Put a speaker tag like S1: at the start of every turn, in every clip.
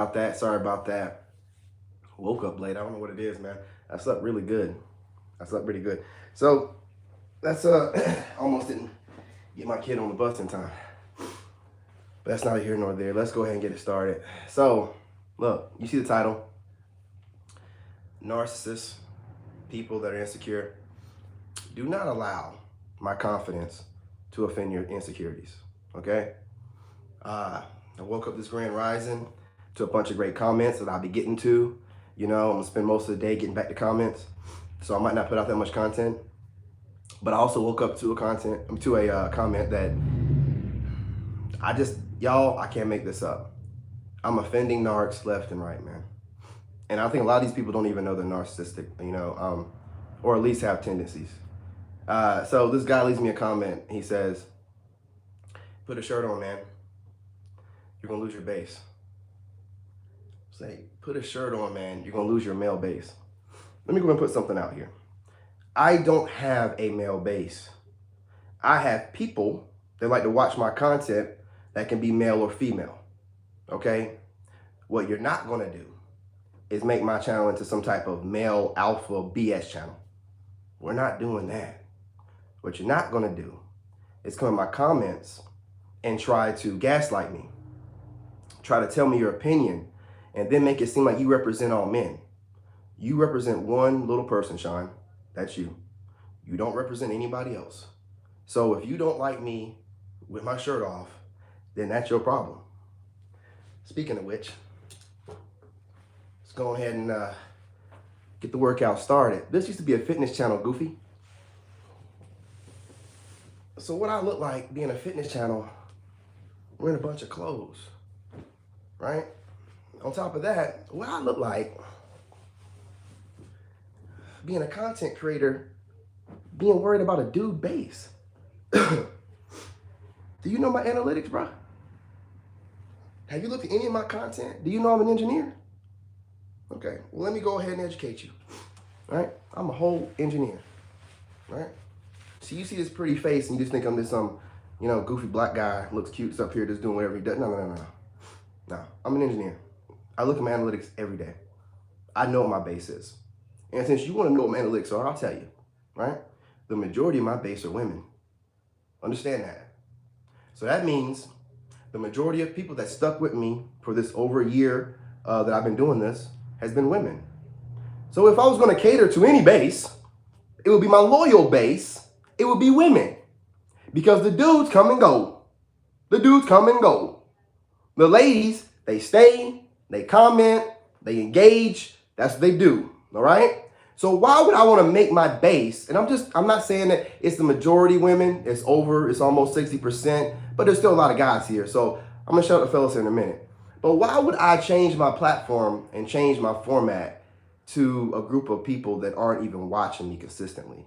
S1: About that. Sorry about that. Woke up late. I don't know what it is, man. I slept really good. I slept pretty good. So that's almost didn't get my kid on the bus in time. But that's neither here nor there. Let's go ahead and get it started. So, look, you see the title. Narcissists, people that are insecure. Do not allow my confidence to offend your insecurities. Okay? I woke up this grand rising to a bunch of great comments that I'll be getting to. You know, I'm gonna spend most of the day getting back to comments, so I might not put out that much content. But I also woke up to a comment that I can't make this up. I'm offending narcs left and right, man. And I think a lot of these people don't even know they're narcissistic, or at least have tendencies. So this guy leaves me a comment. He says, "Put a shirt on, man. You're gonna lose your base." Say, put a shirt on, man. You're gonna lose your male base. Let me go and put something out here. I don't have a male base. I have people that like to watch my content that can be male or female. Okay? What you're not gonna do is make my channel into some type of male alpha BS channel. We're not doing that. What you're not gonna do is come in my comments and try to gaslight me. Try to tell me your opinion and then make it seem like you represent all men. You represent one little person, Sean. That's you. You don't represent anybody else. So if you don't like me with my shirt off, then that's your problem. Speaking of which, let's go ahead and get the workout started. This used to be a fitness channel, Goofy. So what I look like being a fitness channel, wearing a bunch of clothes, right? On top of that, what I look like being a content creator, being worried about a dude base. Do you know my analytics, bro? Have you looked at any of my content? Do you know I'm an engineer? Okay, well, let me go ahead and educate you. All right, I'm a whole engineer. All right, so you see this pretty face and you just think I'm this goofy black guy, looks cute, is up here just doing whatever he does. No, I'm an engineer. I look at my analytics every day. I know what my base is. And since you want to know what my analytics are, I'll tell you, right? The majority of my base are women. Understand that. So that means the majority of people that stuck with me for this over a year that I've been doing this has been women. So if I was going to cater to any base, it would be my loyal base. It would be women. Because the dudes come and go. The dudes come and go. The ladies, they stay, they comment, they engage. That's what they do. All right. So why would I want to make my base? And I'm not saying that it's the majority women. It's almost 60%, but there's still a lot of guys here. So I'm going to shut up the fellas in a minute. But why would I change my platform and change my format to a group of people that aren't even watching me consistently?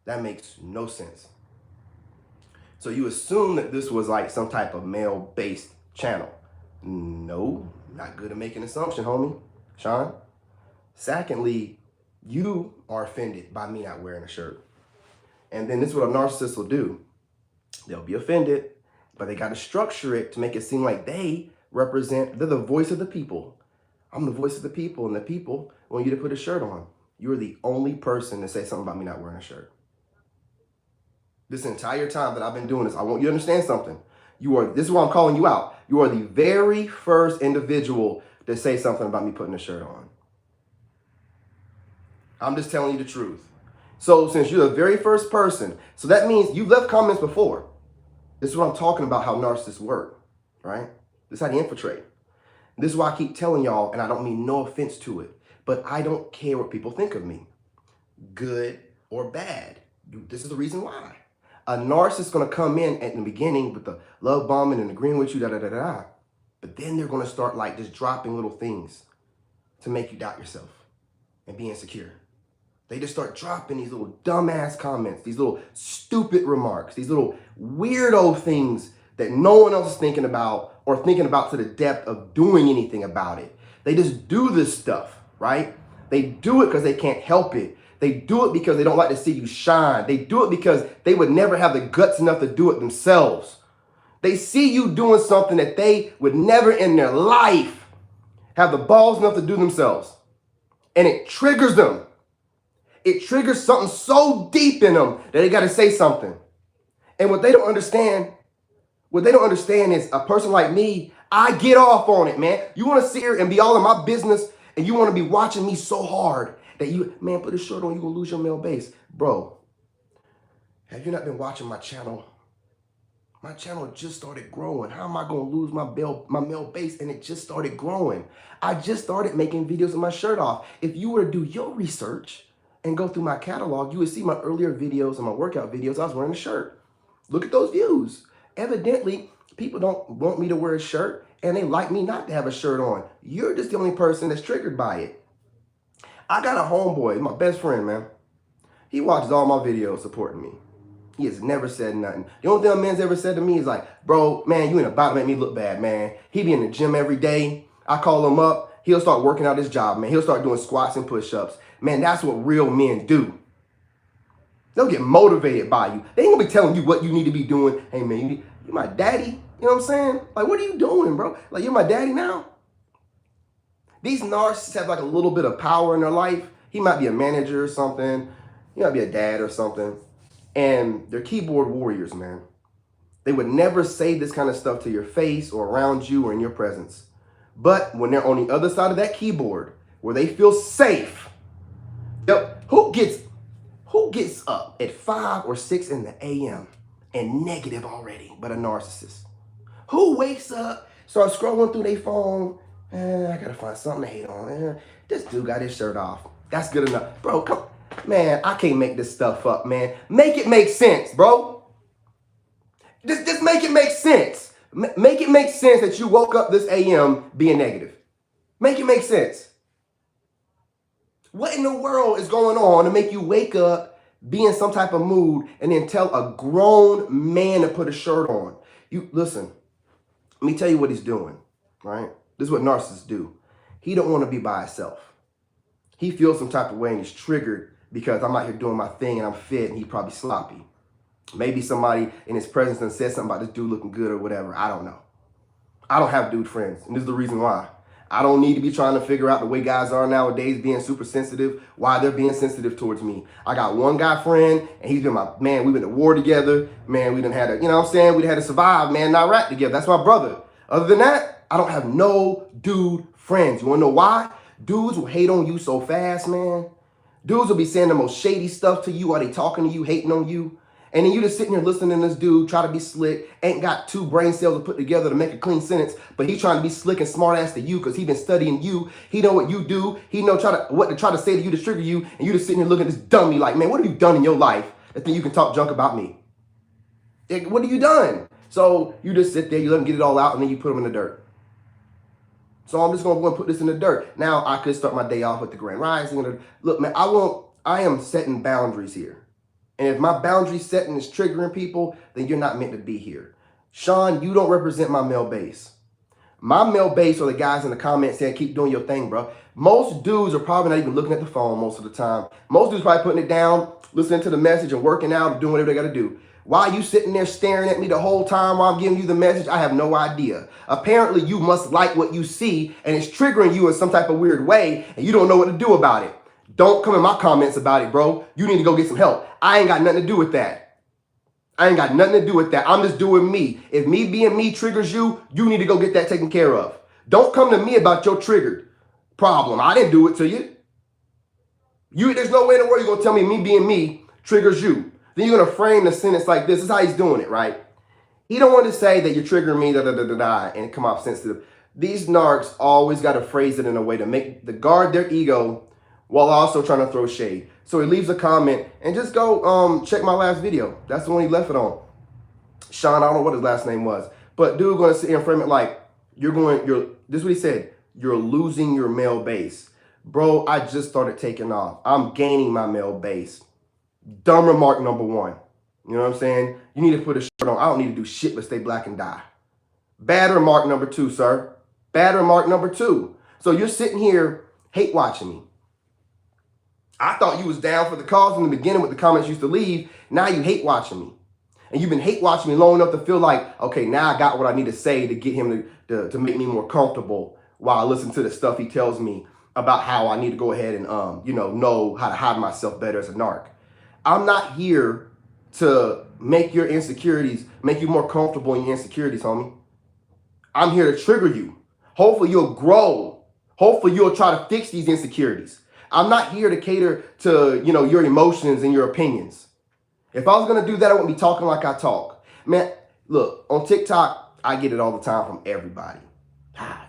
S1: That makes no sense. So you assume that this was like some type of male-based channel. No, not good at making an assumption, homie. Sean. Secondly, you are offended by me not wearing a shirt. And then this is what a narcissist will do. They'll be offended, but they got to structure it to make it seem like they're the voice of the people. I'm the voice of the people, and the people want you to put a shirt on. You're the only person to say something about me not wearing a shirt. This entire time that I've been doing this, I want you to understand something. This is why I'm calling you out. You are the very first individual to say something about me putting a shirt on. I'm just telling you the truth. So since you're the very first person, so that means you've left comments before. This is what I'm talking about, how narcissists work, right? This is how they infiltrate. This is why I keep telling y'all, and I don't mean no offense to it, but I don't care what people think of me, good or bad. This is the reason why. A narcissist is going to come in at the beginning with the love bombing and agreeing with you, but then they're going to start like just dropping little things to make you doubt yourself and be insecure. They just start dropping these little dumbass comments, these little stupid remarks, these little weirdo things that no one else is thinking about or thinking about to the depth of doing anything about it. They just do this stuff, right? They do it because they can't help it. They do it because they don't like to see you shine. They do it because they would never have the guts enough to do it themselves. They see you doing something that they would never in their life have the balls enough to do themselves. And it triggers them. It triggers something so deep in them that they got to say something. And what they don't understand is a person like me, I get off on it, man. You want to sit here and be all in my business and you want to be watching me so hard that you, man, put a shirt on, you're going to lose your male base. Bro, have you not been watching my channel? My channel just started growing. How am I going to lose my male base? And it just started growing. I just started making videos with my shirt off. If you were to do your research and go through my catalog, you would see my earlier videos and my workout videos. I was wearing a shirt. Look at those views. Evidently, people don't want me to wear a shirt and they like me not to have a shirt on. You're just the only person that's triggered by it. I got a homeboy, my best friend, man. He watches all my videos supporting me. He has never said nothing. The only thing a man's ever said to me is like, bro, man, you ain't about to make me look bad, man. He be in the gym every day. I call him up. He'll start working out his job, man. He'll start doing squats and push-ups. Man, that's what real men do. They'll get motivated by you. They ain't gonna be telling you what you need to be doing. Hey, man, you're my daddy. You know what I'm saying? Like, what are you doing, bro? Like, you're my daddy now? These narcissists have like a little bit of power in their life. He might be a manager or something. He might be a dad or something. And they're keyboard warriors, man. They would never say this kind of stuff to your face or around you or in your presence. But when they're on the other side of that keyboard, where they feel safe, yep, who gets up at 5 or 6 in the a.m. and negative already, but a narcissist? Who wakes up, starts scrolling through their phone, I gotta find something to hate on. This dude got his shirt off. That's good enough. Bro, come on. Man, I can't make this stuff up, man. Make it make sense, bro. Just make it make sense. Make it make sense that you woke up this a.m. being negative. Make it make sense. What in the world is going on to make you wake up, be in some type of mood, and then tell a grown man to put a shirt on? You listen, let me tell you what he's doing, right? This is what narcissists do. He don't want to be by himself. He feels some type of way and he's triggered because I'm out here doing my thing and I'm fit and he's probably sloppy. Maybe somebody in his presence and said something about this dude looking good or whatever. I don't know. I don't have dude friends, and this is the reason why. I don't need to be trying to figure out the way guys are nowadays, being super sensitive, why they're being sensitive towards me. I got one guy friend, and he's been my, man, we've been at war together. Man, we done had to, you know what I'm saying? We had to survive, man, not rap together. That's my brother. Other than that, I don't have no dude friends. You wanna know why? Dudes will hate on you so fast, man. Dudes will be saying the most shady stuff to you while they talking to you, hating on you. And then you just sitting here listening to this dude try to be slick, ain't got 2 brain cells to put together to make a clean sentence, but he trying to be slick and smart ass to you because he been studying you. He know what you do. He know what to try to say to you to trigger you, and you just sitting here looking at this dummy like, man, what have you done in your life that then you can talk junk about me? Like, what have you done? So you just sit there, you let him get it all out, and then you put him in the dirt. So I'm just going to go and put this in the dirt. Now I could start my day off with the Grand Rising. Look, man, I am setting boundaries here. And if my boundary setting is triggering people, then you're not meant to be here. Sean, you don't represent my male base. My male base are the guys in the comments saying, keep doing your thing, bro. Most dudes are probably not even looking at the phone most of the time. Most dudes probably putting it down, listening to the message and working out or doing whatever they got to do. Why are you sitting there staring at me the whole time while I'm giving you the message? I have no idea. Apparently, you must like what you see, and it's triggering you in some type of weird way, and you don't know what to do about it. Don't come in my comments about it, bro. You need to go get some help. I ain't got nothing to do with that. I ain't got nothing to do with that. I'm just doing me. If me being me triggers you, you need to go get that taken care of. Don't come to me about your triggered problem. I didn't do it to you. There's no way in the world you're going to tell me being me triggers you. Then you're going to frame the sentence like this. This is how he's doing it, right? He don't want to say that you're triggering me, and come off sensitive. These narcs always got to phrase it in a way to guard their ego while also trying to throw shade. So he leaves a comment and just go check my last video. That's the one he left it on. Sean, I don't know what his last name was, but dude going to sit here and frame it like this is what he said. You're losing your male base. Bro, I just started taking off. I'm gaining my male base. Dumb remark number 1. You know what I'm saying? You need to put a shirt on. I don't need to do shit but stay black and die. Bad remark number 2, sir. Bad remark number 2. So you're sitting here hate watching me. I thought you was down for the cause in the beginning with the comments you used to leave. Now you hate watching me. And you've been hate watching me long enough to feel like, okay, now I got what I need to say to get him to make me more comfortable while I listen to the stuff he tells me about how I need to go ahead and, know how to hide myself better as a narc. I'm not here to make your insecurities, make you more comfortable in your insecurities, homie. I'm here to trigger you. Hopefully you'll grow. Hopefully you'll try to fix these insecurities. I'm not here to cater to, your emotions and your opinions. If I was going to do that, I wouldn't be talking like I talk. Man, look, on TikTok, I get it all the time from everybody.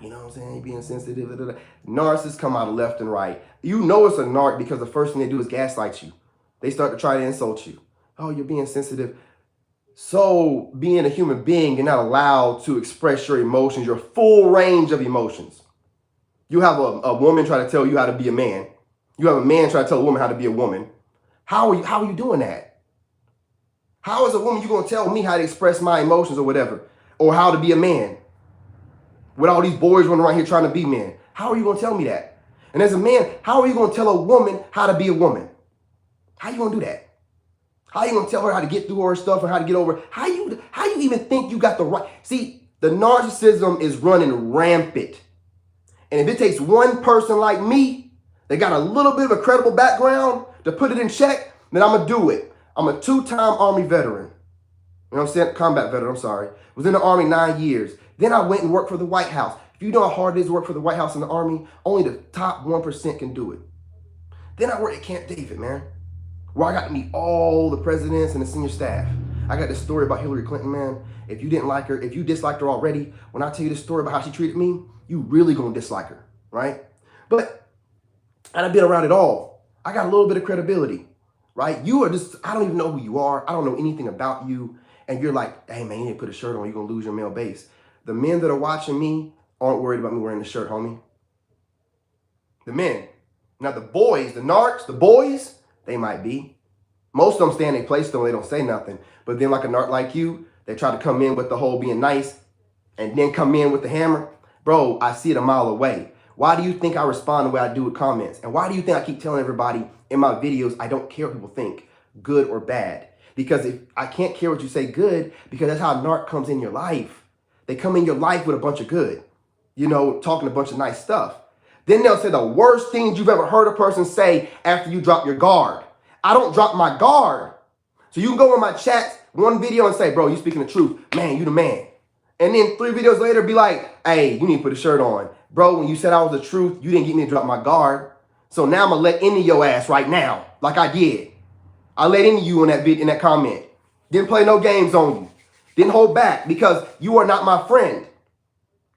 S1: You know what I'm saying? Being sensitive. Blah, blah, blah. Narcissists come out of left and right. You know it's a narc because the first thing they do is gaslight you. They start to try to insult you. Oh, you're being sensitive. So being a human being, you're not allowed to express your emotions, your full range of emotions. You have a woman try to tell you how to be a man. You have a man try to tell a woman how to be a woman. How are you doing that? How is a woman you going to tell me how to express my emotions or whatever? Or how to be a man? With all these boys running around here trying to be men. How are you going to tell me that? And as a man, how are you going to tell a woman how to be a woman? How are you going to do that? How are you going to tell her how to get through her stuff and how to get over it? How you even think you got the right? See, the narcissism is running rampant. And if it takes one person like me that got a little bit of a credible background to put it in check, then I'm going to do it. I'm a 2-time Army veteran. You know what I'm saying? Combat veteran, I'm sorry. Was in the Army 9 years. Then I went and worked for the White House. If you know how hard it is to work for the White House and the Army, only the top 1% can do it. Then I worked at Camp David, man, where I got to meet all the presidents and the senior staff. I got this story about Hillary Clinton, man. If you didn't like her, if you disliked her already, when I tell you this story about how she treated me, you really gonna dislike her, right? But I've been around it all. I got a little bit of credibility, right? You are just, I don't even know who you are. I don't know anything about you. And you're like, hey man, you need to put a shirt on, you're gonna lose your male base. The men that are watching me aren't worried about me wearing the shirt, homie. The men. Now the boys, the narcs, the boys, they might be. Most of them stay in their place though, they don't say nothing. But then like a narc like you, they try to come in with the whole being nice and then come in with the hammer. Bro, I see it a mile away. Why do you think I respond the way I do with comments? And why do you think I keep telling everybody in my videos I don't care what people think, good or bad? Because if I can't care what you say good, because that's how a narc comes in your life. They come in your life with a bunch of good, talking a bunch of nice stuff. Then they'll say the worst things you've ever heard a person say after you drop your guard. I don't drop my guard. So you can go in my chats, one video and say, bro, you speaking the truth. Man, you the man. And then 3 videos later be like, hey, you need to put a shirt on. Bro, when you said I was the truth, you didn't get me to drop my guard. So now I'm going to let into your ass right now, like I did. I let into you in that video, in that comment. Didn't play no games on you. Didn't hold back because you are not my friend.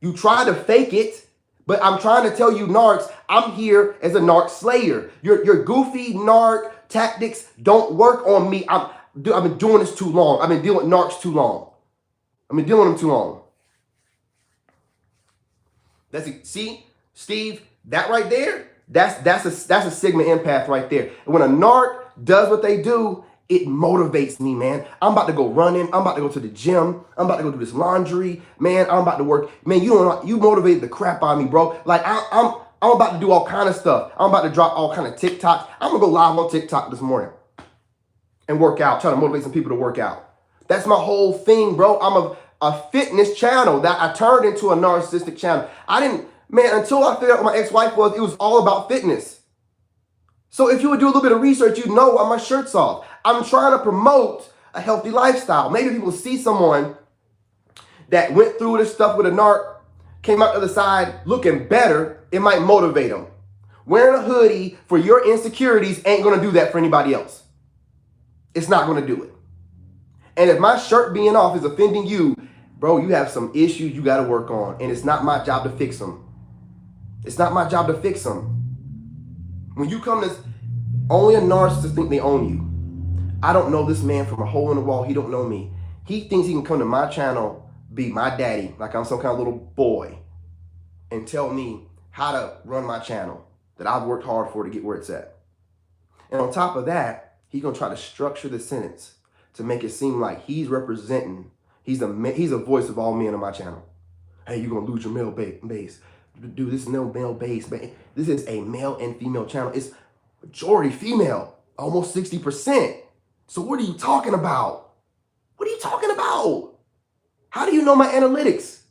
S1: You try to fake it, but I'm trying to tell you narcs, I'm here as a narc slayer. Your goofy narc tactics don't work on me. I've been doing this too long. I've been dealing with narcs too long. I've been dealing with them too long. See, Steve, that right there, that's a Sigma empath right there. And when a narc does what they do, it motivates me, man. I'm about to go running. I'm about to go to the gym. I'm about to go do this laundry, man. I'm about to work. Man, you motivated the crap out of me, bro. Like I'm about to do all kind of stuff. I'm about to drop all kind of TikToks. I'm gonna go live on TikTok this morning and work out, try to motivate some people to work out. That's my whole thing, bro. I'm a fitness channel that I turned into a narcissistic channel. Until I figured out what my ex-wife was, it was all about fitness. So if you would do a little bit of research, you'd know why my shirt's off. I'm trying to promote a healthy lifestyle. Maybe people see someone that went through this stuff with a narc, came out the other side looking better, it might motivate them. Wearing a hoodie for your insecurities ain't gonna do that for anybody else. It's not gonna do it. And if my shirt being off is offending you, bro, you have some issues you gotta work on, and it's not my job to fix them. It's not my job to fix them. When you come to, only a narcissist think they own you. I don't know this man from a hole in the wall. He don't know me. He thinks he can come to my channel, be my daddy, like I'm some kind of little boy, and tell me how to run my channel that I've worked hard for to get where it's at. And on top of that, he's gonna try to structure the sentence to make it seem like he's representing, he's a voice of all men on my channel. Hey, you're gonna lose your male base. Dude, this is no male base, man. This is a male and female channel. It's majority female, almost 60%. So what are you talking about? What are you talking about? How do you know my analytics?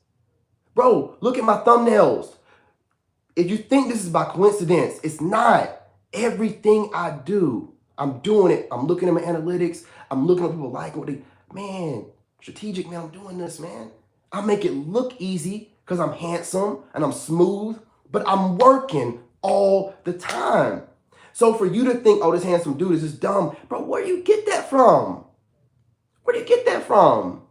S1: Bro, look at my thumbnails. If you think this is by coincidence, it's not. Everything I do, I'm doing it. I'm looking at my analytics. I'm looking at people like what they, man, strategic, man, I'm doing this, man. I make it look easy because I'm handsome and I'm smooth, but I'm working all the time. So for you to think, oh, this handsome dude is just dumb, bro, where do you get that from? Where do you get that from?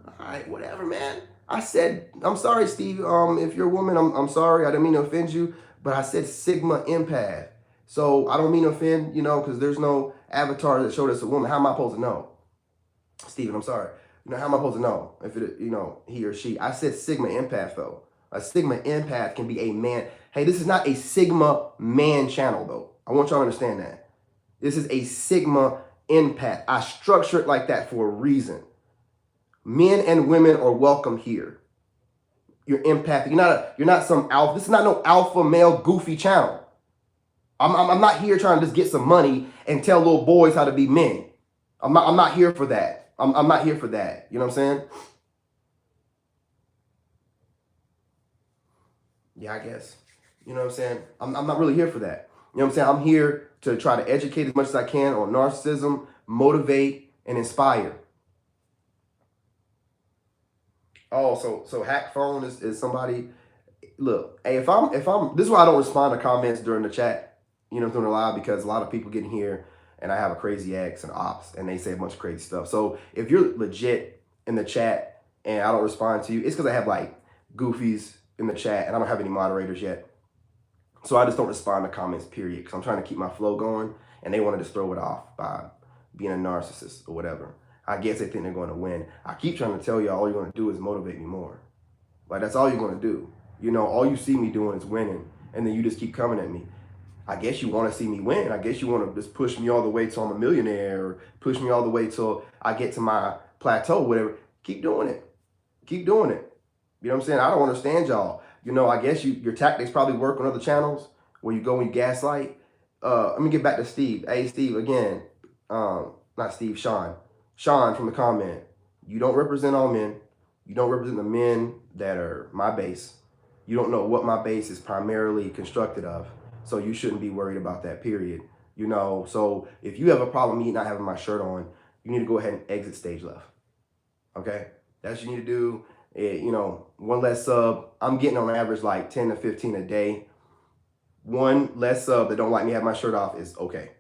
S1: All right, whatever, man. I said, I'm sorry, Steve. If you're a woman, I'm sorry. I didn't mean to offend you, but I said Sigma empath. So I don't mean to offend, because there's no avatar that showed us a woman. How am I supposed to know? Steven, I'm sorry. How am I supposed to know if it, he or she? I said Sigma empath, though. A Sigma empath can be a man. Hey, this is not a Sigma man channel, though. I want y'all to understand that. This is a Sigma empath. I structure it like that for a reason. Men and women are welcome here. You're empathic. You're not some alpha. This is not no alpha male goofy channel. I'm not here trying to just get some money and tell little boys how to be men. I'm not here for that. I'm not here for that. You know what I'm saying? Yeah, I guess. You know what I'm saying? I'm not really here for that. You know what I'm saying? I'm here to try to educate as much as I can on narcissism, motivate, and inspire. Oh, so hack phone is somebody. Look, hey, if I'm this is why I don't respond to comments during the chat, during the live, because a lot of people get in here and I have a crazy ex and ops and they say a bunch of crazy stuff. So if you're legit in the chat and I don't respond to you, it's because I have like goofies in the chat and I don't have any moderators yet. So I just don't respond to comments, period, because I'm trying to keep my flow going and they want to just throw it off by being a narcissist or whatever. I guess they think they're going to win. I keep trying to tell you all you're going to do is motivate me more. Like, that's all you're going to do. All you see me doing is winning, and then you just keep coming at me. I guess you want to see me win. I guess you want to just push me all the way till I'm a millionaire, or push me all the way till I get to my plateau, whatever. Keep doing it. Keep doing it. You know what I'm saying? I don't understand y'all. I guess your tactics probably work on other channels where you go and you gaslight. Let me get back to Steve. Hey, Steve, again. Not Steve, Sean. Sean from the comment, you don't represent all men. You don't represent the men that are my base. You don't know what my base is primarily constructed of. So you shouldn't be worried about that, period. So if you have a problem with me not having my shirt on, you need to go ahead and exit stage left. Okay? That's what you need to do. One less sub. I'm getting on average like 10 to 15 a day. One less sub that don't like me have my shirt off is okay.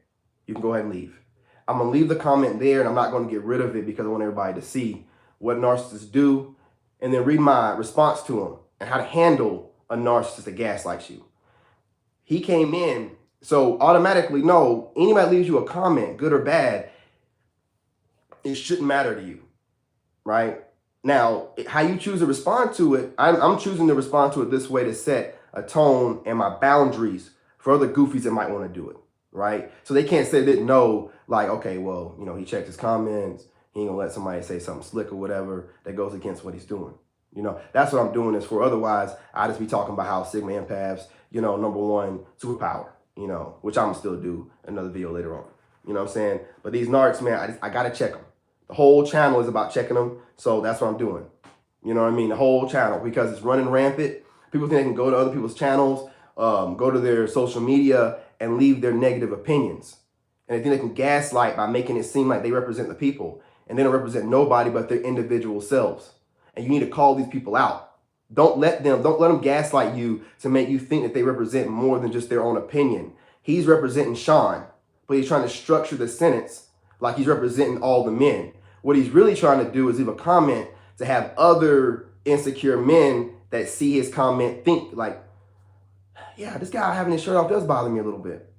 S1: You can go ahead and leave. I'm going to leave the comment there, and I'm not going to get rid of it because I want everybody to see what narcissists do and then read my response to them and how to handle a narcissist that gaslights you. He came in, so automatically, no, anybody leaves you a comment, good or bad, it shouldn't matter to you, right? Now, how you choose to respond to it, I'm choosing to respond to it this way to set a tone and my boundaries for other goofies that might want to do it. Right? So they can't say they didn't know, like, okay, well, he checked his comments. He ain't gonna let somebody say something slick or whatever that goes against what he's doing. That's what I'm doing this for. Otherwise, I just be talking about how Sigma empaths, number one, superpower, which I'm gonna still do another video later on. You know what I'm saying? But these narcs, man, I gotta check them. The whole channel is about checking them. So that's what I'm doing. You know what I mean? The whole channel, because it's running rampant. People think they can go to other people's channels, go to their social media and leave their negative opinions. And they think they can gaslight by making it seem like they represent the people. And they don't represent nobody but their individual selves. And you need to call these people out. Don't let them gaslight you to make you think that they represent more than just their own opinion. He's representing Sean, but he's trying to structure the sentence like he's representing all the men. What he's really trying to do is leave a comment to have other insecure men that see his comment think like, yeah, this guy having his shirt off does bother me a little bit.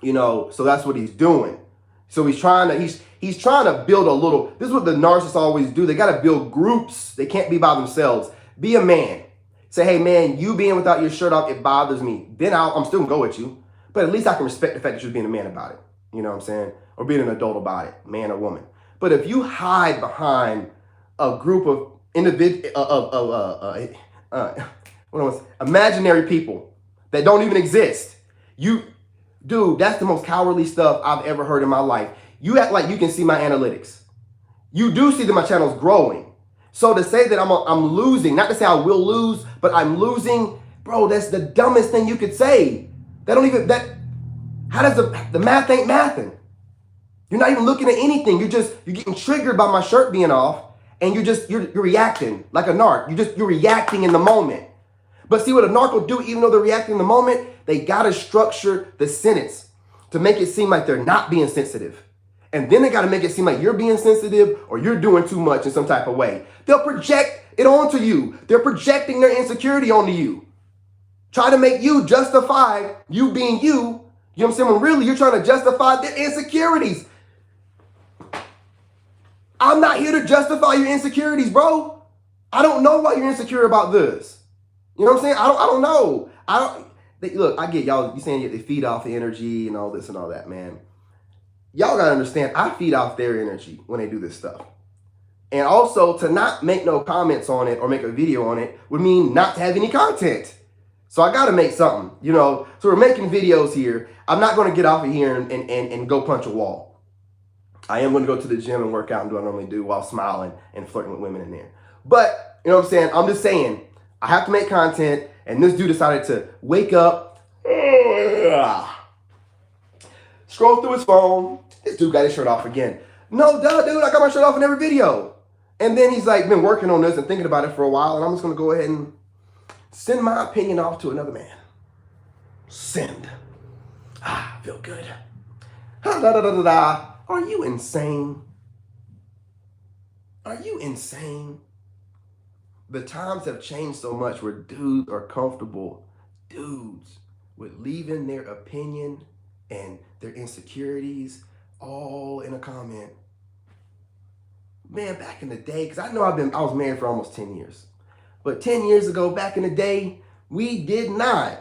S1: So that's what he's doing. So he's trying to build a little, this is what the narcissists always do. They got to build groups. They can't be by themselves. Be a man. Say, hey man, you being without your shirt off, it bothers me. Then I'm still gonna go with you. But at least I can respect the fact that you're being a man about it. You know what I'm saying? Or being an adult about it, man or woman. But if you hide behind a group of imaginary people that don't even exist, dude, that's the most cowardly stuff I've ever heard in my life. You act like you can see my analytics. You do see that my channel's growing. So to say that I'm losing, not to say I will lose, but I'm losing, bro, that's the dumbest thing you could say. How does the math ain't mathing? You're not even looking at anything. You're getting triggered by my shirt being off, and you're reacting like a narc. You're reacting in the moment. But see what a narc will do, even though they're reacting in the moment, they gotta structure the sentence to make it seem like they're not being sensitive. And then they gotta make it seem like you're being sensitive or you're doing too much in some type of way. They'll project it onto you. They're projecting their insecurity onto you. Try to make you justify you being you. You know what I'm saying? When really you're trying to justify their insecurities. I'm not here to justify your insecurities, bro. I don't know why you're insecure about this. You know what I'm saying? I don't know. Look, I get y'all, you saying they feed off the energy and all this and all that, man. Y'all gotta understand, I feed off their energy when they do this stuff. And also, to not make no comments on it or make a video on it would mean not to have any content. So I gotta make something, you know. So we're making videos here. I'm not gonna get off of here and go punch a wall. I am gonna go to the gym and work out and do what I normally do while smiling and flirting with women in there. But, you know what I'm saying? I'm just saying, I have to make content, and this dude decided to wake up, scroll through his phone. This dude got his shirt off again. No, duh, dude, I got my shirt off in every video. And then he's like been working on this and thinking about it for a while, and I'm just gonna go ahead and send my opinion off to another man. Send. I feel good. Are you insane? Are you insane? The times have changed so much where dudes are comfortable, dudes, with leaving their opinion and their insecurities all in a comment. Man, back in the day, because I know I was married for almost 10 years. But 10 years ago, back in the day, we did not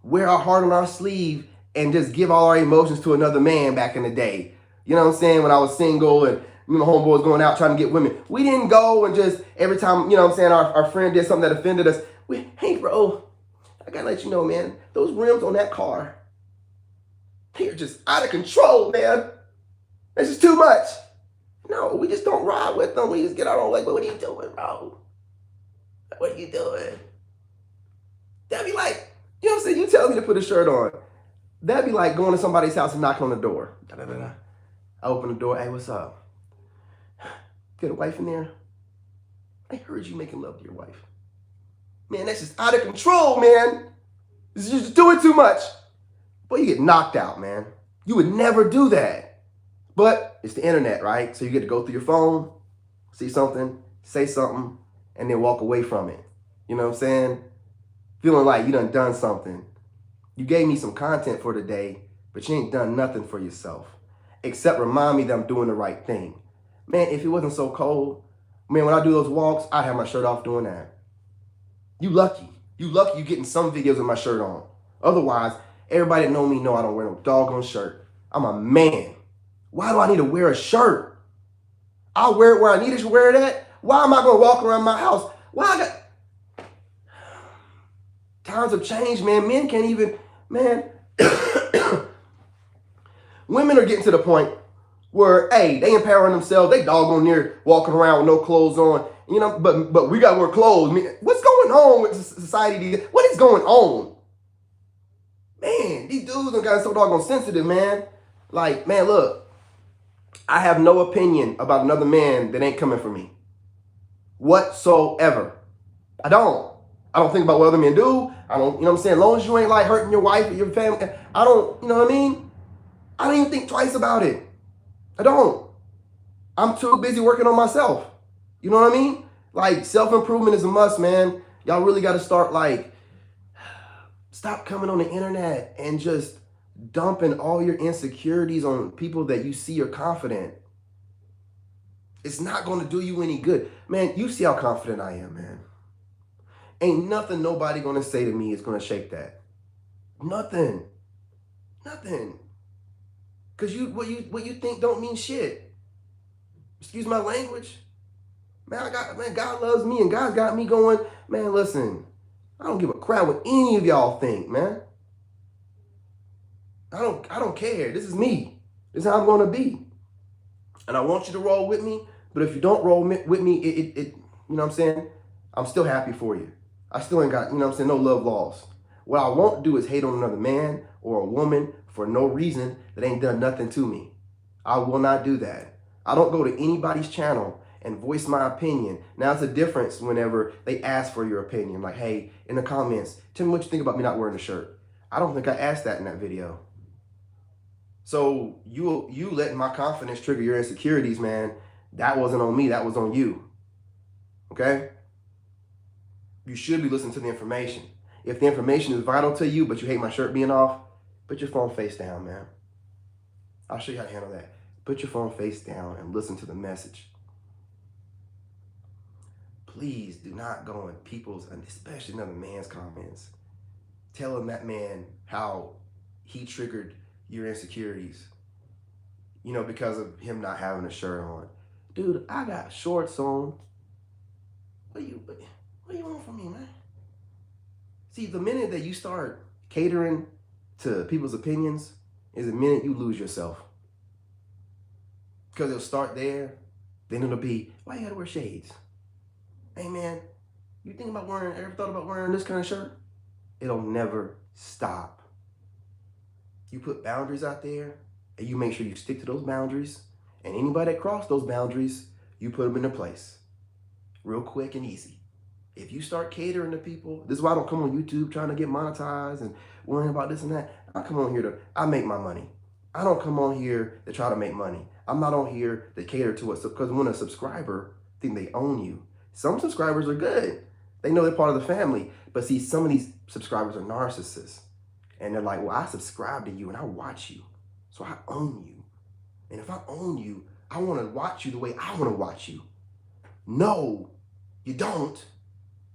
S1: wear our heart on our sleeve and just give all our emotions to another man back in the day. You know what I'm saying? When I was single and me and my homeboys going out trying to get women. We didn't go and just every time, you know what I'm saying, our friend did something that offended us. Hey, bro, I got to let you know, man, those rims on that car, they're just out of control, man. That's just too much. No, we just don't ride with them. We just get out on like, what are you doing, bro? What are you doing? That'd be like, you know what I'm saying? You tell me to put a shirt on. That'd be like going to somebody's house and knocking on the door. I open the door. Hey, what's up? Got a wife in there? I heard you making love to your wife. Man, that's just out of control, man. You're just doing too much. Boy, you get knocked out, man. You would never do that. But it's the internet, right? So you get to go through your phone, see something, say something, and then walk away from it. You know what I'm saying? Feeling like you done something. You gave me some content for today, but you ain't done nothing for yourself. Except remind me that I'm doing the right thing. Man, if it wasn't so cold, man, when I do those walks, I'd have my shirt off doing that. You lucky. You lucky you getting some videos with my shirt on. Otherwise, everybody that know me know I don't wear no doggone shirt. I'm a man. Why do I need to wear a shirt? I'll wear it where I need to wear it at. Why am I going to walk around my house? Times have changed, man. Men can't even, man. Women are getting to the point where, hey, they empowering themselves. They doggone near walking around with no clothes on. You know, but we got to wear clothes. I mean, what's going on with society? What is going on? Man, these dudes have gotten so doggone sensitive, man. Like, man, look. I have no opinion about another man that ain't coming for me. Whatsoever. I don't think about what other men do. I don't, you know what I'm saying? As long as you ain't like hurting your wife or your family, I don't, you know what I mean? I don't even think twice about it. I don't. I'm too busy working on myself. You know what I mean? Like, self-improvement is a must, man. Y'all really got to start, like, stop coming on the internet and just dumping all your insecurities on people that you see are confident. It's not going to do you any good. Man, you see how confident I am, man. Ain't nothing nobody going to say to me is going to shake that. Nothing. Nothing. Because what you think don't mean shit. Excuse my language. Man, God loves me and God's got me going. Man, listen, I don't give a crap what any of y'all think, man. I don't care. This is me. This is how I'm going to be. And I want you to roll with me. But if you don't roll with me, you You know what I'm saying? I'm still happy for you. I still ain't got, you know what I'm saying, no love lost. What I won't do is hate on another man or a woman for no reason that ain't done nothing to me. I will not do that. I don't go to anybody's channel and voice my opinion. Now, it's a difference whenever they ask for your opinion. Like, hey, in the comments, tell me what you think about me not wearing a shirt. I don't think I asked that in that video. So you letting my confidence trigger your insecurities, man, that wasn't on me. That was on you. Okay? You should be listening to the information. If the information is vital to you, but you hate my shirt being off, put your phone face down, man. I'll show you how to handle that. Put your phone face down and listen to the message. Please do not go in people's, and especially another man's comments, telling that man how he triggered your insecurities, you know, because of him not having a shirt on. Dude, I got shorts on. What do you want from me, man? See, the minute that you start catering to people's opinions is the minute you lose yourself. Because it'll start there, then it'll be, why you gotta wear shades? Hey man, you think about wearing, ever thought about wearing this kind of shirt? It'll never stop. You put boundaries out there and you make sure you stick to those boundaries, and anybody that cross those boundaries, you put them into place. Real quick and easy. If you start catering to people, this is why I don't come on YouTube trying to get monetized and worrying about this and that. I come on here I make my money. I don't come on here to try to make money. I'm not on here to cater to us, because when a subscriber think they own you, some subscribers are good. They know they're part of the family. But see, some of these subscribers are narcissists. And they're like, well, I subscribe to you and I watch you. So I own you. And if I own you, I want to watch you the way I want to watch you. No, you don't.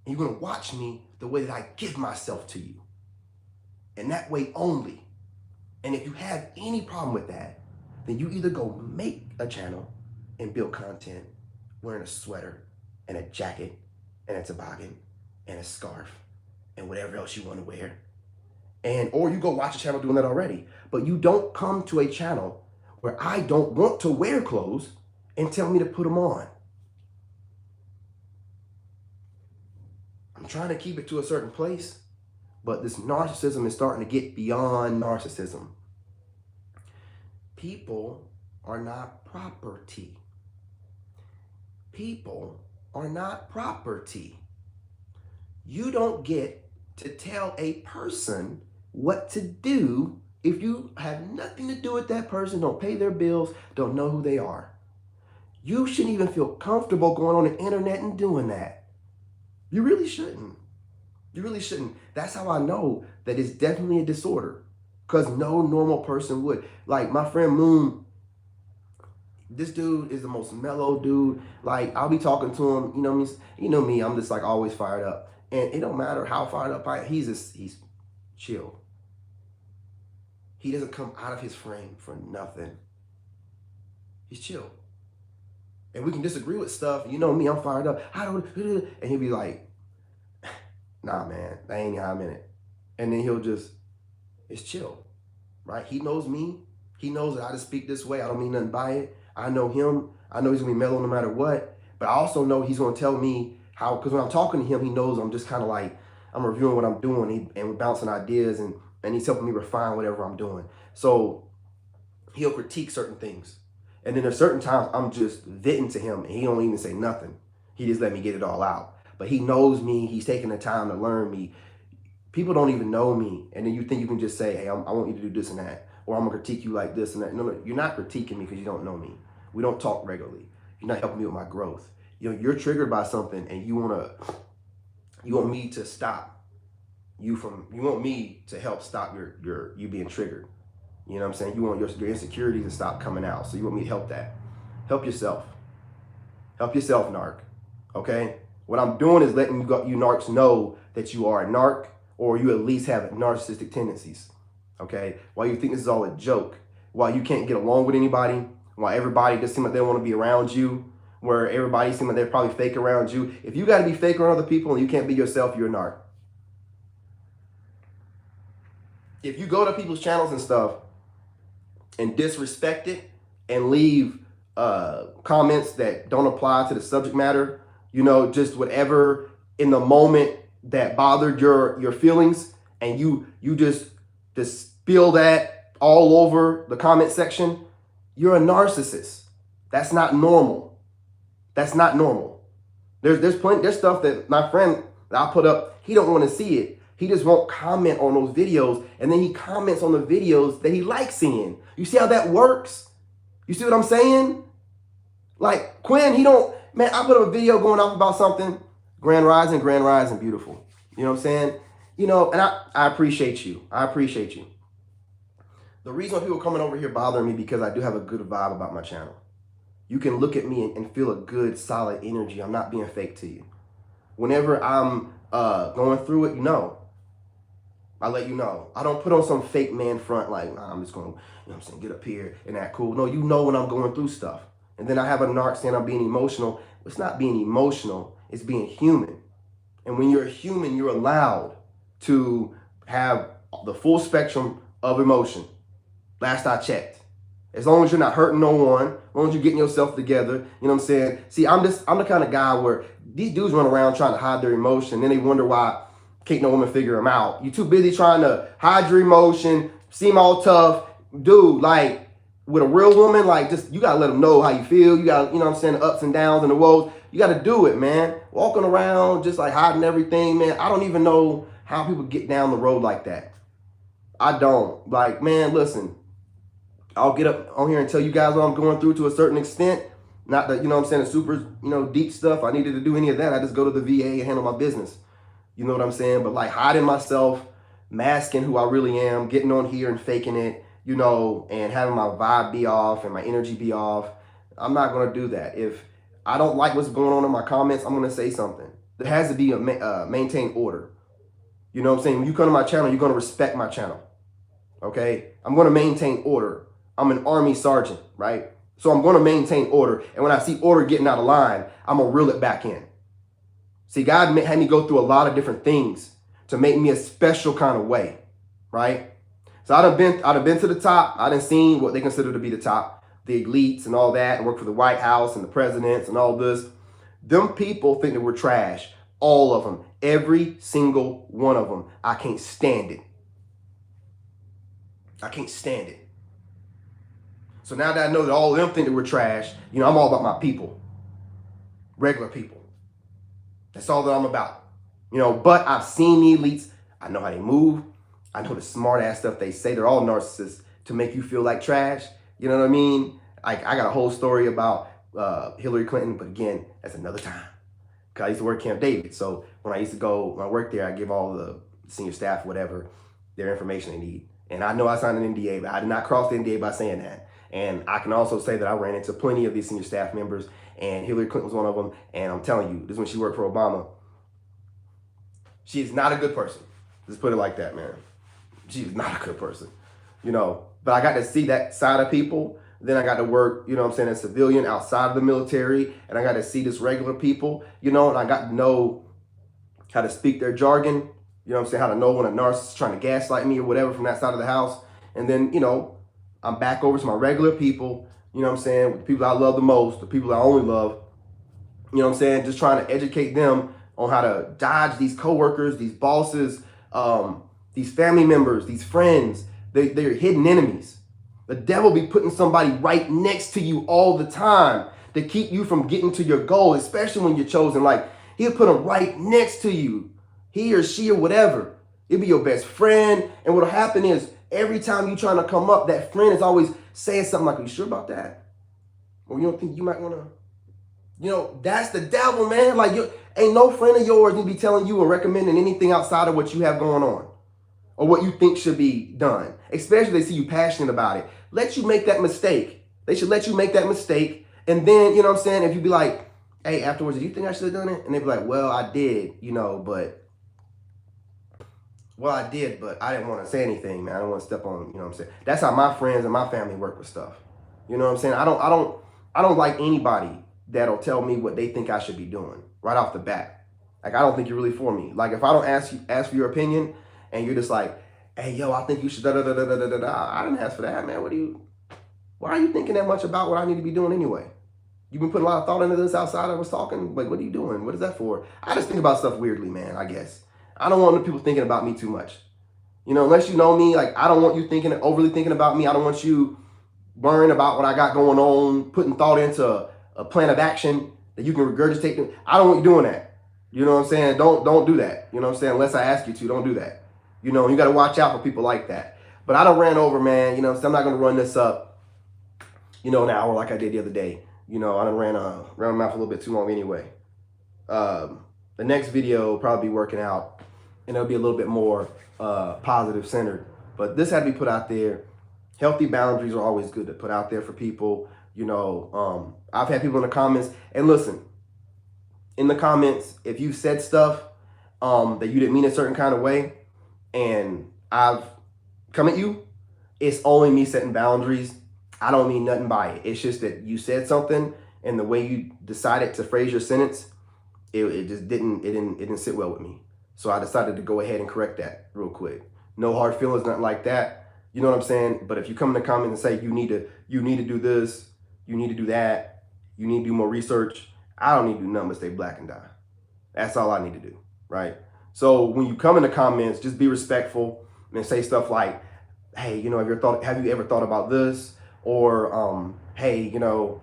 S1: And you're going to watch me the way that I give myself to you. And that way only. And if you have any problem with that, then you either go make a channel and build content wearing a sweater and a jacket and a toboggan and a scarf and whatever else you want to wear. Or you go watch a channel doing that already. But you don't come to a channel where I don't want to wear clothes and tell me to put them on. I'm trying to keep it to a certain place, but this narcissism is starting to get beyond narcissism. People are not property. People are not property. You don't get to tell a person what to do if you have nothing to do with that person, don't pay their bills, don't know who they are. You shouldn't even feel comfortable going on the internet and doing that. You really shouldn't. You really shouldn't. That's how I know that it's definitely a disorder, because no normal person would. Like my friend Moon, this dude is the most mellow dude. Like I'll be talking to him, you know me, I'm just like always fired up. And it don't matter how fired up I am, he's chill. He doesn't come out of his frame for nothing. He's chill. And we can disagree with stuff. You know me, I'm fired up. And he'll be like, nah, man, that ain't how I'm in it. And then it's chill, right? He knows me. He knows that I just speak this way. I don't mean nothing by it. I know him. I know he's gonna be mellow no matter what. But I also know he's gonna tell me how, because when I'm talking to him, he knows I'm just kind of like, I'm reviewing what I'm doing, and we're bouncing ideas, and he's helping me refine whatever I'm doing. So he'll critique certain things. And then there's certain times I'm just venting to him and he don't even say nothing. He just let me get it all out. But he knows me. He's taking the time to learn me. People don't even know me. And then you think you can just say, hey, I want you to do this and that. Or I'm going to critique you like this and that. No, you're not critiquing me because you don't know me. We don't talk regularly. You're not helping me with my growth. You're triggered by something and you want me to stop you want me to help stop you being triggered. You know what I'm saying? You want your insecurities to stop coming out. So you want me to help that. Help yourself. Help yourself, narc. Okay? What I'm doing is letting you narcs know that you are a narc, or you at least have narcissistic tendencies. Okay? While you think this is all a joke, while you can't get along with anybody, while everybody just seems like they want to be around you, where everybody seems like they're probably fake around you. If you got to be fake around other people and you can't be yourself, you're a narc. If you go to people's channels and stuff and disrespect it and leave comments that don't apply to the subject matter, you know, just whatever in the moment that bothered your feelings, and you just spill that all over the comment section, you're a narcissist. That's not normal. That's not normal. There's stuff that my friend that I put up, he don't want to see it. He just won't comment on those videos, and then he comments on the videos that he likes seeing. You see how that works? You see what I'm saying? Like Quinn, he don't, man, I put up a video going off about something, Grand Rising, beautiful. You know what I'm saying? You know, and I appreciate you. I appreciate you. The reason why people are coming over here bothering me because I do have a good vibe about my channel. You can look at me and feel a good, solid energy. I'm not being fake to you. Whenever I'm going through it, you know, I let you know. I don't put on some fake man front like, nah, I'm just going to, you know what I'm saying, get up here and act cool. No, you know when I'm going through stuff. And then I have a narc saying I'm being emotional. It's not being emotional. It's being human. And when you're a human, you're allowed to have the full spectrum of emotion. Last I checked. As long as you're not hurting no one, as long as you're getting yourself together, you know what I'm saying? See, I'm the kind of guy where these dudes run around trying to hide their emotion, then they wonder why can't no woman figure them out. You too busy trying to hide your emotion, seem all tough. Dude, like, with a real woman, like, just, you gotta let them know how you feel. You gotta, you know what I'm saying, the ups and downs and the woes. You gotta do it, man. Walking around just like hiding everything, man. I don't even know how people get down the road like that. I don't. Like, man, listen. I'll get up on here and tell you guys what I'm going through to a certain extent. Not that, you know what I'm saying, the super, you know, deep stuff. I needed to do any of that. I just go to the VA and handle my business. You know what I'm saying? But like hiding myself, masking who I really am, getting on here and faking it, you know, and having my vibe be off and my energy be off. I'm not going to do that. If I don't like what's going on in my comments, I'm going to say something. There has to be a maintained order. You know what I'm saying? When you come to my channel, you're going to respect my channel. Okay? I'm going to maintain order. I'm an Army sergeant, right? So I'm going to maintain order. And when I see order getting out of line, I'm going to reel it back in. See, God had me go through a lot of different things to make me a special kind of way, right? So I'd have been to the top. I done seen what they consider to be the top, the elites and all that, and work for the White House and the presidents and all this. Them people think that we're trash. All of them. Every single one of them. I can't stand it. I can't stand it. So now that I know that all of them think that we're trash, you know, I'm all about my people. Regular people. That's all that I'm about. You know, but I've seen the elites. I know how they move. I know the smart ass stuff they say. They're all narcissists to make you feel like trash. You know what I mean? I got a whole story about Hillary Clinton, but again, that's another time. Because I used to work Camp David. So when I worked there, I give all the senior staff, whatever, their information they need. And I know I signed an NDA, but I did not cross the NDA by saying that. And I can also say that I ran into plenty of these senior staff members, and Hillary Clinton was one of them. And I'm telling you, this is when she worked for Obama. She is not a good person. Just put it like that, man. She is not a good person, you know. But I got to see that side of people. Then I got to work, you know what I'm saying, as a civilian outside of the military. And I got to see this regular people, you know, and I got to know how to speak their jargon. You know what I'm saying? How to know when a narcissist is trying to gaslight me or whatever from that side of the house. And then, you know, I'm back over to my regular people, you know what I'm saying, with the people I love the most, the people I only love, you know what I'm saying, just trying to educate them on how to dodge these coworkers, these bosses, these family members, these friends. They're hidden enemies. The devil be putting somebody right next to you all the time to keep you from getting to your goal, especially when you're chosen. Like, he'll put them right next to you, he or she or whatever. It'll be your best friend. And what'll happen is, every time you're trying to come up, that friend is always saying something like, are you sure about that? Or you don't think you might want to, you know, that's the devil, man. Like, ain't no friend of yours need to be telling you or recommending anything outside of what you have going on or what you think should be done, especially if they see you passionate about it. Let you make that mistake. They should let you make that mistake. And then, you know what I'm saying, if you be like, hey, afterwards, do you think I should have done it? And they be like, well, I did, you know, but well, I did, but I didn't want to say anything, man. I don't want to step on, you know what I'm saying? That's how my friends and my family work with stuff. You know what I'm saying? I don't like anybody that'll tell me what they think I should be doing right off the bat. Like, I don't think you're really for me. Like, if I don't ask for your opinion and you're just like, hey, yo, I think you should I didn't ask for that, man. Why are you thinking that much about what I need to be doing anyway? You've been putting a lot of thought into this outside of us talking? Like, what are you doing? What is that for? I just think about stuff weirdly, man, I guess. I don't want people thinking about me too much. You know, unless you know me, like, I don't want you overly thinking about me. I don't want you worrying about what I got going on, putting thought into a plan of action that you can regurgitate. I don't want you doing that. You know what I'm saying? Don't do that. You know what I'm saying? Unless I ask you to, don't do that. You know, you got to watch out for people like that. But I done ran over, man. You know, so I'm not going to run this up, you know, an hour like I did the other day. You know, I done ran my mouth a little bit too long anyway. The next video will probably be working out, and it'll be a little bit more positive centered. But this had to be put out there. Healthy boundaries are always good to put out there for people. You know, I've had people in the comments, and listen, in the comments, if you said stuff that you didn't mean a certain kind of way, and I've come at you, it's only me setting boundaries. I don't mean nothing by it. It's just that you said something, and the way you decided to phrase your sentence, it just didn't sit well with me. So I decided to go ahead and correct that real quick. No hard feelings, nothing like that. You know what I'm saying? But if you come in the comments and say you need to do this, you need to do that, you need to do more research, I don't need to do nothing but stay black and die. That's all I need to do, right? So when you come in the comments, just be respectful and say stuff like, hey, you know, have you ever thought about this? Or, hey, you know,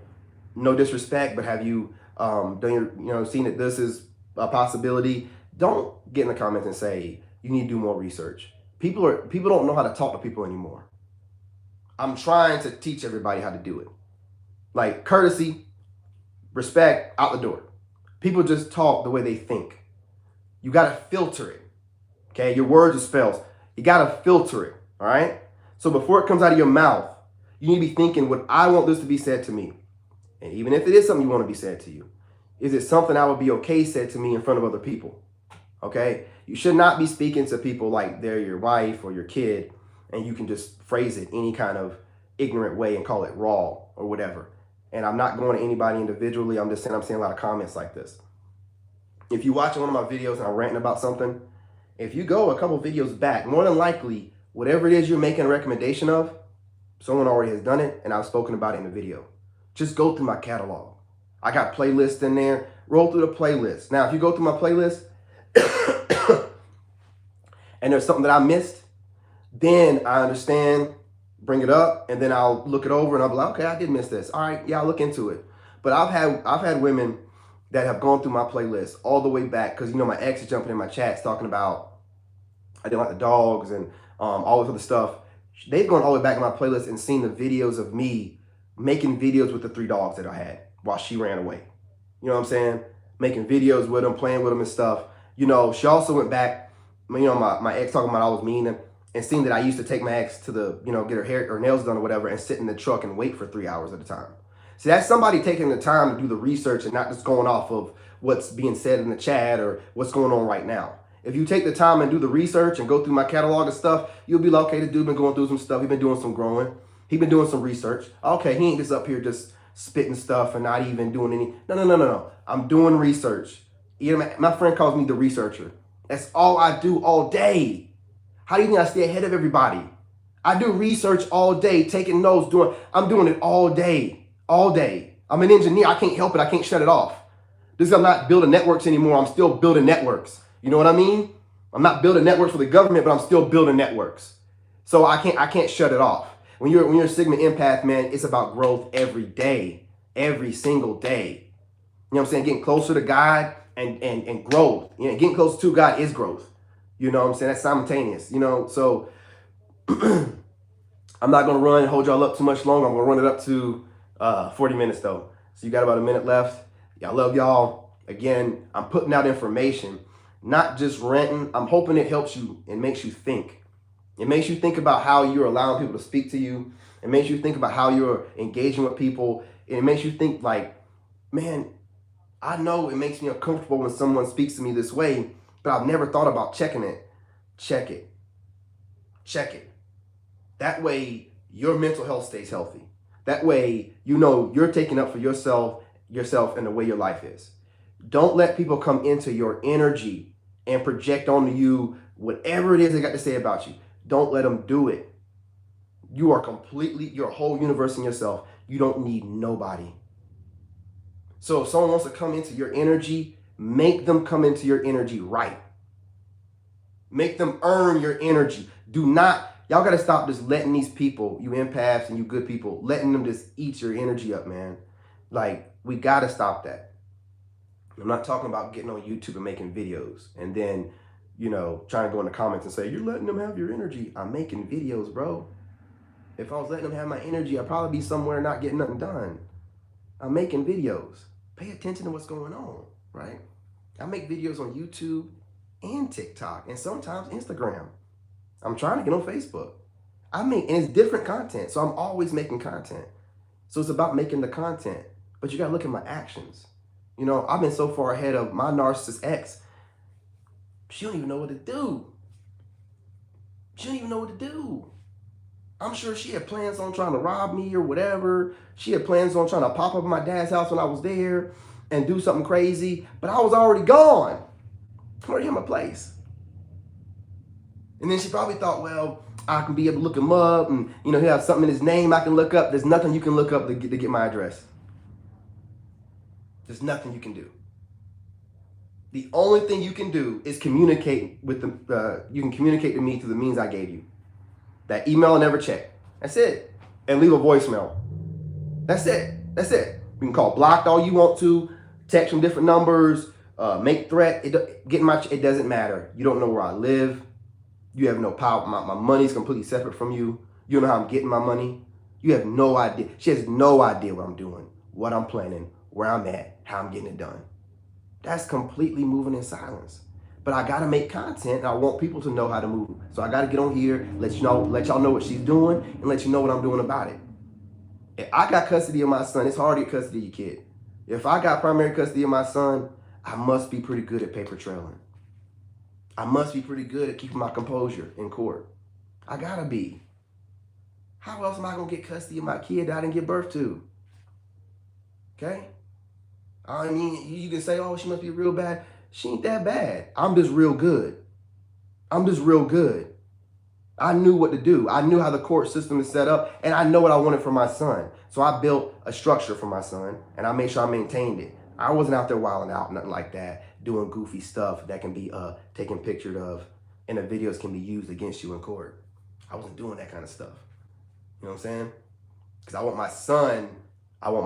S1: no disrespect, but have you seen that this is a possibility? Don't get in the comments and say you need to do more research. People don't know how to talk to people anymore. I'm trying to teach everybody how to do it. Like courtesy, respect, out the door. People just talk the way they think. You got to filter it. Okay, your words are spells. You got to filter it. All right. So before it comes out of your mouth, you need to be thinking, would I want this to be said to me? And even if it is something you want to be said to you, is it something I would be okay said to me in front of other people? Okay? You should not be speaking to people like they're your wife or your kid, and you can just phrase it any kind of ignorant way and call it raw or whatever. And I'm not going to anybody individually. I'm seeing a lot of comments like this. If you watch one of my videos and I'm ranting about something, if you go a couple videos back, more than likely, whatever it is you're making a recommendation of, someone already has done it, and I've spoken about it in the video. Just go through my catalog. I got playlists in there. Roll through the playlist. Now, if you go through my playlist and there's something that I missed, then I understand, bring it up, and then I'll look it over and I'll be like, okay, I did miss this. All right, yeah, I'll look into it. But I've had women that have gone through my playlist all the way back, because, you know, my ex is jumping in my chats talking about I didn't like the dogs and all this other stuff. They've gone all the way back in my playlist and seen the videos of me making videos with the 3 dogs that I had while she ran away. You know what I'm saying? Making videos with them, playing with them and stuff. You know, she also went back, you know, my ex talking about I was mean, and seeing that I used to take my ex to the, you know, get her hair or nails done or whatever, and sit in the truck and wait for 3 hours at a time. See, that's somebody taking the time to do the research and not just going off of what's being said in the chat or what's going on right now. If you take the time and do the research and go through my catalog of stuff, you'll be like, okay, this dude been going through some stuff. He's been doing some growing. He's been doing some research. Okay, he ain't just up here just spitting stuff and not even doing any. No. I'm doing research. You know, my friend calls me the researcher. That's all I do all day. How do you think I stay ahead of everybody? I do research all day, taking notes, I'm doing it all day, all day. I'm an engineer. I can't help it. I can't shut it off. This is, I'm not building networks anymore. I'm still building networks. You know what I mean? I'm not building networks for the government, but I'm still building networks. So I can't shut it off. When you're a Sigma empath, man, it's about growth every day, every single day. You know what I'm saying? Getting closer to God and growth. You know, getting closer to God is growth. You know what I'm saying? That's simultaneous. You know, so I'm not gonna hold y'all up too much longer. I'm gonna run it up to 40 minutes though. So you got about a minute left. I love y'all. Again, I'm putting out information, not just ranting. I'm hoping it helps you and makes you think. It makes you think about how you're allowing people to speak to you. It makes you think about how you're engaging with people. And it makes you think like, man, I know it makes me uncomfortable when someone speaks to me this way, but I've never thought about checking it. Check it. Check it. That way your mental health stays healthy. That way, you know, you're taking up for yourself and the way your life is. Don't let people come into your energy and project onto you whatever it is they got to say about you. Don't let them do it. You are completely, your whole universe in yourself. You don't need nobody. So if someone wants to come into your energy, make them come into your energy right. Make them earn your energy. Do not, y'all got to stop just letting these people, you empaths and you good people, letting them just eat your energy up, man. Like, we got to stop that. I'm not talking about getting on YouTube and making videos and then, you know, trying to go in the comments and say, you're letting them have your energy. I'm making videos, bro. If I was letting them have my energy, I'd probably be somewhere not getting nothing done. I'm making videos. Pay attention to what's going on, right? I make videos on YouTube and TikTok and sometimes Instagram. I'm trying to get on Facebook. And it's different content, so I'm always making content. So it's about making the content, but you gotta look at my actions. You know, I've been so far ahead of my narcissist ex. She don't even know what to do. She don't even know what to do. I'm sure she had plans on trying to rob me or whatever. She had plans on trying to pop up at my dad's house when I was there and do something crazy, but I was already gone. I already had my place. And then she probably thought, well, I can be able to look him up and, you know, he'll have something in his name I can look up. There's nothing you can look up to get my address. There's nothing you can do. The only thing you can do is communicate with you can communicate to me through the means I gave you. That email I never check. That's it. And leave a voicemail. That's it. That's it. You can call blocked all you want to, text from different numbers, make threat. It doesn't matter. You don't know where I live. You have no power. My money's completely separate from you. You don't know how I'm getting my money. You have no idea. She has no idea what I'm doing, what I'm planning, where I'm at, how I'm getting it done. That's completely moving in silence. But I gotta make content and I want people to know how to move. So I gotta get on here, let y'all know what she's doing and let you know what I'm doing about it. If I got custody of my son, it's hard to get custody of your kid. If I got primary custody of my son, I must be pretty good at paper trailing. I must be pretty good at keeping my composure in court. I gotta be. How else am I gonna get custody of my kid that I didn't give birth to? Okay? I mean, you can say, oh, she must be real bad. She ain't that bad. I'm just real good. I'm just real good. I knew what to do. I knew how the court system is set up, and I know what I wanted for my son. So I built a structure for my son, and I made sure I maintained it. I wasn't out there wilding out, nothing like that, doing goofy stuff that can be taken pictured of, and the videos can be used against you in court. I wasn't doing that kind of stuff. You know what I'm saying? Because I want my son. I want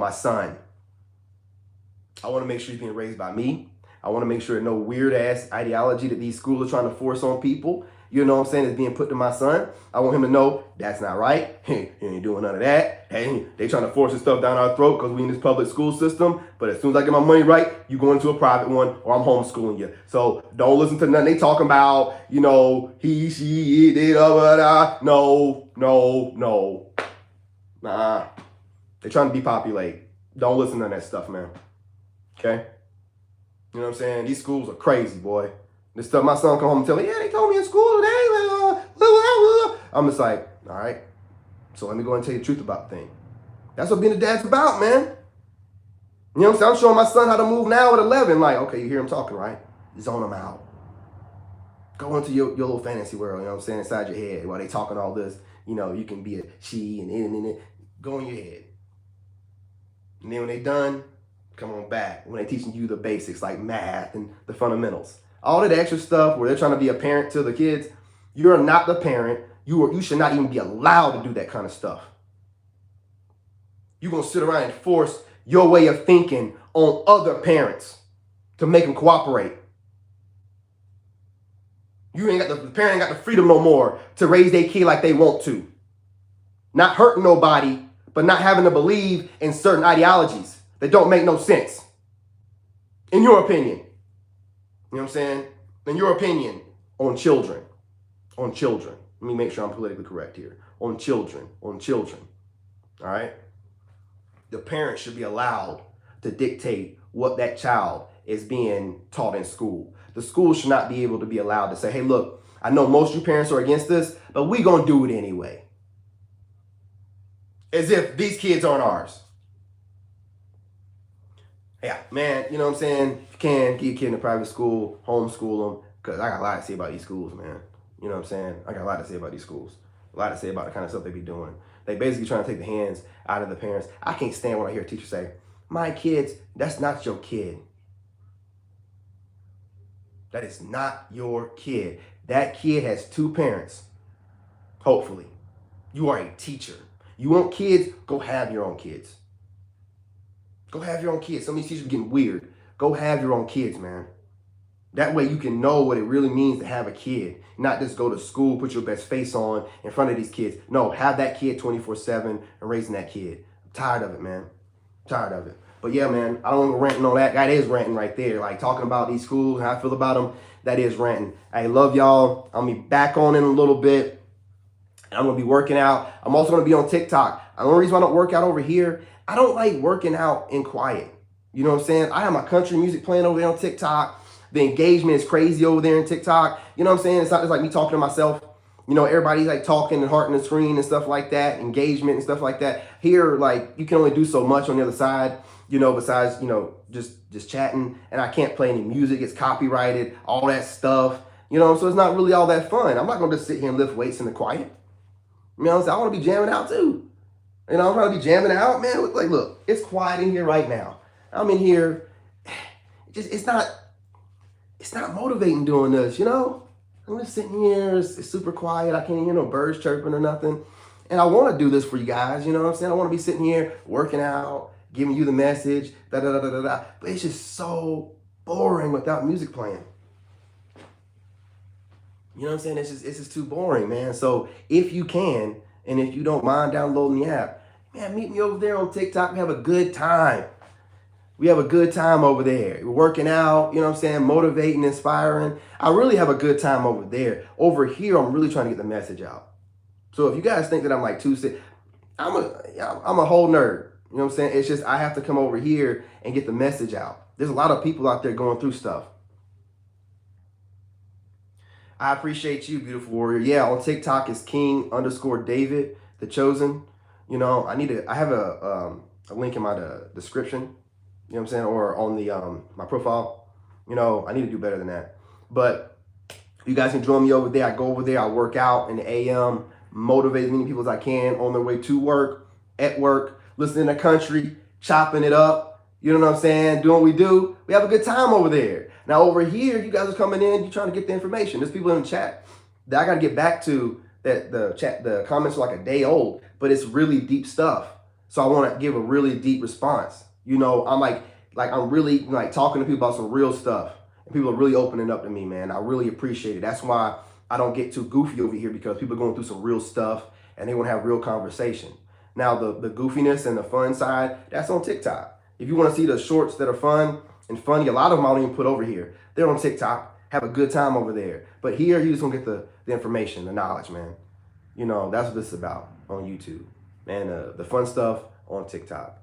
S1: to make sure he's being raised by me. I want to make sure no weird ass ideology that these schools are trying to force on people, you know what I'm saying, is being put to my son. I want him to know that's not right. He ain't doing none of that. Hey, they trying to force this stuff down our throat because we in this public school system. But as soon as I get my money right, you go into a private one or I'm homeschooling you. So don't listen to nothing they talking about, you know, he, she, they, no. Nah. They're trying to depopulate. Don't listen to that stuff, man. Okay? You know what I'm saying? These schools are crazy, boy. This stuff, my son come home and tell me, yeah, they told me in school today. I'm just like, all right. So let me go and tell you the truth about the thing. That's what being a dad's about, man. You know what I'm saying? I'm showing my son how to move now at 11. Like, okay, you hear him talking, right? Zone him out. Go into your little fantasy world, you know what I'm saying, inside your head. While they talking all this, you know, you can be a she and go in your head. And then when they done, come on back. When they're teaching you the basics like math and the fundamentals. All that extra stuff where they're trying to be a parent to the kids, you're not the parent. You should not even be allowed to do that kind of stuff. You're going to sit around and force your way of thinking on other parents to make them cooperate. The parent ain't got the freedom no more to raise their kid like they want to. Not hurting nobody, but not having to believe in certain ideologies that don't make no sense. In your opinion. You know what I'm saying? In your opinion on children. On children. Let me make sure I'm politically correct here. On children. On children. All right? The parent should be allowed to dictate what that child is being taught in school. The school should not be able to be allowed to say, hey, look, I know most of you parents are against this, but we're going to do it anyway. As if these kids aren't ours. Yeah, man, you know what I'm saying? If you can, get your kid in a private school, homeschool them, because I got a lot to say about these schools, man. You know what I'm saying? I got a lot to say about these schools. A lot to say about the kind of stuff they be doing. They basically trying to take the hands out of the parents. I can't stand when I hear teachers say, my kids, that's not your kid. That is not your kid. That kid has two parents, hopefully. You are a teacher. You want kids? Go have your own kids. Go have your own kids. Some of these teachers are getting weird. Go have your own kids, man. That way you can know what it really means to have a kid. Not just go to school, put your best face on in front of these kids. No, have that kid 24/7 and raising that kid. I'm tired of it, man. I'm tired of it. But yeah, man, I don't want to ranting on that. That is ranting right there. Like talking about these schools, how I feel about them, that is ranting. I love y'all. I'll be back on in a little bit. I'm going to be working out. I'm also going to be on TikTok. The only reason I don't work out over here, I don't like working out in quiet. You know what I'm saying? I have my country music playing over there on TikTok. The engagement is crazy over there in TikTok. You know what I'm saying? It's not just like me talking to myself. You know, everybody's like talking and hearting the screen and stuff like that, engagement and stuff like that. Here, like, you can only do so much on the other side, you know, besides, you know, just chatting. And I can't play any music. It's copyrighted, all that stuff. You know, so it's not really all that fun. I'm not going to just sit here and lift weights in the quiet. You know what I'm saying? I want to be jamming out too. You know, I'm trying to be jamming out, man. Like, look, it's quiet in here right now. I'm in here. It's not motivating doing this, you know? I'm just sitting here, it's super quiet. I can't hear no birds chirping or nothing. And I want to do this for you guys, you know what I'm saying? I want to be sitting here working out, giving you the message, da da da da da. But it's just so boring without music playing. You know what I'm saying? It's just too boring, man. So if you can, and if you don't mind downloading the app, man, meet me over there on TikTok. We have a good time. We have a good time over there. We're working out, you know what I'm saying? Motivating, inspiring. I really have a good time over there. Over here, I'm really trying to get the message out. So if you guys think that I'm like too sick, I'm a whole nerd. You know what I'm saying? It's just I have to come over here and get the message out. There's a lot of people out there going through stuff. I appreciate you, beautiful warrior. Yeah, on TikTok it's King_David, the chosen. You know, I have a link in my description. You know what I'm saying? Or on the my profile. You know, I need to do better than that. But you guys can join me over there. I go over there. I work out in the AM, motivate as many people as I can on their way to work, at work, listening to country, chopping it up. You know what I'm saying? Doing what we do. We have a good time over there. Now over here, you guys are coming in. You're trying to get the information. There's people in the chat that I got to get back to. That the comments are like a day old, but it's really deep stuff. So I want to give a really deep response. You know, I'm really like talking to people about some real stuff. And people are really opening up to me, man. I really appreciate it. That's why I don't get too goofy over here, because people are going through some real stuff and they want to have real conversation. Now, the goofiness and the fun side, that's on TikTok. If you want to see the shorts that are fun and funny, a lot of them I don't even put over here. They're on TikTok. Have a good time over there. But here, you just going to get the information, the knowledge, man. You know, that's what this is about on YouTube. Man, the fun stuff on TikTok.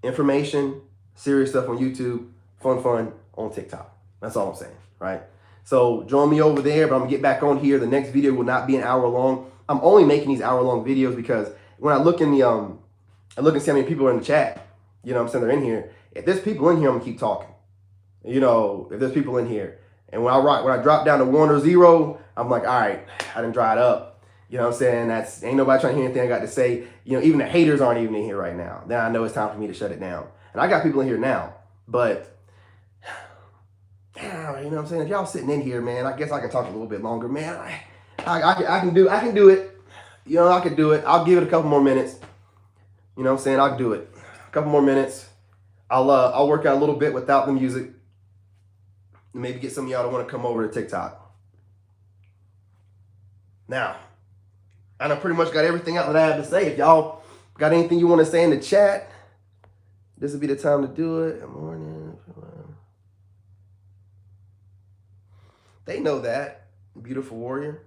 S1: Information, serious stuff on YouTube, fun on TikTok. That's all I'm saying, right? So join me over there, but I'm gonna get back on here. The next video will not be an hour long. I'm only making these hour-long videos because when I look in the I look and see how many people are in the chat. You know what I'm saying? They're in here. If there's people in here, I'm gonna keep talking. You know, if there's people in here. And when I drop down to 1 or 0, I'm like, all right, I done dried up. You know what I'm saying? Ain't nobody trying to hear anything I got to say. You know, even the haters aren't even in here right now. Then I know it's time for me to shut it down. And I got people in here now. But, you know what I'm saying? If y'all sitting in here, man, I guess I can talk a little bit longer. Man, I can do it. You know, I can do it. I'll give it a couple more minutes. You know what I'm saying? I'll do it. A couple more minutes. I'll work out a little bit without the music. Maybe get some of y'all to want to come over to TikTok. Now, I done pretty much got everything out that I have to say. If y'all got anything you want to say in the chat, this would be the time to do it. Good morning. They know that, beautiful warrior.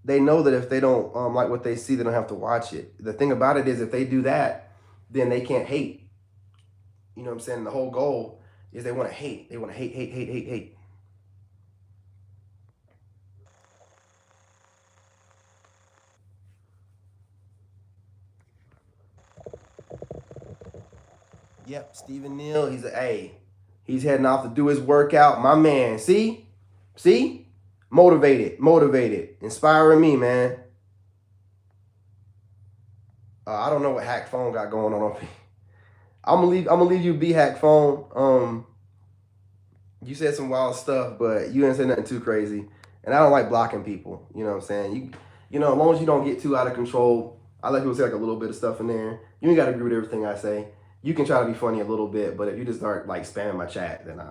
S1: They know that if they don't like what they see, they don't have to watch it. The thing about it is, if they do that, then they can't hate. You know what I'm saying? The whole goal is they want to hate. They want to hate. Yep, Stephen Neal, he's a A. He's heading off to do his workout. My man, see? Motivated, inspiring me, man. I don't know what hacked phone got going on over here. I'm gonna leave you B-Hack phone. You said some wild stuff, but you didn't say nothing too crazy. And I don't like blocking people. You know what I'm saying? You know, as long as you don't get too out of control, I let people say like a little bit of stuff in there. You ain't got to agree with everything I say. You can try to be funny a little bit, but if you just start like spamming my chat, then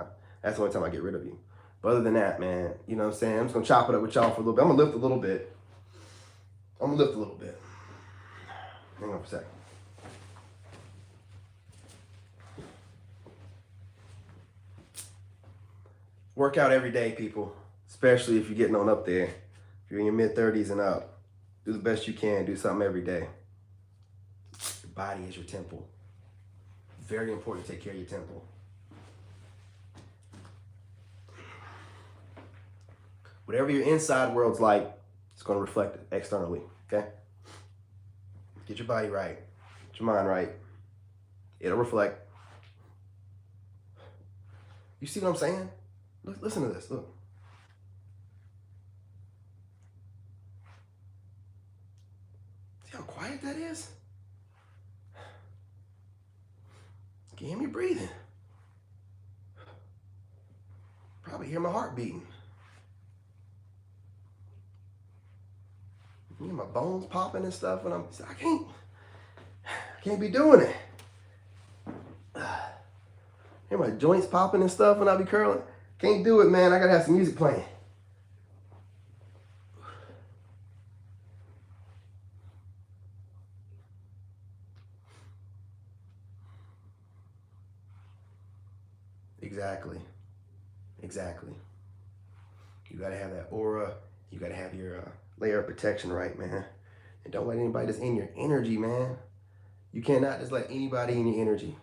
S1: that's the only time I get rid of you. But other than that, man, you know what I'm saying? I'm just gonna chop it up with y'all for a little bit. I'm gonna lift a little bit. Hang on for a second. Work out every day, people, especially if you're getting on up there. If you're in your mid-30s and up, do the best you can. Do something every day. Your body is your temple. Very important to take care of your temple. Whatever your inside world's like, it's going to reflect it externally, okay? Get your body right. Get your mind right. It'll reflect. You see what I'm saying? Listen to this, look. See how quiet that is? Can you hear me breathing? Probably hear my heart beating. You hear my bones popping and stuff, and I can't be doing it. Hear my joints popping and stuff when I be curling. Can't do it, man. I gotta have some music playing. Exactly. You gotta have that aura. You gotta have your layer of protection right, man. And don't let anybody that's in your energy, man. You cannot just let anybody in your energy.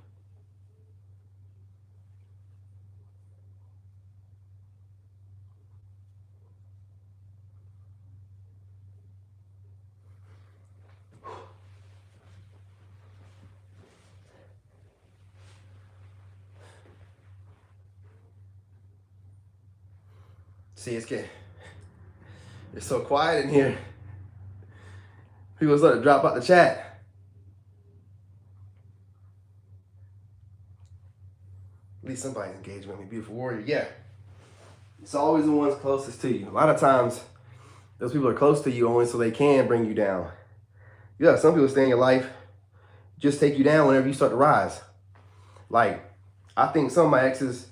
S1: See, it's so quiet in here. People start to drop out the chat. At least somebody's engaged with me. Beautiful warrior. Yeah. It's always the ones closest to you. A lot of times, those people are close to you only so they can bring you down. Yeah, some people stay in your life, just take you down whenever you start to rise. Like, I think some of my exes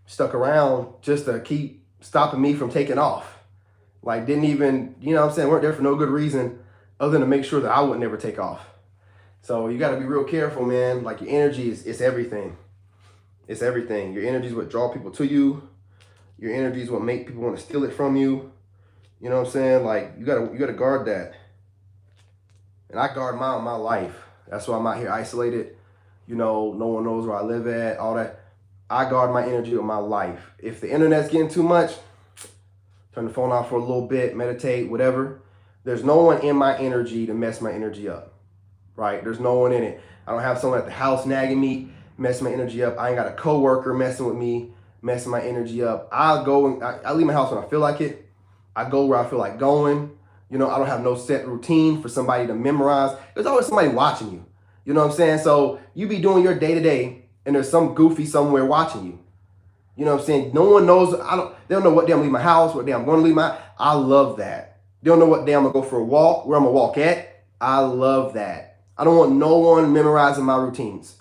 S1: stuck around just to keep stopping me from taking off. Like, didn't even, you know what I'm saying, weren't there for no good reason other than to make sure that I would never take off. So you got to be real careful, man. Like, your energy is everything. It's everything. Your energy is what draw people to you. Your energy is what make people want to steal it from you. You know what I'm saying? Like, you gotta guard that. And I guard my life. That's why I'm out here isolated. You know, no one knows where I live at, all that. I guard my energy with my life. If the internet's getting too much, turn the phone off for a little bit, meditate, whatever. There's no one in my energy to mess my energy up, right? There's no one in it. I don't have someone at the house nagging me, messing my energy up. I ain't got a coworker messing with me, messing my energy up. I leave my house when I feel like it. I go where I feel like going. You know, I don't have no set routine for somebody to memorize. There's always somebody watching you. You know what I'm saying? So you be doing your day-to-day, and there's some goofy somewhere watching you. You know what I'm saying? No one knows. They don't know what day I'm leaving my house, what day I'm going to leave my house. I love that. They don't know what day I'm going to go for a walk, where I'm going to walk at. I love that. I don't want no one memorizing my routines.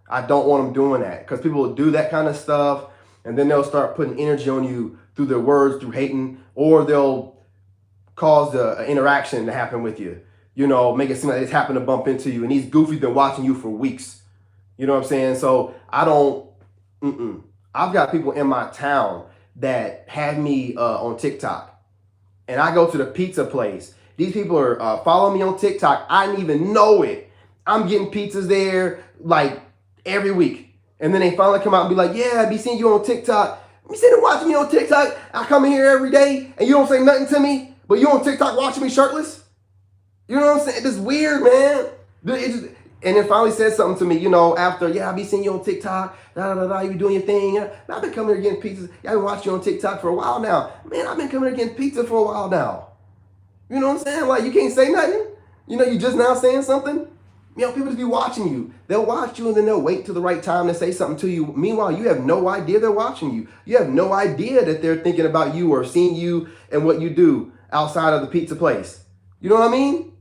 S1: I don't want them doing that because people will do that kind of stuff, and then they'll start putting energy on you through their words, through hating, or they'll cause an interaction to happen with you. You know, make it seem like it's happened to bump into you, and these goofies been watching you for weeks. You know what I'm saying? So I don't, I've got people in my town that have me on TikTok, and I go to the pizza place. These people are following me on TikTok. I didn't even know it. I'm getting pizzas there like every week. And then they finally come out and be like, yeah, I be seeing you on TikTok. You sitting there watching me on TikTok. I come in here every day and you don't say nothing to me, but you on TikTok watching me shirtless? You know what I'm saying? It's weird, man. And then finally said something to me, you know, after, yeah, I be seeing you on TikTok, you be doing your thing. I've been coming here getting pizzas. Yeah, I've been watching you on TikTok for a while now. Man, I've been coming here getting pizza for a while now. You know what I'm saying? Like, you can't say nothing. You know, you just now saying something. People just be watching you. They'll watch you and then they'll wait till the right time to say something to you. Meanwhile, you have no idea they're watching you. You have no idea that they're thinking about you or seeing you and what you do outside of the pizza place. You know what I mean?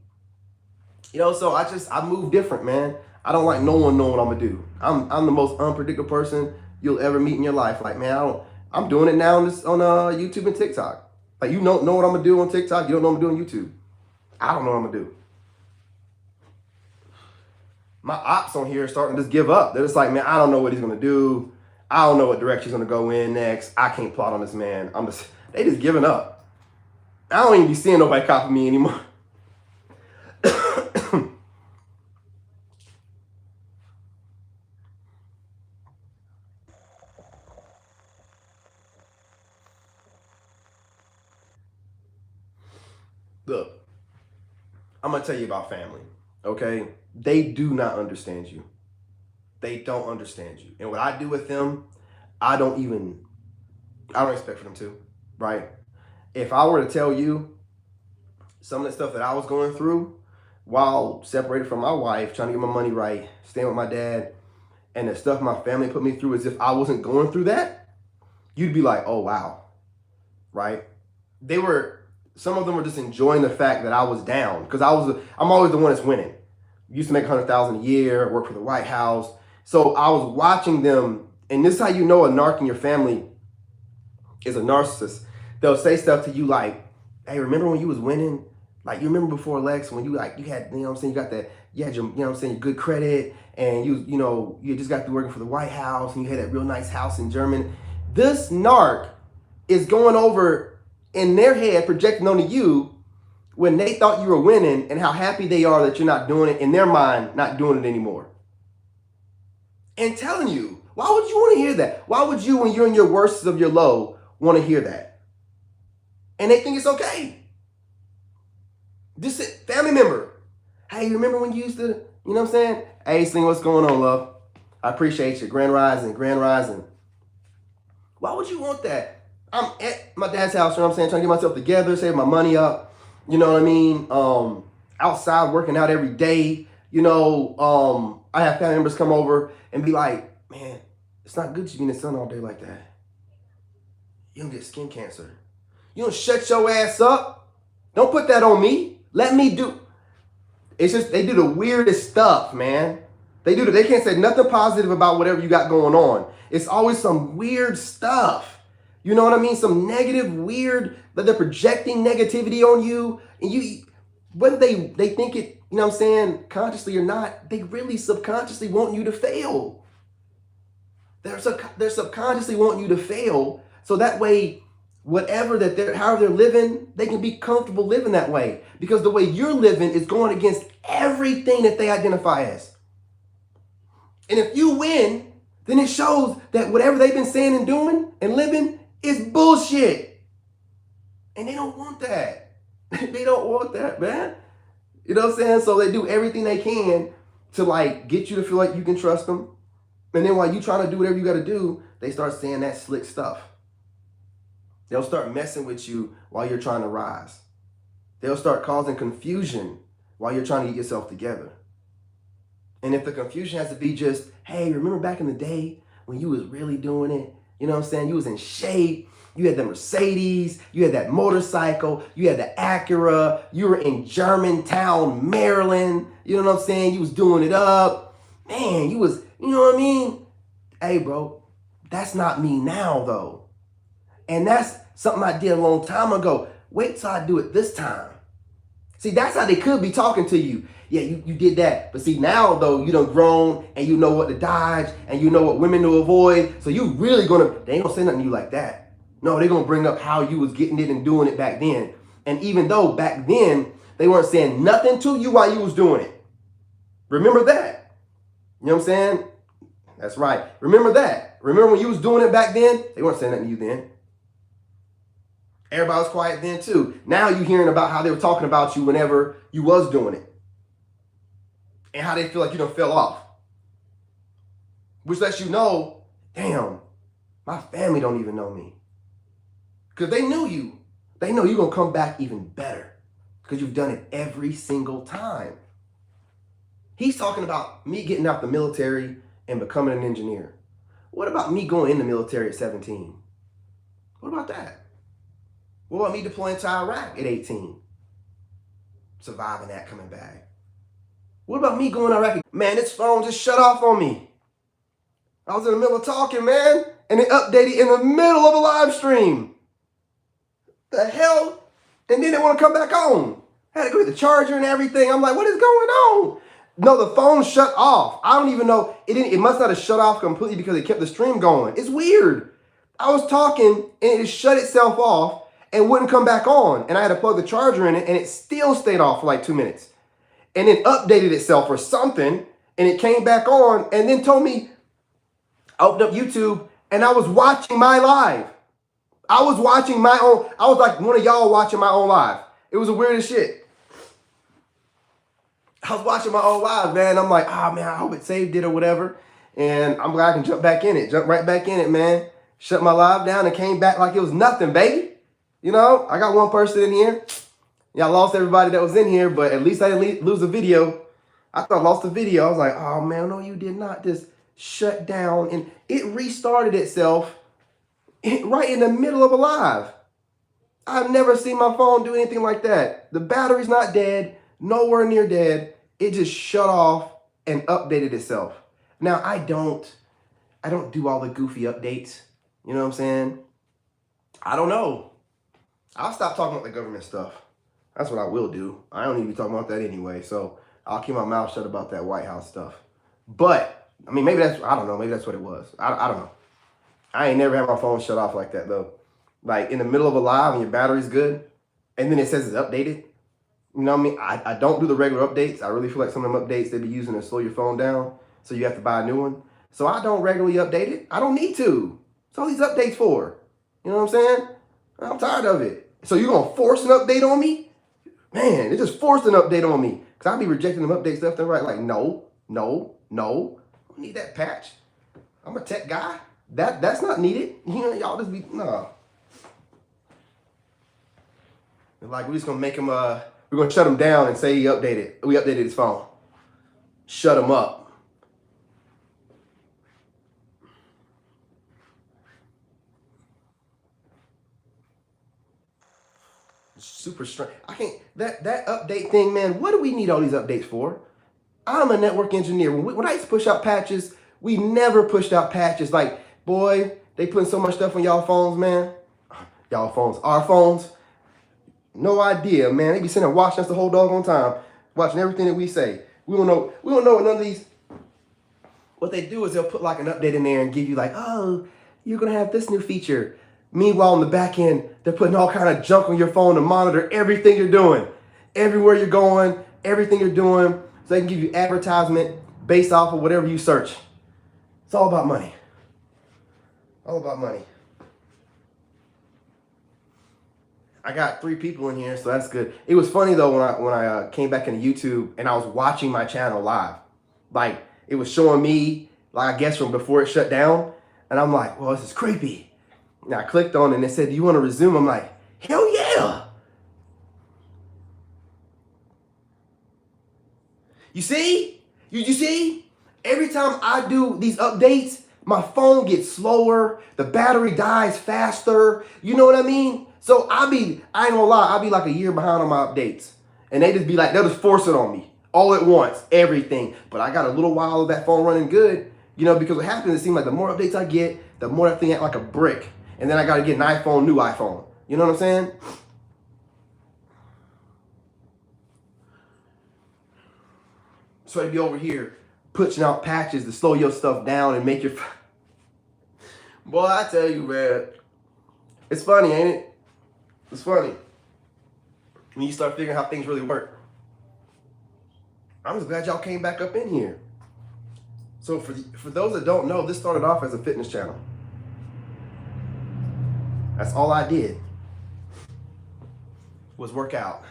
S1: So I move different, man. I don't like no one knowing what I'm gonna do. I'm the most unpredictable person you'll ever meet in your life. Like, man, I'm doing it now on YouTube and TikTok. Like, you know what I'm gonna do on TikTok. You don't know what I'm doing on YouTube. I don't know what I'm gonna do. My ops on here are starting to just give up. They're just like, man, I don't know what he's gonna do. I don't know what direction he's gonna go in next. I can't plot on this man. They just giving up. I don't even be seeing nobody copy me anymore. Look, I'm gonna tell you about family, okay? They do not understand you. They don't understand you. And what I do with them, I don't expect for them to, right? If I were to tell you some of the stuff that I was going through while separated from my wife, trying to get my money right, staying with my dad, and the stuff my family put me through as if I wasn't going through that, you'd be like, oh, wow, right? Some of them were just enjoying the fact that I was down because I'm always the one that's winning. Used to make $100,000 a year, work for the White House. So I was watching them, and this is how you know a narc in your family is a narcissist. They'll say stuff to you like, hey, remember when you was winning? Like, you remember before Lex when you had, you had your, your good credit, and you just got through working for the White House, and you had that real nice house in Germany. This narc is going over in their head, projecting onto you when they thought you were winning and how happy they are that you're not doing it, in their mind, not doing it anymore. And telling you, why would you want to hear that? Why would you, when you're in your worst of your low, want to hear that? And they think it's okay. This family member, hey, you remember when you used to, you know what I'm saying? Hey, Sling, what's going on, love? I appreciate you. Grand rising, grand rising. Why would you want that? I'm at my dad's house, you know what I'm saying, trying to get myself together, save my money up, you know what I mean? Outside working out every day, I have family members come over and be like, man, it's not good to be in the sun all day like that. You don't get skin cancer. You don't shut your ass up. Don't put that on me. Let me do. It's just, they do the weirdest stuff, man. They can't say nothing positive about whatever you got going on. It's always some weird stuff. You know what I mean? Some negative, weird, that they're projecting negativity on you. And whether they think it, you know what I'm saying, consciously or not, they really subconsciously want you to fail. They're subconsciously wanting you to fail. So that way, however they're living, they can be comfortable living that way. Because the way you're living is going against everything that they identify as. And if you win, then it shows that whatever they've been saying and doing and living is bullshit. And they don't want that. They don't want that, man. You know what I'm saying? So they do everything they can to get you to feel like you can trust them. And then while you trying to do whatever you got to do, they start saying that slick stuff. They'll start messing with you while you're trying to rise. They'll start causing confusion while you're trying to get yourself together. And if the confusion has to be just, hey, remember back in the day when you was really doing it? You know what I'm saying? You was in shape. You had the Mercedes. You had that motorcycle. You had the Acura. You were in Germantown, Maryland. You know what I'm saying? You was doing it up. Man, you was, you know what I mean? Hey, bro, that's not me now, though. And that's something I did a long time ago. Wait till I do it this time. See, that's how they could be talking to you. Yeah, you did that. But see, now, though, you done grown and you know what to dodge and you know what women to avoid. So you really they ain't gonna say nothing to you like that. No, they're gonna bring up how you was getting it and doing it back then. And even though back then, they weren't saying nothing to you while you was doing it. Remember that. You know what I'm saying? That's right. Remember that. Remember when you was doing it back then? They weren't saying nothing to you then. Everybody was quiet then too. Now you're hearing about how they were talking about you whenever you was doing it. And how they feel like you done fell off. Which lets you know, damn, my family don't even know me. Because they knew you. They know you're going to come back even better. Because you've done it every single time. He's talking about me getting out the military and becoming an engineer. What about me going in the military at 17? What about that? What about me deploying to Iraq at 18? Surviving that, coming back. What about me going to Iraq? Man, this phone just shut off on me. I was in the middle of talking, man, and it updated in the middle of a live stream. The hell? And then it want to come back on. I had to go get the charger and everything. I'm like, what is going on? No, the phone shut off. I don't even know. It must not have shut off completely because it kept the stream going. It's weird. I was talking and it shut itself off and wouldn't come back on. And I had to plug the charger in it and it still stayed off for like 2 minutes. And then updated itself or something and it came back on and then told me, I opened up YouTube and I was watching my live. I was watching my own. I was like one of y'all watching my own live. It was the weirdest shit. I was watching my own live, man. I'm like, ah, man, I hope it saved it or whatever. And I'm glad I can jump back in it. Jump right back in it, man. Shut my live down and came back like it was nothing, baby. You know, I got one person in here. Yeah, I lost everybody that was in here, but at least I didn't lose the video. I thought I lost the video. I was like, oh, man, no, you did not. Just shut down. And it restarted itself right in the middle of a live. I've never seen my phone do anything like that. The battery's not dead, nowhere near dead. It just shut off and updated itself. Now, I don't do all the goofy updates. You know what I'm saying? I don't know. I'll stop talking about the government stuff. That's what I will do. I don't need to be talking about that anyway. So I'll keep my mouth shut about that White House stuff. But, I mean, maybe that's, I don't know. Maybe that's what it was. I don't know. I ain't never had my phone shut off like that, though. Like, in the middle of a live and your battery's good, and then it says it's updated. You know what I mean? I don't do the regular updates. I really feel like some of them updates they be using to slow your phone down, so you have to buy a new one. So I don't regularly update it. I don't need to. What's all these updates for? You know what I'm saying? I'm tired of it. So you're going to force an update on me? Man, it just forced an update on me. Because I'll be rejecting them updates left and right. Like, no. I don't need that patch. I'm a tech guy. That's not needed. You know, y'all just be, no. Like, we're just going to make him, we're going to shut him down and say we updated his phone. Shut him up. Super strange. I can't, that update thing, man, what do we need all these updates for? I'm a network engineer. When I used to push out patches, we never pushed out patches. Like, boy, they putting so much stuff on y'all phones, man. Y'all phones, our phones. No idea, man. They be sitting there watching us the whole doggone time, watching everything that we say. We don't know what none of these. What they do is they'll put like an update in there and give you like, oh, you're gonna have this new feature. Meanwhile, on the back end, they're putting all kind of junk on your phone to monitor everything you're doing, everywhere you're going, everything you're doing, so they can give you advertisement based off of whatever you search. It's all about money. All about money. I got 3 people in here, so that's good. It was funny though when I came back into YouTube and I was watching my channel live. Like, it was showing me, like, I guess from before it shut down, and I'm like, well, this is creepy. And I clicked on it and it said, do you want to resume? I'm like, hell yeah. You see? You see? Every time I do these updates, my phone gets slower, the battery dies faster. You know what I mean? So I ain't gonna lie, I'll be like a year behind on my updates. And they just be like, they'll just force it on me all at once, everything. But I got a little while of that phone running good, you know, because what happens, it seems like the more updates I get, the more that thing act like a brick. And then I got to get an iPhone, new iPhone. You know what I'm saying? So I'd be over here pushing out patches to slow your stuff down and make your... Boy, I tell you, man. It's funny, ain't it? It's funny. When you start figuring how things really work. I'm just glad y'all came back up in here. So for those that don't know, this started off as a fitness channel. That's all I did was work out.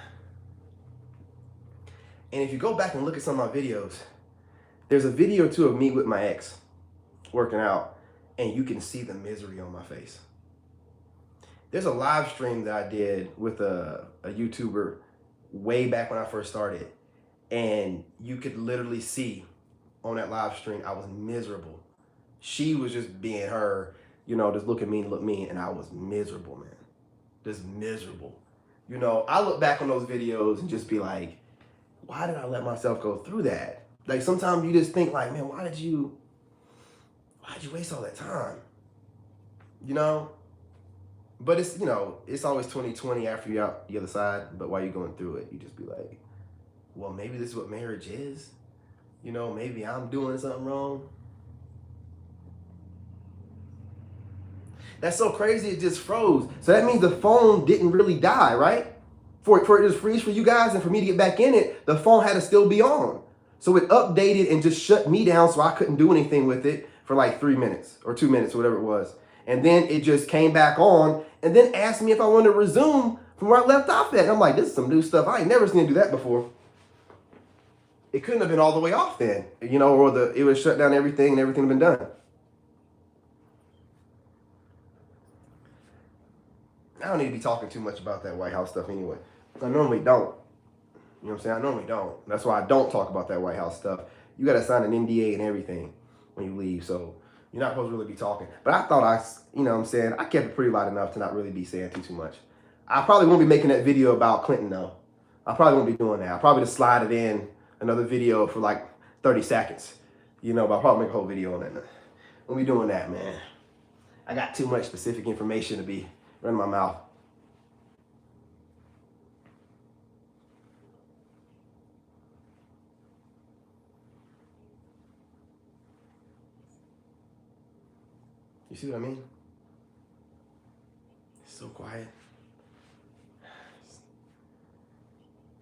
S1: And if you go back and look at some of my videos, there's a video or two of me with my ex working out, and you can see the misery on my face. There's a live stream that I did with a YouTuber way back when I first started. And you could literally see on that live stream, I was miserable. She was just being her, you know, just look at me, look me, and I was miserable, man. Just miserable. You know, I look back on those videos and just be like, why did I let myself go through that? Like sometimes you just think like, man, why did you waste all that time? You know? But it's, you know, it's always 2020 after you're out the other side. But while you're going through it, you just be like, well, maybe this is what marriage is. You know, maybe I'm doing something wrong. That's so crazy, it just froze. So that means the phone didn't really die, right? For it to just freeze for you guys and for me to get back in it, the phone had to still be on. So it updated and just shut me down so I couldn't do anything with it for like 3 minutes or 2 minutes, or whatever it was. And then it just came back on and then asked me if I wanted to resume from where I left off at. And I'm like, this is some new stuff. I ain't never seen it do that before. It couldn't have been all the way off then, you know, or it would shut down everything and everything had been done. I don't need to be talking too much about that White House stuff anyway. I normally don't. You know what I'm saying? I normally don't. That's why I don't talk about that White House stuff. You got to sign an NDA and everything when you leave. So you're not supposed to really be talking. But I thought you know what I'm saying, I kept it pretty light enough to not really be saying too much. I probably won't be making that video about Clinton though. I probably won't be doing that. I'll probably just slide it in another video for like 30 seconds. You know, but I'll probably make a whole video on that. Won't be doing that, man. I got too much specific information to be running my mouth. You see what I mean? It's so quiet.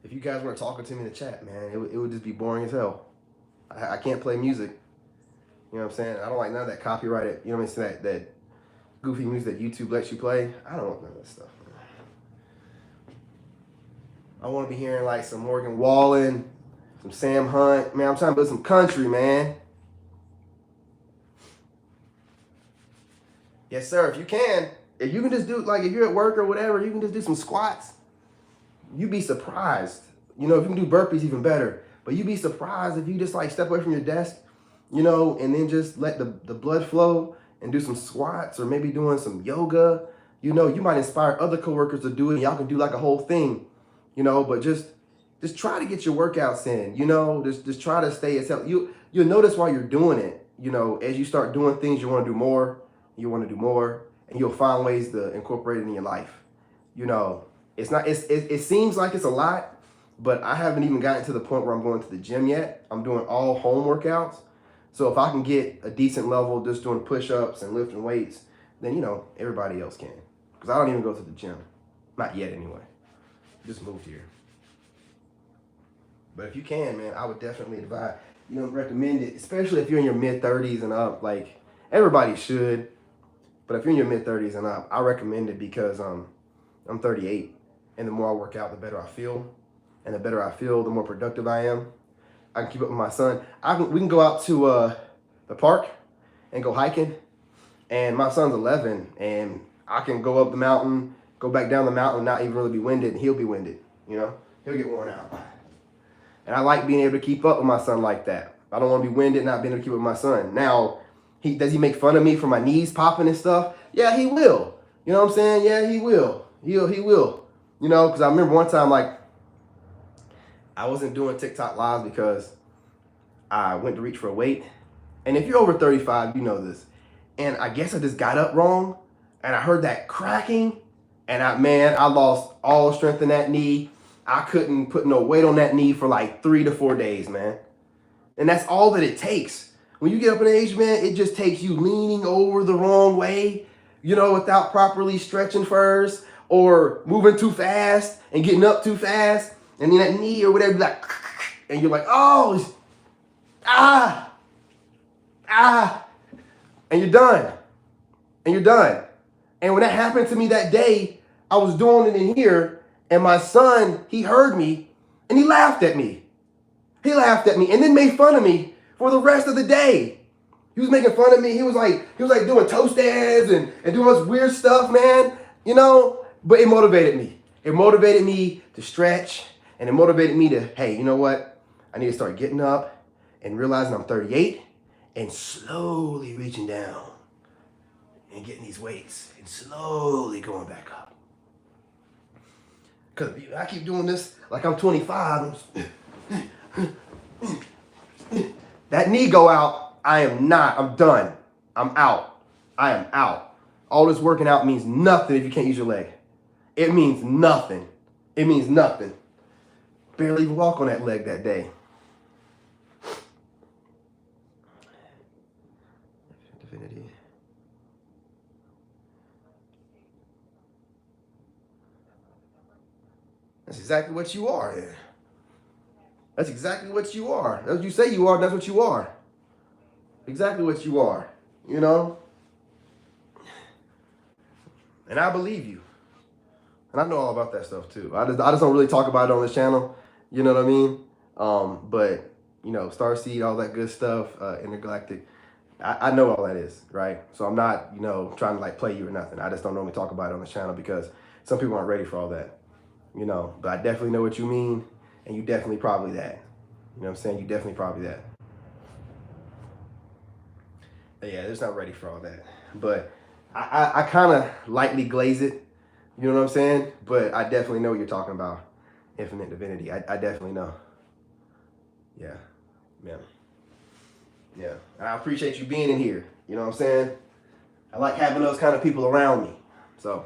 S1: If you guys weren't talking to me in the chat, man, it would just be boring as hell. I can't play music. You know what I'm saying? I don't like none of that copyrighted, you know what I'm saying, that goofy music that YouTube lets you play. I don't want none of that stuff, man. I want to be hearing like some Morgan Wallen, some Sam Hunt. Man, I'm trying to build some country, man. Yes, sir, if you can. If you can just do, like if you're at work or whatever, you can just do some squats. You'd be surprised. You know, if you can do burpees, even better. But you'd be surprised if you just like step away from your desk, you know, and then just let the blood flow and do some squats or maybe doing some yoga. You know, you might inspire other coworkers to do it. Y'all can do like a whole thing, you know, but just try to get your workouts in, you know, just try to stay as healthy. You'll notice while you're doing it, you know, as you start doing things, you want to do more, and you'll find ways to incorporate it in your life. You know, it seems like it's a lot, but I haven't even gotten to the point where I'm going to the gym yet. I'm doing all home workouts. So if I can get a decent level just doing push-ups and lifting weights, then, you know, everybody else can. Because I don't even go to the gym. Not yet, anyway. Just moved here. But if you can, man, I would definitely advise, you know, recommend it, especially if you're in your mid-30s and up. Like, everybody should. But if you're in your mid-30s and up, I recommend it because I'm 38. And the more I work out, the better I feel. And the better I feel, the more productive I am. I can keep up with my son. We can go out to the park and go hiking. And my son's 11, and I can go up the mountain, go back down the mountain, and not even really be winded, and he'll be winded, you know? He'll get worn out. And I like being able to keep up with my son like that. I don't want to be winded, not being able to keep up with my son. Now, does he make fun of me for my knees popping and stuff? Yeah, he will. You know what I'm saying? Yeah, he will. He will. You know, because I remember one time, like, I wasn't doing TikTok lives because I went to reach for a weight. And if you're over 35, you know this. And I guess I just got up wrong. And I heard that cracking. And I lost all strength in that knee. I couldn't put no weight on that knee for like 3 to 4 days, man. And that's all that it takes. When you get up in age, man, it just takes you leaning over the wrong way, you know, without properly stretching first, or moving too fast and getting up too fast. And then that knee or whatever, like, and you're like, oh, and you're done. And when that happened to me that day, I was doing it in here, and my son, he heard me, and he laughed at me. And then made fun of me for the rest of the day. He was making fun of me. He was like doing toe stands and doing all this weird stuff, man. You know, but it motivated me. It motivated me to stretch. And it motivated me to, hey, you know what? I need to start getting up and realizing I'm 38 and slowly reaching down and getting these weights and slowly going back up. Because I keep doing this like I'm 25. That knee go out, I am not. I'm done. I'm out. I am out. All this working out means nothing if you can't use your leg. It means nothing. It means nothing. Barely even walk on that leg that day. Divinity. That's exactly what you are. That's exactly what you are. That's what you say you are, that's what you are. Exactly what you are, you know? And I believe you. And I know all about that stuff too. I just don't really talk about it on this channel. You know what I mean? But, you know, Starseed, all that good stuff, Intergalactic, I know all that is, right? So I'm not, you know, trying to like play you or nothing. I just don't normally talk about it on this channel because some people aren't ready for all that, you know. But I definitely know what you mean, and you definitely probably that. You know what I'm saying? You definitely probably that. But yeah, they're just not ready for all that. But I kind of lightly glaze it, you know what I'm saying? But I definitely know what you're talking about. Infinite divinity. I definitely know. Yeah. Yeah. Yeah. I appreciate you being in here. You know what I'm saying? I like having those kind of people around me. So.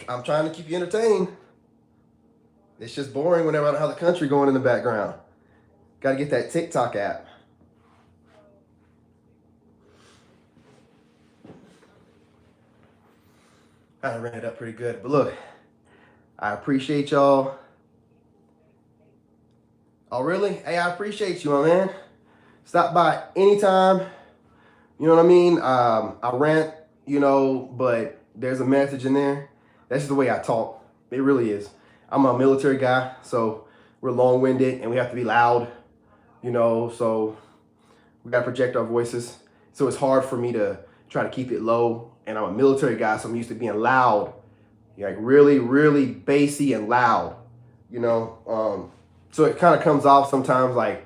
S1: I'm trying to keep you entertained. It's just boring whenever I don't have the country going in the background. Got to get that TikTok app. I ran it up pretty good. But look, I appreciate y'all. Oh, really? Hey, I appreciate you, my man. Stop by anytime. You know what I mean? I rant, you know, but there's a message in there. That's just the way I talk. It really is. I'm a military guy, so we're long-winded and we have to be loud, you know, so we got to project our voices. So it's hard for me to try to keep it low. And I'm a military guy, so I'm used to being loud, like really, really bassy and loud, you know. So it kind of comes off sometimes like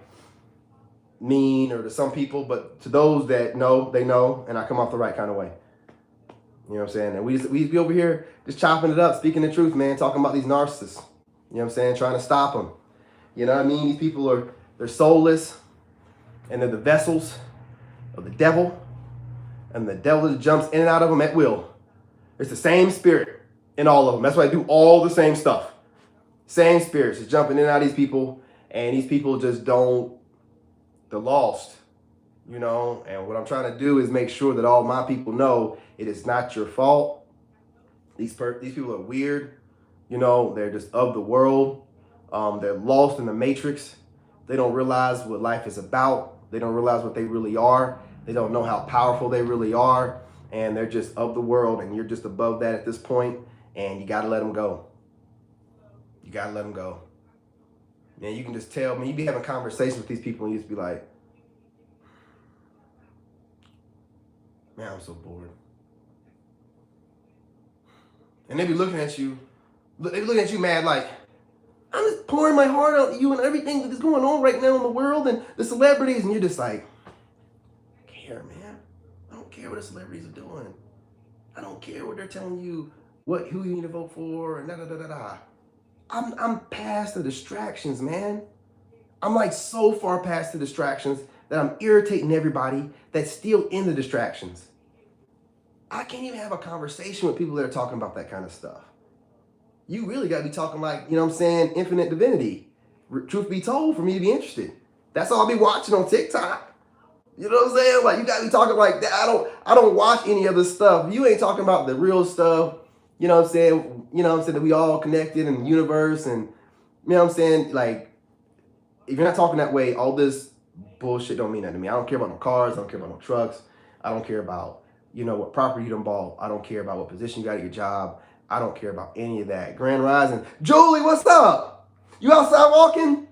S1: mean or to some people, but to those that know, they know, and I come off the right kind of way. You know what I'm saying? And we be over here just chopping it up, speaking the truth, man, talking about these narcissists. You know what I'm saying? Trying to stop them. You know what I mean? These people they're soulless, and they're the vessels of the devil, and the devil just jumps in and out of them at will. It's the same spirit in all of them. That's why I do all the same stuff. Same spirits just jumping in and out of these people, and these people just don't, they're lost. You know, and what I'm trying to do is make sure that all my people know it is not your fault. These people are weird. You know, they're just of the world. They're lost in the matrix. They don't realize what life is about. They don't realize what they really are. They don't know how powerful they really are. And they're just of the world, and you're just above that at this point, and you got to let them go. You got to let them go. And you can just tell, man, you be having conversations with these people, and you just be like, man, I'm so bored. And they be looking at you, mad like, I'm just pouring my heart out to you and everything that's going on right now in the world and the celebrities. And you're just like, I don't care, man. I don't care what the celebrities are doing. I don't care what they're telling you, who you need to vote for, and da-da-da-da-da. I'm past the distractions, man. I'm like so far past the distractions that I'm irritating everybody that's still in the distractions. I can't even have a conversation with people that are talking about that kind of stuff. You really got to be talking like, you know what I'm saying, infinite divinity. Truth be told, for me to be interested. That's all I'll be watching on TikTok. You know what I'm saying? Like, you got to be talking like that. I don't watch any other stuff. You ain't talking about the real stuff. You know what I'm saying? You know what I'm saying? That we all connected in the universe, and you know what I'm saying? Like, if you're not talking that way, all this bullshit don't mean nothing to me. I don't care about no cars. I don't care about no trucks. I don't care about, you know, what property you done bought. I don't care about what position you got at your job. I don't care about any of that. Grand Rising. Julie, what's up? You outside walking?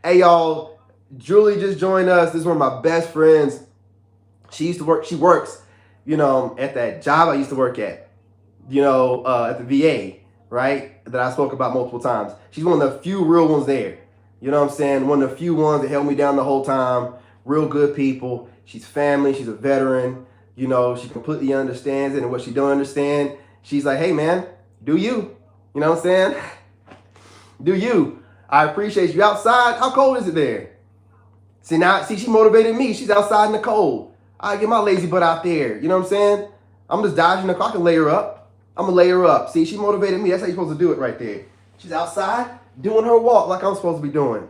S1: Hey, y'all. Julie just joined us. This is one of my best friends. She works, at that job I used to work at, at the VA, right? That I spoke about multiple times. She's one of the few real ones there. You know what I'm saying? One of the few ones that held me down the whole time. Real good people. She's family. She's a veteran. She completely understands it. And what she don't understand, she's like, hey, man, do you? You know what I'm saying? Do you? I appreciate you. Outside, how cold is it there? See, she motivated me. She's outside in the cold. I get my lazy butt out there. You know what I'm saying? I'm just dodging the car. I can lay her up. I'm going to lay her up. See, she motivated me. That's how you're supposed to do it right there. She's outside doing her walk like I'm supposed to be doing.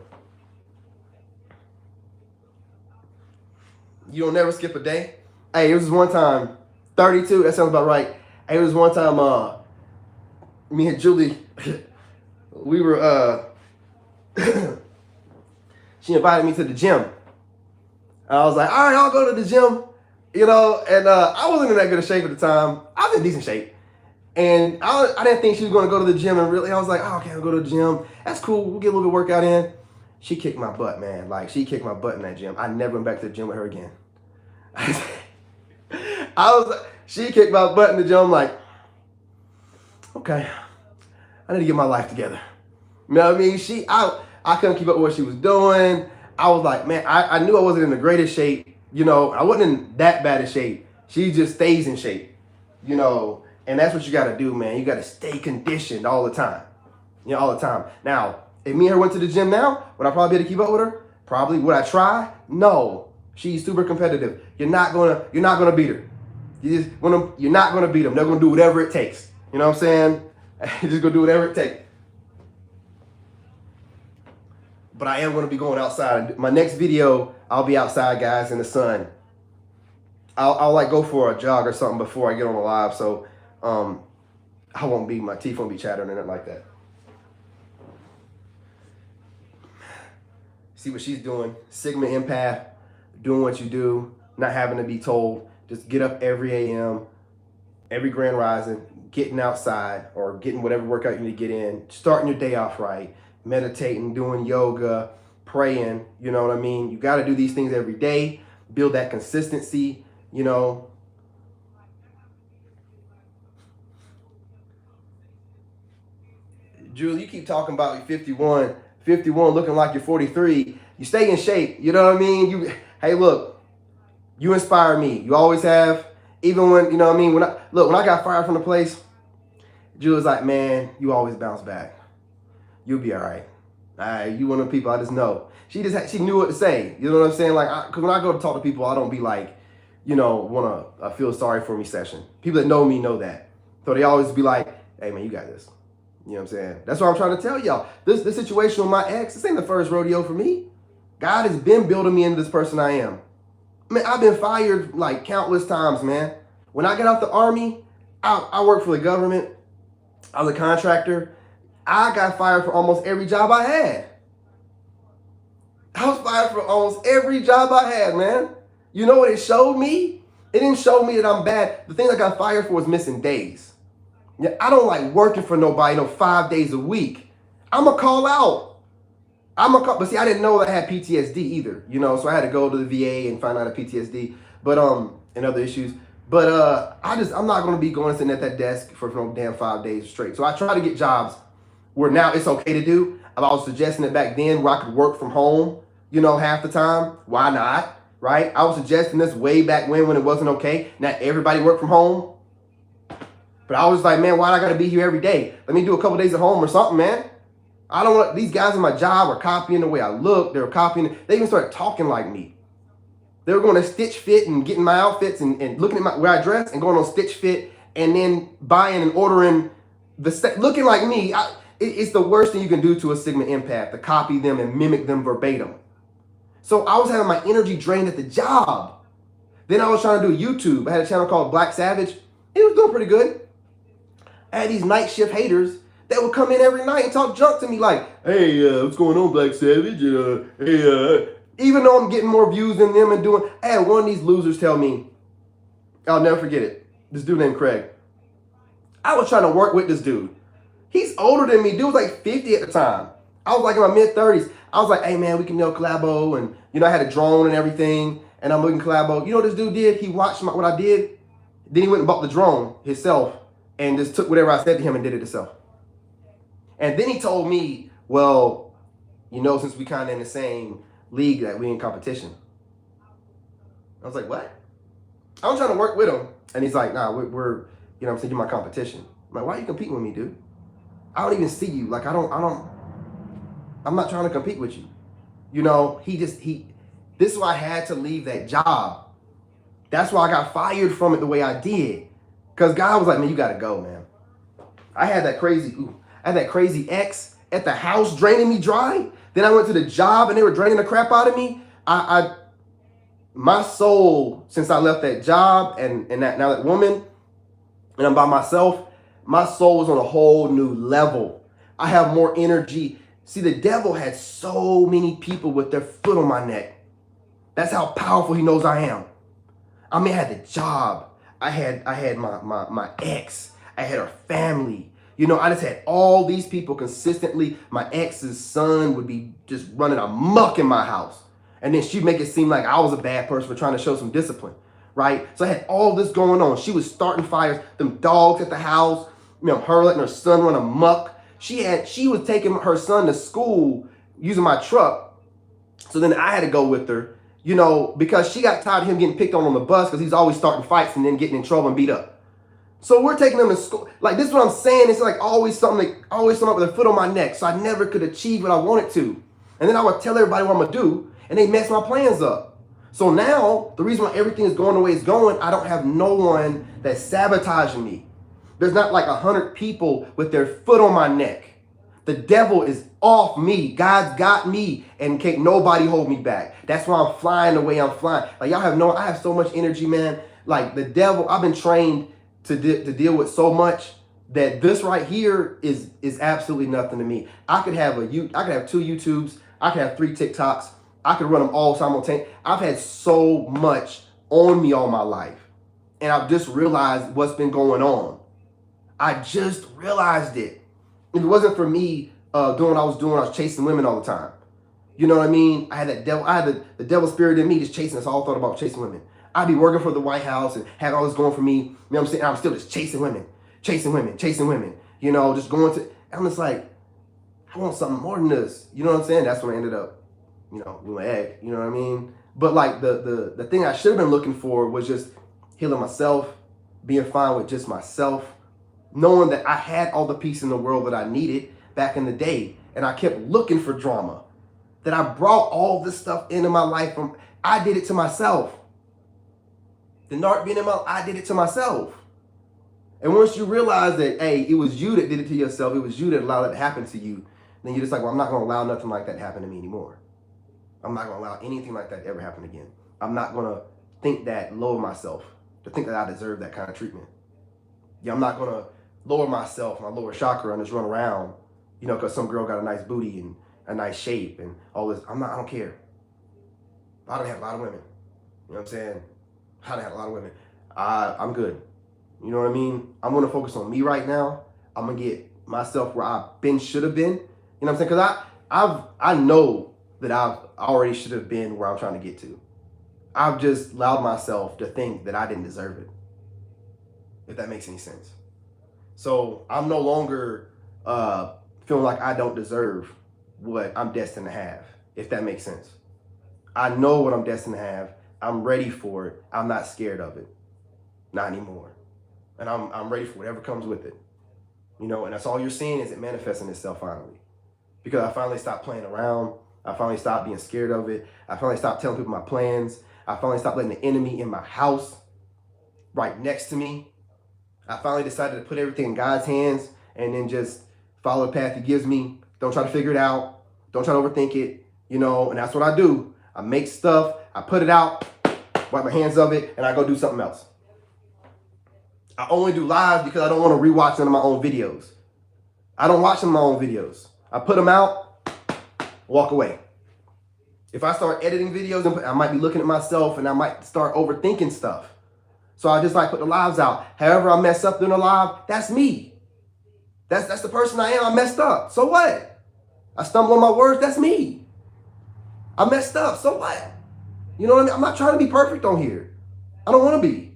S1: You don't never skip a day? Hey, it was one time, 32, that sounds about right. Hey, it was one time, me and Julie, we were, she invited me to the gym. I was like, all right, I'll go to the gym, and I wasn't in that good of shape at the time. I was in decent shape. And I didn't think she was going to go to the gym, and really, I was like, oh, okay, I'll go to the gym. That's cool. We'll get a little bit of workout in. She kicked my butt, man. Like, she kicked my butt in that gym. I never went back to the gym with her again. She kicked my butt in the gym. I'm like, okay, I need to get my life together. You know what I mean? I couldn't keep up with what she was doing. I was like, man, I knew I wasn't in the greatest shape. I wasn't in that bad of shape. She just stays in shape, and that's what you got to do, man. You got to stay conditioned all the time, all the time. Now, if me and her went to the gym now, would I probably be able to keep up with her? Probably. Would I try? No. She's super competitive. You're not gonna beat her. You're not gonna beat them. They're gonna do whatever it takes. You know what I'm saying? You're just gonna do whatever it takes. But I am gonna be going outside. My next video, I'll be outside, guys, in the sun. I'll like go for a jog or something before I get on the live, so my teeth won't be chattering or nothing like that. See what she's doing. Sigma empath, doing what you do, not having to be told. Just get up every AM, every grand rising, getting outside or getting whatever workout you need to get in, starting your day off right, meditating, doing yoga, praying, you know what I mean? You got to do these things every day, build that consistency, Julie, you keep talking about you 51 looking like you're 43. You stay in shape, you know what I mean? Hey, look, you inspire me. You always have. Even when, you know what I mean? When I got fired from the place, Julie's like, man, you always bounce back. You'll be all right. You one of the people I just know. She knew what to say. You know what I'm saying? Like, because when I go to talk to people, I don't be like, want to feel sorry for me session. People that know me know that. So they always be like, hey, man, you got this. You know what I'm saying? That's what I'm trying to tell y'all. This situation with my ex, this ain't the first rodeo for me. God has been building me into this person I am. Man, I've been fired like countless times, man. When I got out the Army, I worked for the government. I was a contractor. I got fired for almost every job I had. I was fired for almost every job I had, man. You know what it showed me? It didn't show me that I'm bad. The thing I got fired for was missing days. Yeah, I don't like working for nobody 5 days a week. I'm a call out. But see, I didn't know that I had PTSD either, so I had to go to the VA and find out I had PTSD, but, and other issues. But I'm not going to be going sitting at that desk for no damn 5 days straight. So I try to get jobs where now it's okay to do. I was suggesting it back then where I could work from home, half the time. Why not, right? I was suggesting this way back when it wasn't okay. Not everybody worked from home. But I was like, man, why do I got to be here every day? Let me do a couple days at home or something, man. I don't want, these guys in my job are copying the way I look. They were copying, they even started talking like me. They were going to Stitch Fit and getting my outfits and looking at where I dress and going on Stitch Fit and then buying and ordering looking like me. It's the worst thing you can do to a Sigma empath, to copy them and mimic them verbatim. So I was having my energy drained at the job. Then I was trying to do YouTube. I had a channel called Black Savage. It was doing pretty good. I had these night shift haters that would come in every night and talk junk to me like, hey, what's going on, Black Savage? Even though I'm getting more views than them and doing, I had one of these losers tell me, I'll never forget it, this dude named Craig. I was trying to work with this dude. He's older than me. Dude was like 50 at the time. I was like in my mid-30s. I was like, hey, man, we can collabo. And, I had a drone and everything. and I'm looking collabo. You know what this dude did? He watched what I did. Then he went and bought the drone himself and just took whatever I said to him and did it himself. And then he told me, well, you know, since we kind of in the same league, that we in competition. I was like, what? I was trying to work with him. And he's like, nah, we're you know what I'm saying, you're my competition. I'm like, why are you competing with me, dude? I don't even see you. Like, I'm not trying to compete with you. You know, this is why I had to leave that job. That's why I got fired from it the way I did. Because God was like, man, you got to go, man. I had that crazy ex at the house draining me dry. Then I went to the job and they were draining the crap out of me. My soul, since I left that job and that woman, and I'm by myself, my soul was on a whole new level. I have more energy. See, the devil had so many people with their foot on my neck. That's how powerful he knows I am. I mean, I had the job. I had my ex. I had her family. You know, I just had all these people consistently. My ex's son would be just running amok in my house. And then she'd make it seem like I was a bad person for trying to show some discipline, right? So I had all this going on. She was starting fires, them dogs at the house, you know, her letting her son run amok. She was taking her son to school using my truck. So then I had to go with her. You know, because she got tired of him getting picked on the bus because he's always starting fights and then getting in trouble and beat up. So we're taking him to school. Like, this is what I'm saying. It's like always something with a foot on my neck. So I never could achieve what I wanted to. And then I would tell everybody what I'm going to do, and they mess my plans up. So now, the reason why everything is going the way it's going, I don't have no one that's sabotaging me. There's not like 100 people with their foot on my neck. The devil is off me. God's got me, and can't nobody hold me back. That's why I'm flying the way I'm flying. Like, I have so much energy, man. Like, the devil, I've been trained to deal with so much that this right here is absolutely nothing to me. I could have 2 YouTubes. I could have 3 TikToks. I could run them all simultaneously. I've had so much on me all my life, and I've just realized what's been going on. I just realized it. If it wasn't for me doing what I was doing, I was chasing women all the time. You know what I mean? I had the devil spirit in me just chasing. That's all I thought about, chasing women. I'd be working for the White House and have all this going for me. You know what I'm saying? I'm still just chasing women. You know, just going to, I'm just like, I want something more than this. You know what I'm saying? That's when I ended up, you know, with my egg. You know what I mean? But like the thing I should have been looking for was just healing myself, being fine with just myself, knowing that I had all the peace in the world that I needed back in the day, and I kept looking for drama. That I brought all this stuff into my life I did it to myself. The narc being in my life, I did it to myself. And once you realize that, hey, it was you that did it to yourself, it was you that allowed it to happen to you, then you're just like, well, I'm not going to allow nothing like that to happen to me anymore. I'm not going to allow anything like that to ever happen again. I'm not going to think that low of myself, to think that I deserve that kind of treatment. Yeah, I'm not going to lower myself, my lower chakra, and just run around, you know, because some girl got a nice booty and a nice shape and all this. I don't care. I don't have a lot of women. You know what I'm saying? I don't have a lot of women. I'm good. You know what I mean? I'm going to focus on me right now. I'm going to get myself where I should have been. You know what I'm saying? Because I know that I already should have been where I'm trying to get to. I've just allowed myself to think that I didn't deserve it. If that makes any sense. So I'm no longer feeling like I don't deserve what I'm destined to have, if that makes sense. I know what I'm destined to have. I'm ready for it. I'm not scared of it. Not anymore. And I'm ready for whatever comes with it. You know, and that's all you're seeing is it manifesting itself finally. Because I finally stopped playing around. I finally stopped being scared of it. I finally stopped telling people my plans. I finally stopped letting the enemy in my house right next to me. I finally decided to put everything in God's hands and then just follow the path he gives me. Don't try to figure it out. Don't try to overthink it, you know, and that's what I do. I make stuff, I put it out, wipe my hands of it, and I go do something else. I only do lives because I don't want to rewatch none of my own videos. I don't watch them my own videos. I put them out, walk away. If I start editing videos, I might be looking at myself and I might start overthinking stuff. So I just like put the lives out. However I mess up during the live, that's me. That's the person I am. I messed up. So what? I stumble on my words, that's me. I messed up. So what? You know what I mean? I'm not trying to be perfect on here. I don't want to be.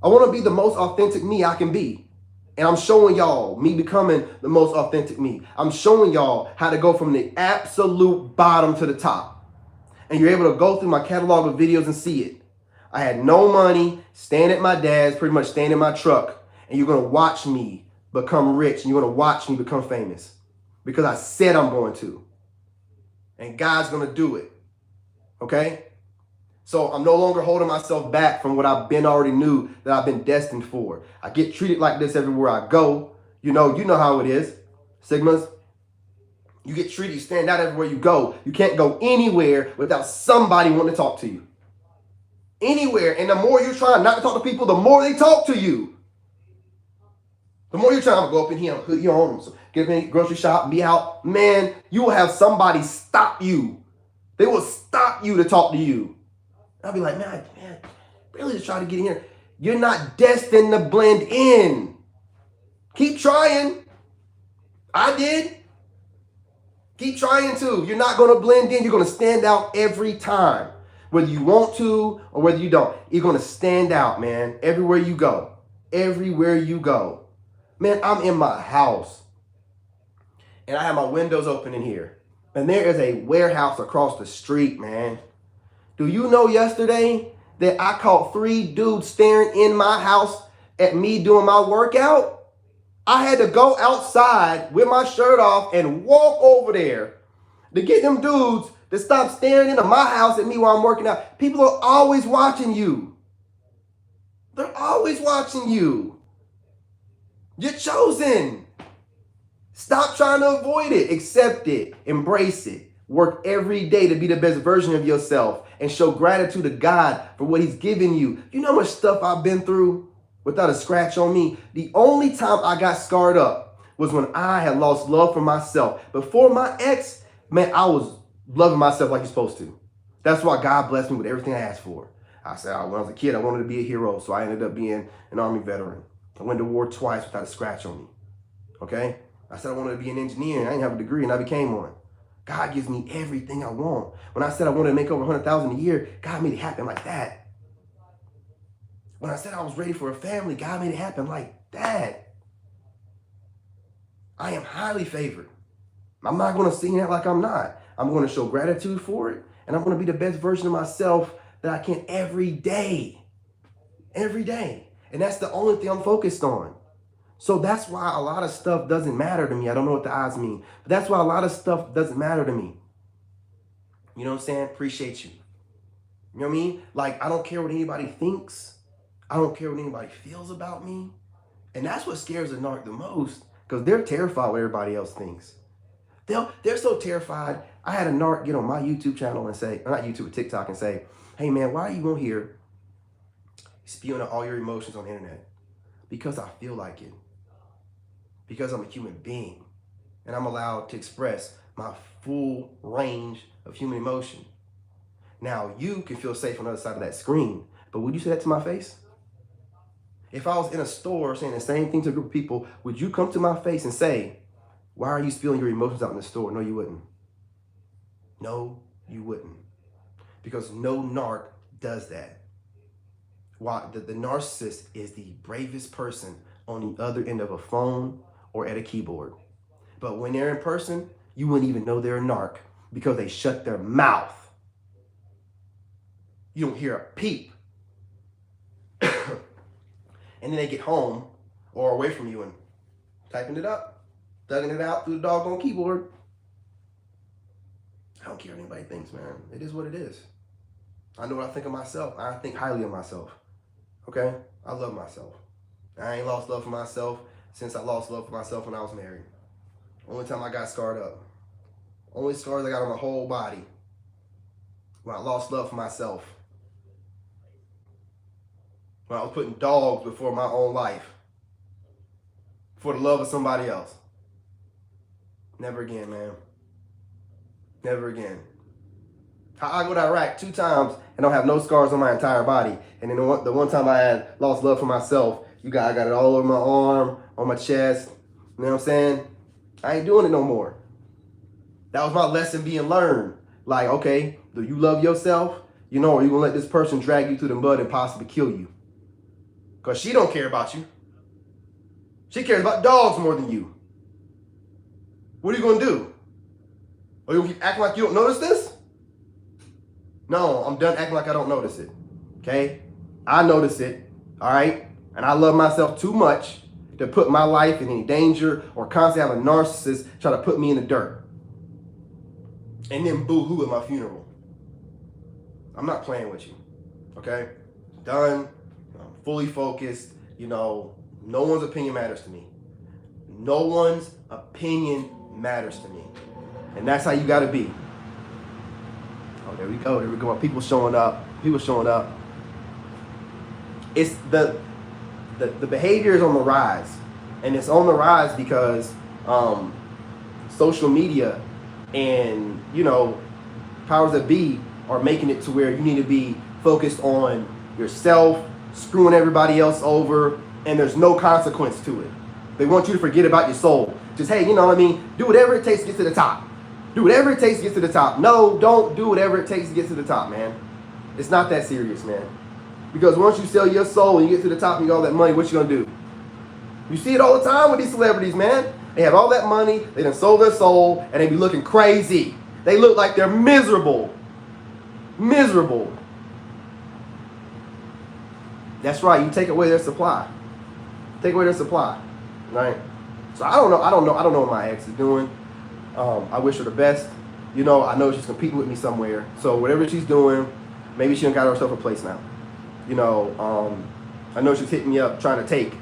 S1: I want to be the most authentic me I can be. And I'm showing y'all me becoming the most authentic me. I'm showing y'all how to go from the absolute bottom to the top. And you're able to go through my catalog of videos and see it. I had no money, staying at my dad's, pretty much staying in my truck. And you're going to watch me become rich. And you're going to watch me become famous. Because I said I'm going to. And God's going to do it. Okay? So I'm no longer holding myself back from what I've been already knew that I've been destined for. I get treated like this everywhere I go. You know how it is. Sigmas. You get treated, you stand out everywhere you go. You can't go anywhere without somebody wanting to talk to you. Anywhere. And the more you're trying not to talk to people, the more they talk to you. The more you're trying to go up in here, put you on, so get in grocery shop, be out. Man, you will have somebody stop you. They will stop you to talk to you. I'll be like, man, really just try to get in here. You're not destined to blend in. Keep trying. I did. Keep trying to. You're not going to blend in. You're going to stand out every time. Whether you want to or whether you don't. You're going to stand out, man. Everywhere you go. Everywhere you go. Man, I'm in my house. And I have my windows open in here. And there is a warehouse across the street, man. Do you know yesterday that I caught 3 dudes staring in my house at me doing my workout? I had to go outside with my shirt off and walk over there to get them dudes to stop staring into my house at me while I'm working out. People are always watching you. They're always watching you. You're chosen. Stop trying to avoid it. Accept it. Embrace it. Work every day to be the best version of yourself and show gratitude to God for what he's given you. You know how much stuff I've been through without a scratch on me? The only time I got scarred up was when I had lost love for myself. Before my ex, man, I was loving myself like you're supposed to. That's why God blessed me with everything I asked for. I said, when I was a kid, I wanted to be a hero, so I ended up being an Army veteran. I went to war twice without a scratch on me. Okay? I said I wanted to be an engineer, and I didn't have a degree, and I became one. God gives me everything I want. When I said I wanted to make over $100,000 a year, God made it happen like that. When I said I was ready for a family, God made it happen like that. I am highly favored. I'm not going to sit here like I'm not. I'm going to show gratitude for it, and I'm going to be the best version of myself that I can every day. Every day. And that's the only thing I'm focused on. So that's why a lot of stuff doesn't matter to me. I don't know what the odds mean. But that's why a lot of stuff doesn't matter to me. You know what I'm saying? Appreciate you. You know what I mean? Like, I don't care what anybody thinks. I don't care what anybody feels about me. And that's what scares a narc the most. Because they're terrified what everybody else thinks. They're so terrified. I had a narc get on my YouTube channel and say, or not YouTube, but TikTok, and say, hey man, why are you on here spewing out all your emotions on the internet? Because I feel like it. Because I'm a human being and I'm allowed to express my full range of human emotion. Now, you can feel safe on the other side of that screen, but would you say that to my face? If I was in a store saying the same thing to a group of people, would you come to my face and say, why are you spilling your emotions out in the store? No, you wouldn't. No, you wouldn't. Because no narc does that. Why? The narcissist is the bravest person on the other end of a phone or at a keyboard. But when they're in person, you wouldn't even know they're a narc because they shut their mouth. You don't hear a peep. And then they get home or away from you and typing it up, thugging it out through the doggone keyboard. I don't care what anybody thinks, man. It is what it is. I know what I think of myself. I think highly of myself. Okay? I love myself. I ain't lost love for myself since I lost love for myself when I was married. Only time I got scarred up. Only scars I got on my whole body. When I lost love for myself. When I was putting dogs before my own life. For the love of somebody else. Never again, man. Never again. I go to Iraq 2 times and don't have no scars on my entire body. And then the one time I had lost love for myself, I got it all over my arm, on my chest. You know what I'm saying? I ain't doing it no more. That was my lesson being learned. Like, okay, do you love yourself? You know, or you gonna let this person drag you through the mud and possibly kill you. Because she don't care about you. She cares about dogs more than you. What are you gonna do? Are you gonna keep acting like you don't notice this? No, I'm done acting like I don't notice it. Okay? I notice it, all right? And I love myself too much to put my life in any danger or constantly have a narcissist try to put me in the dirt. And then boo-hoo at my funeral. I'm not playing with you, okay? Done. I'm fully focused. You know, no one's opinion matters to me. No one's opinion matters to me. And that's how you got to be. Oh, there we go. There we go. People showing up. People showing up. It's the behavior is on the rise. And it's on the rise because social media and, you know, powers that be are making it to where you need to be focused on yourself, screwing everybody else over, and there's no consequence to it. They want you to forget about your soul. Just, hey, you know what I mean? Do whatever it takes to get to the top. Do whatever it takes to get to the top. No, don't do whatever it takes to get to the top, man. It's not that serious, man. Because once you sell your soul and you get to the top and you get all that money, what you gonna do? You see it all the time with these celebrities, man. They have all that money, they done sold their soul, and they be looking crazy. They look like they're miserable. Miserable. That's right, you take away their supply. Take away their supply. Right? So I don't know what my ex is doing. I wish her the best. You know, I know she's competing with me somewhere. So whatever she's doing, maybe she done got herself a place now. You know, I know she's hitting me up trying to take,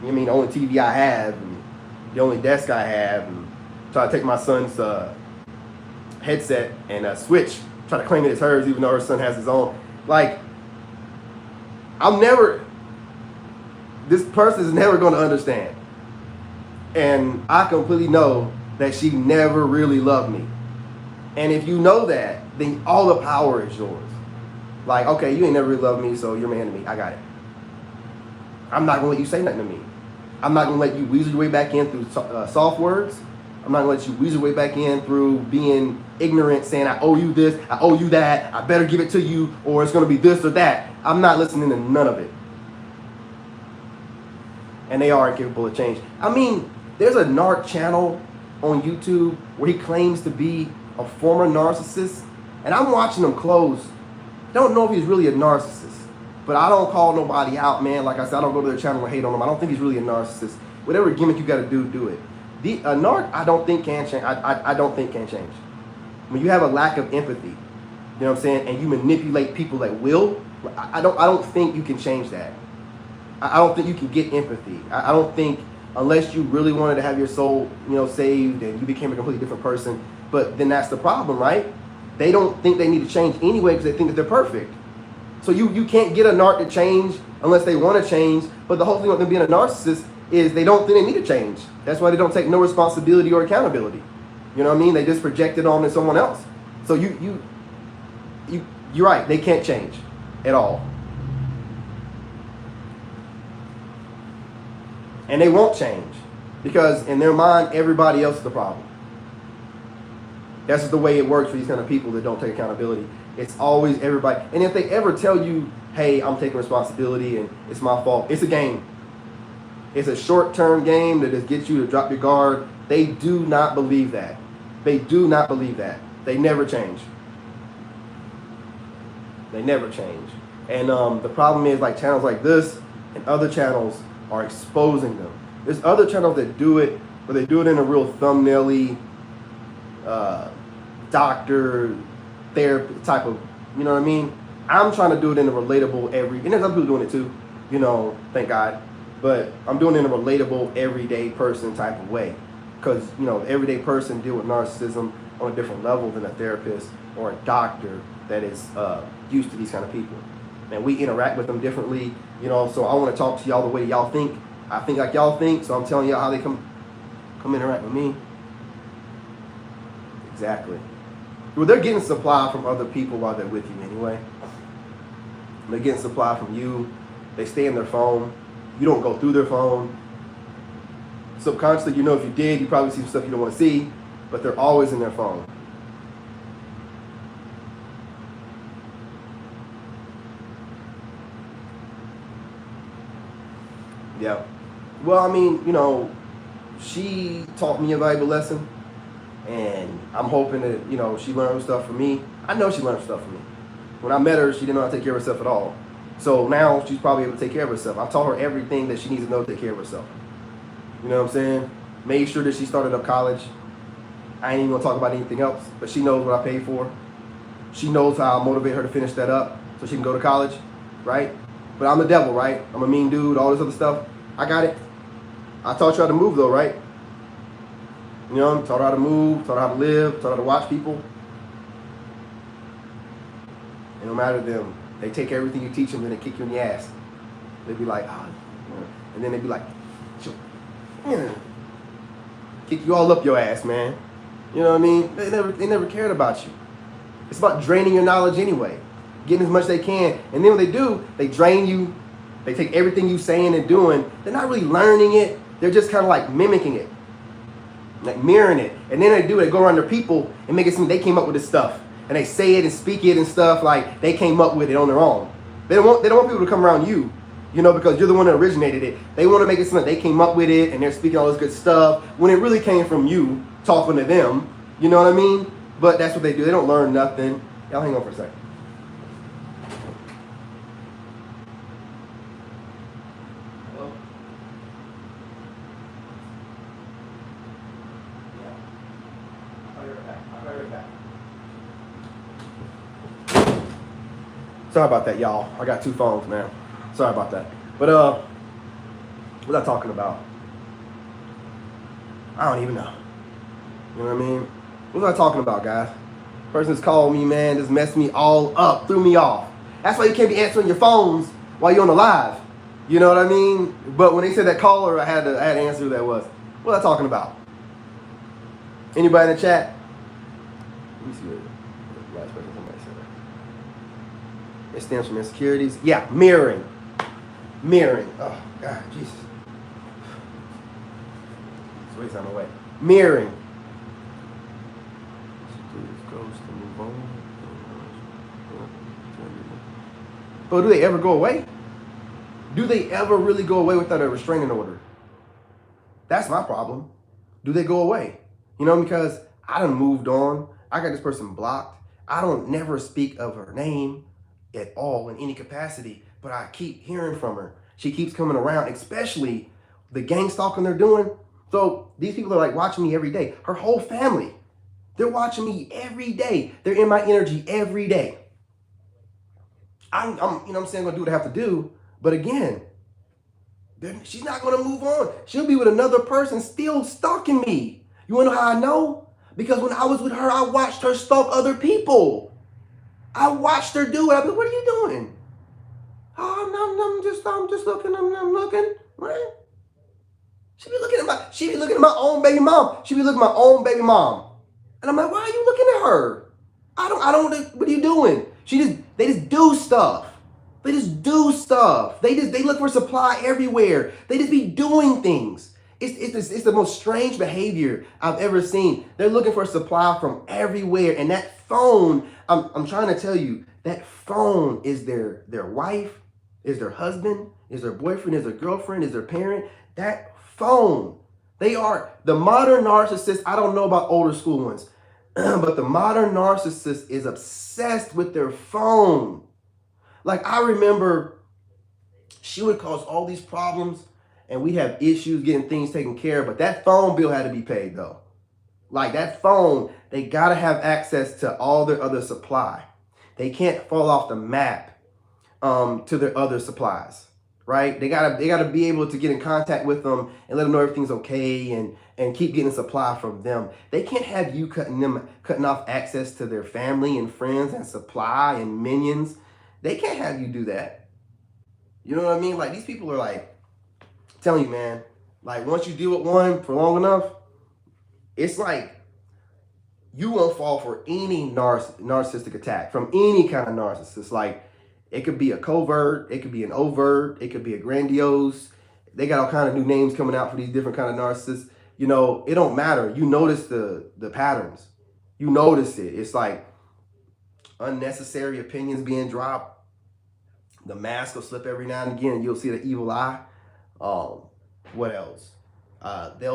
S1: I mean, the only TV I have, and the only desk I have, and try to take my son's headset and switch, try to claim it as hers, even though her son has his own. Like, this person is never going to understand. And I completely know that she never really loved me. And if you know that, then all the power is yours. Like, okay, you ain't never really loved me, so you're man to me. I got it. I'm not going to let you say nothing to me. I'm not going to let you weasel your way back in through soft words. I'm not going to let you weasel your way back in through being ignorant, saying I owe you this, I owe you that, I better give it to you, or it's going to be this or that. I'm not listening to none of it. And they are incapable of change. I mean, there's a narc channel on YouTube where he claims to be a former narcissist, and I'm watching him close. Don't know if he's really a narcissist, but I don't call nobody out, man. Like I said, I don't go to their channel and hate on him. I don't think he's really a narcissist. Whatever gimmick you got to do it. A narc, I don't think can change. I don't think can change. When you have a lack of empathy, you know what I'm saying, and you manipulate people at will, I don't think you can change that. I don't think you can get empathy. I don't think, unless you really wanted to have your soul, you know, saved and you became a completely different person. But then that's the problem, right? They don't think they need to change anyway because they think that they're perfect. So you can't get a narc to change unless they want to change. But the whole thing with them being a narcissist is they don't think they need to change. That's why they don't take no responsibility or accountability. You know what I mean? They just project it onto someone else. So you're right. They can't change at all. And they won't change because in their mind, everybody else is the problem. That's just the way it works for these kind of people that don't take accountability. It's always everybody. And if they ever tell you, hey, I'm taking responsibility and it's my fault, it's a game. It's a short-term game that just gets you to drop your guard. They do not believe that. They do not believe that. They never change. They never change. And the problem is, like, channels like this and other channels are exposing them. There's other channels that do it, but they do it in a real thumbnail-y, doctor, therapy type of, you know what I mean? I'm trying to do it in a relatable and there's other people doing it too, you know, thank God. But I'm doing it in a relatable, everyday person type of way. Because, you know, everyday person deal with narcissism on a different level than a therapist or a doctor that is used to these kind of people. And we interact with them differently, you know, so I want to talk to y'all the way y'all think. I think like y'all think, so I'm telling y'all how they come interact with me. Exactly. Well, they're getting supply from other people while they're with you anyway. They're getting supply from you. They stay in their phone. You don't go through their phone. Subconsciously, you know, if you did, you probably see some stuff you don't want to see, but they're always in their phone. Yeah. Well, I mean, you know, she taught me a valuable lesson, and I'm hoping that, you know, she learned stuff from me. I know she learned stuff from me. When I met her, she didn't know how to take care of herself at all. So now she's probably able to take care of herself. I taught her everything that she needs to know to take care of herself. You know what I'm saying? Made sure that she started up college. I ain't even gonna talk about anything else, but she knows what I paid for. She knows how I motivate her to finish that up so she can go to college, right? But I'm the devil, right? I'm a mean dude, all this other stuff. I got it. I taught you how to move though, right? You know, taught her how to move, taught her how to live, taught her to watch people. It don't matter to them. They take everything you teach them and they kick you in the ass. They be like, oh, and then they be like, kick you all up your ass, man. You know what I mean? They never cared about you. It's about draining your knowledge anyway, getting as much as they can. And then when they do, they drain you. They take everything you saying and doing. They're not really learning it. They're just kind of like mimicking it, like mirroring it. And then they go around their people and make it seem they came up with this stuff. And they say it and speak it and stuff like they came up with it on their own. They don't want people to come around you, you know, because you're the one that originated it. They want to make it seem like they came up with it and they're speaking all this good stuff when it really came from you talking to them. You know what I mean? But that's what they do. They don't learn nothing. Y'all hang on for a second. Hello? Yeah. I'll be right back. I'll be right back. Sorry about that, y'all. I got two phones, man. Sorry about that. But what was I talking about? I don't even know. You know what I mean? What was I talking about, guys? Person's called me, man, just messed me all up, threw me off. That's why you can't be answering your phones while you're on the live. You know what I mean? But when they said that caller, I had to answer who that was. What was I talking about? Anybody in the chat? Let me see what the last person somebody said. It stems from insecurities. Yeah, mirroring. Mirroring. Oh, God, Jesus. So he's on my way. Mirroring. But do they ever go away? Do they ever really go away without a restraining order? That's my problem. Do they go away? You know, because I done moved on. I got this person blocked. I don't never speak of her name at all in any capacity, but I keep hearing from her. She keeps coming around, especially the gang stalking they're doing. So these people are like watching me every day. Her whole family, they're watching me every day. They're in my energy every day. I'm you know what I'm saying, gonna do what I have to do. But again, she's not gonna move on. She'll be with another person still stalking me. You wanna know how I know? Because when I was with her, I watched her stalk other people. I watched her do it. I mean, what are you doing? Oh, I'm just looking. I'm looking. What? She be looking at my own baby mom. She be looking at my own baby mom. And I'm like, why are you looking at her? I don't, what are you doing? They just do stuff. They just do stuff. They look for supply everywhere. They just be doing things. It's the most strange behavior I've ever seen. They're looking for supply from everywhere. And that phone, I'm trying to tell you, that phone is their wife, is their husband, is their boyfriend, is their girlfriend, is their parent. That phone. They are the modern narcissist. I don't know about older school ones, but the modern narcissist is obsessed with their phone. Like, I remember she would cause all these problems and we'd have issues getting things taken care of, but that phone bill had to be paid though. Like, that phone, they gotta have access to all their other supply. They can't fall off the map to their other supplies, right? They gotta be able to get in contact with them and let them know everything's okay and keep getting supply from them. They can't have you cutting off access to their family and friends and supply and minions. They can't have you do that. You know what I mean? Like, these people are like, I'm telling you, man, like, once you deal with one for long enough, it's like you won't fall for any narcissistic attack from any kind of narcissist. Like, it could be a covert, it could be an overt, it could be a grandiose. They got all kind of new names coming out for these different kind of narcissists. You know, it don't matter. You notice the patterns. You notice it. It's like unnecessary opinions being dropped. The mask will slip every now and again and you'll see the evil eye. What else? They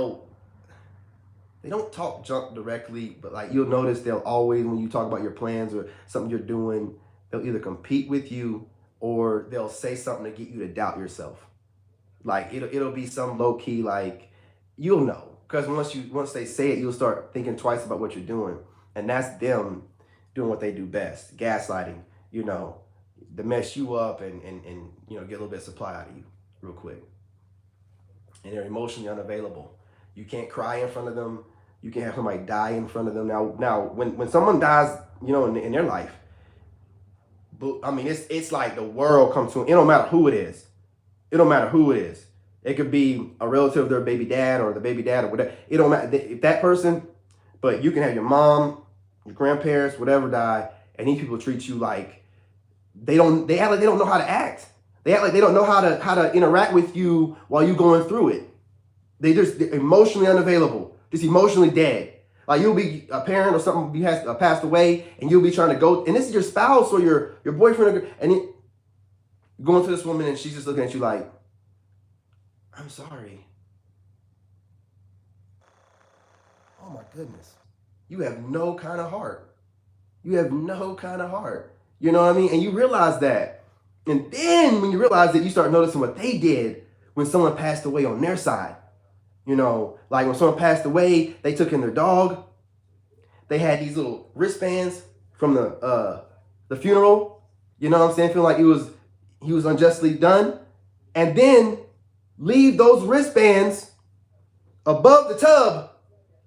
S1: don't talk junk directly, but like you'll notice they'll always, when you talk about your plans or something you're doing, they'll either compete with you or they'll say something to get you to doubt yourself. Like it'll be some low key, like you'll know, because once they say it, you'll start thinking twice about what you're doing, and that's them doing what they do best, gaslighting. You know, to mess you up and get a little bit of supply out of you real quick. And they're emotionally unavailable. You can't cry in front of them. You can have somebody die in front of them. Now, when someone dies, in their life, but I mean, it's like the world comes to them. It don't matter who it is. It don't matter who it is. It could be a relative of their baby dad or the baby dad or whatever. It don't matter if that person. But you can have your mom, your grandparents, whatever die, and these people treat you like they act like they don't know how to act. They act like they don't know how to interact with you while you're going through it. They're emotionally unavailable, just emotionally dead. Like you'll be a parent or something has passed away, and you'll be trying to go, and this is your spouse or your boyfriend, and you're going to this woman, and she's just looking at you like, "I'm sorry." Oh my goodness, you have no kind of heart. You have no kind of heart. You know what I mean? And you realize that, and then when you realize that, you start noticing what they did when someone passed away on their side. Like when someone passed away, they took in their dog. They had these little wristbands from the funeral. You know what I'm saying? Feeling like he was unjustly done. And then leave those wristbands above the tub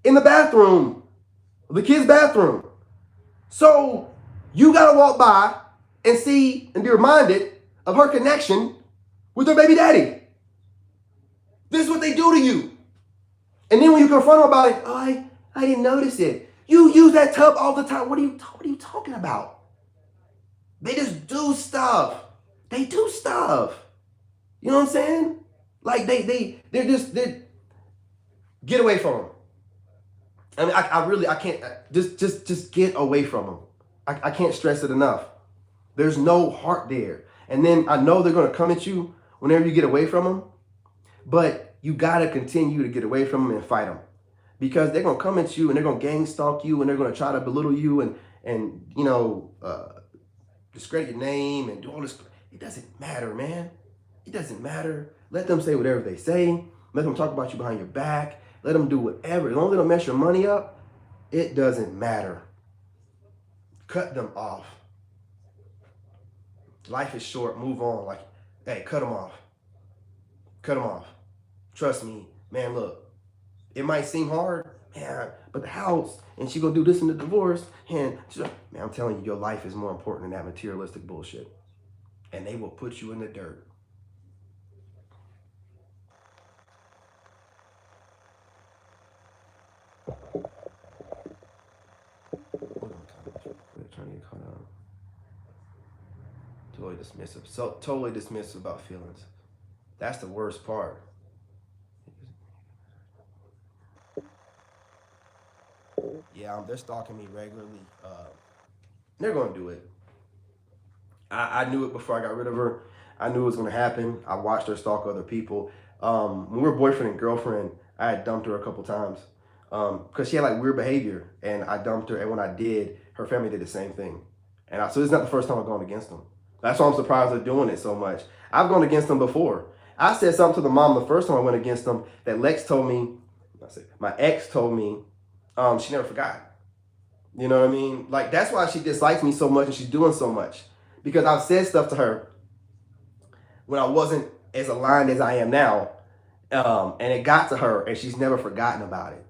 S1: in the bathroom, the kid's bathroom. So you gotta walk by and see and be reminded of her connection with her baby daddy. This is what they do to you. And then when you confront them about it, oh, I didn't notice it. You use that tub all the time. What are you talking about? They just do stuff. They do stuff. You know what I'm saying? Like they're get away from them. I mean, I can't just get away from them. I can't stress it enough. There's no heart there. And then I know they're going to come at you whenever you get away from them, but you got to continue to get away from them and fight them, because they're going to come at you and they're going to gang stalk you and they're going to try to belittle you and discredit your name and do all this. It doesn't matter, man. It doesn't matter. Let them say whatever they say. Let them talk about you behind your back. Let them do whatever. As long as they don't mess your money up, it doesn't matter. Cut them off. Life is short. Move on. Like, hey, cut them off. Cut them off. Trust me, man, look, it might seem hard, man, but the house, and she gonna do this in the divorce, and man, I'm telling you, your life is more important than that materialistic bullshit. And they will put you in the dirt. Trying to get caught up. Totally dismissive. So totally dismissive about feelings. That's the worst part. Yeah, they're stalking me regularly. They're gonna do it. I knew it before I got rid of her. I knew it was gonna happen. I watched her stalk other people. When we were boyfriend and girlfriend, I had dumped her a couple times because she had like weird behavior, and I dumped her. And when I did, her family did the same thing. And so this is not the first time I've gone against them. That's why I'm surprised they're doing it so much. I've gone against them before. I said something to the mom the first time I went against them that my ex told me she never forgot. You know what I mean? Like, that's why she dislikes me so much and she's doing so much. Because I've said stuff to her when I wasn't as aligned as I am now. And it got to her and she's never forgotten about it.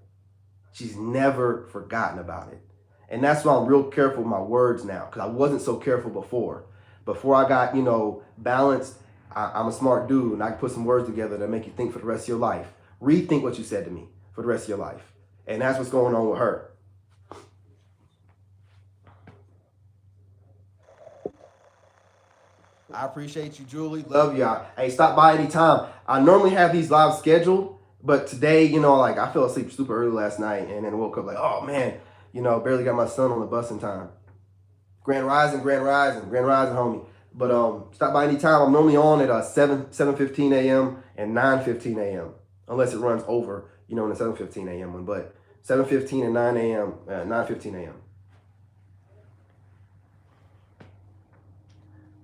S1: She's never forgotten about it. And that's why I'm real careful with my words now, because I wasn't so careful before. Before I got, balanced, I'm a smart dude and I can put some words together that make you think for the rest of your life. Rethink what you said to me for the rest of your life. And that's what's going on with her. I appreciate you, Julie. Love you. Hey, stop by anytime. I normally have these live scheduled, but today, I fell asleep super early last night and then woke up like, oh man, barely got my son on the bus in time. Grand Rising, homie. But stop by anytime. I'm normally on at 7:15 a.m. and 9:15 a.m. unless it runs over, in the 7:15 a.m. one. But 7:15 and 9 a.m. 9:15 a.m.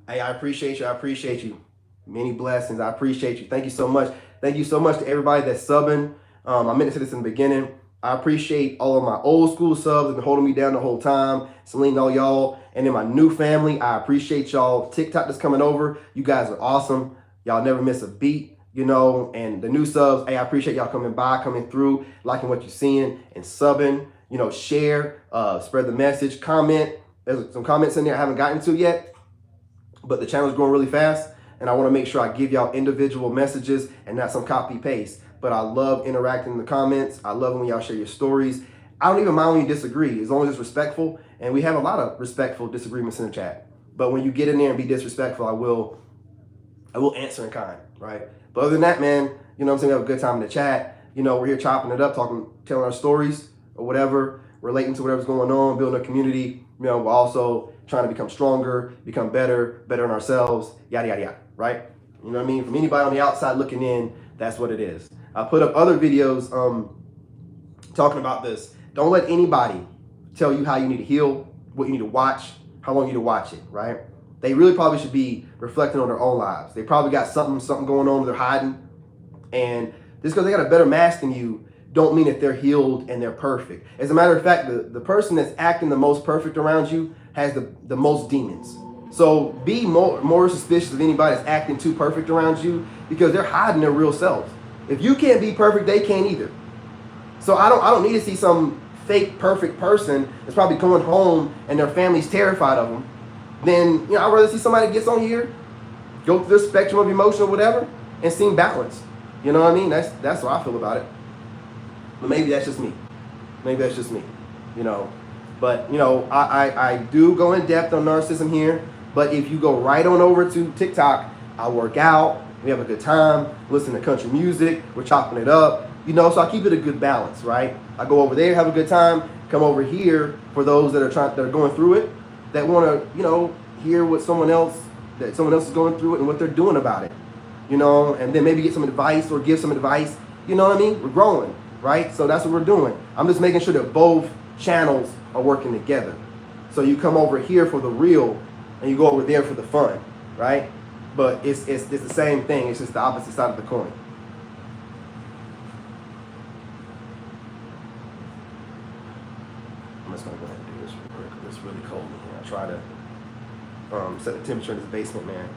S1: Hey, I appreciate you. I appreciate you. Many blessings. I appreciate you. Thank you so much. Thank you so much to everybody that's subbing. I meant to say this in the beginning. I appreciate all of my old school subs that have been holding me down the whole time. Celine, all y'all. And then my new family, I appreciate y'all. TikTok that's coming over. You guys are awesome. Y'all never miss a beat, and the new subs, hey, I appreciate y'all coming by, coming through, liking what you're seeing and subbing, share, spread the message, comment. There's some comments in there I haven't gotten to yet, but the channel's growing really fast. And I want to make sure I give y'all individual messages and not some copy paste. But I love interacting in the comments. I love when y'all share your stories. I don't even mind when you disagree, as long as it's respectful. And we have a lot of respectful disagreements in the chat. But when you get in there and be disrespectful, I will answer in kind, right? But other than that, man, we have a good time in the chat. We're here chopping it up, telling our stories or whatever, relating to whatever's going on, building a community. We're also trying to become stronger, become better in ourselves, yada, yada, yada, right? You know what I mean? From anybody on the outside looking in, that's what it is. I put up other videos talking about this. Don't let anybody tell you how you need to heal, what you need to watch, how long you need to watch it, right? They really probably should be reflecting on their own lives. They probably got something going on they're hiding. And just because they got a better mask than you, don't mean that they're healed and they're perfect. As a matter of fact, the person that's acting the most perfect around you has the most demons. So be more suspicious of anybody that's acting too perfect around you, because they're hiding their real selves. If you can't be perfect, they can't either. So I don't need to see some fake perfect person that's probably going home and their family's terrified of them. Then I'd rather see somebody that gets on here, go through the spectrum of emotion or whatever, and seem balanced. You know what I mean? That's what I feel about it. But maybe that's just me. But I do go in depth on narcissism here. But if you go right on over to TikTok, I work out, we have a good time, listen to country music, we're chopping it up, so I keep it a good balance, right? I go over there, have a good time, come over here for those that are going through it, that want to, hear what someone else is going through it and what they're doing about it, and then maybe get some advice or give some advice, you know what I mean? We're growing, right? So that's what we're doing. I'm just making sure that both channels are working together. So you come over here for the real and you go over there for the fun, right? But it's the same thing. It's just the opposite side of the coin. I'm just gonna go ahead and do this real quick. It's really cold in here. I try to set the temperature in this basement, man.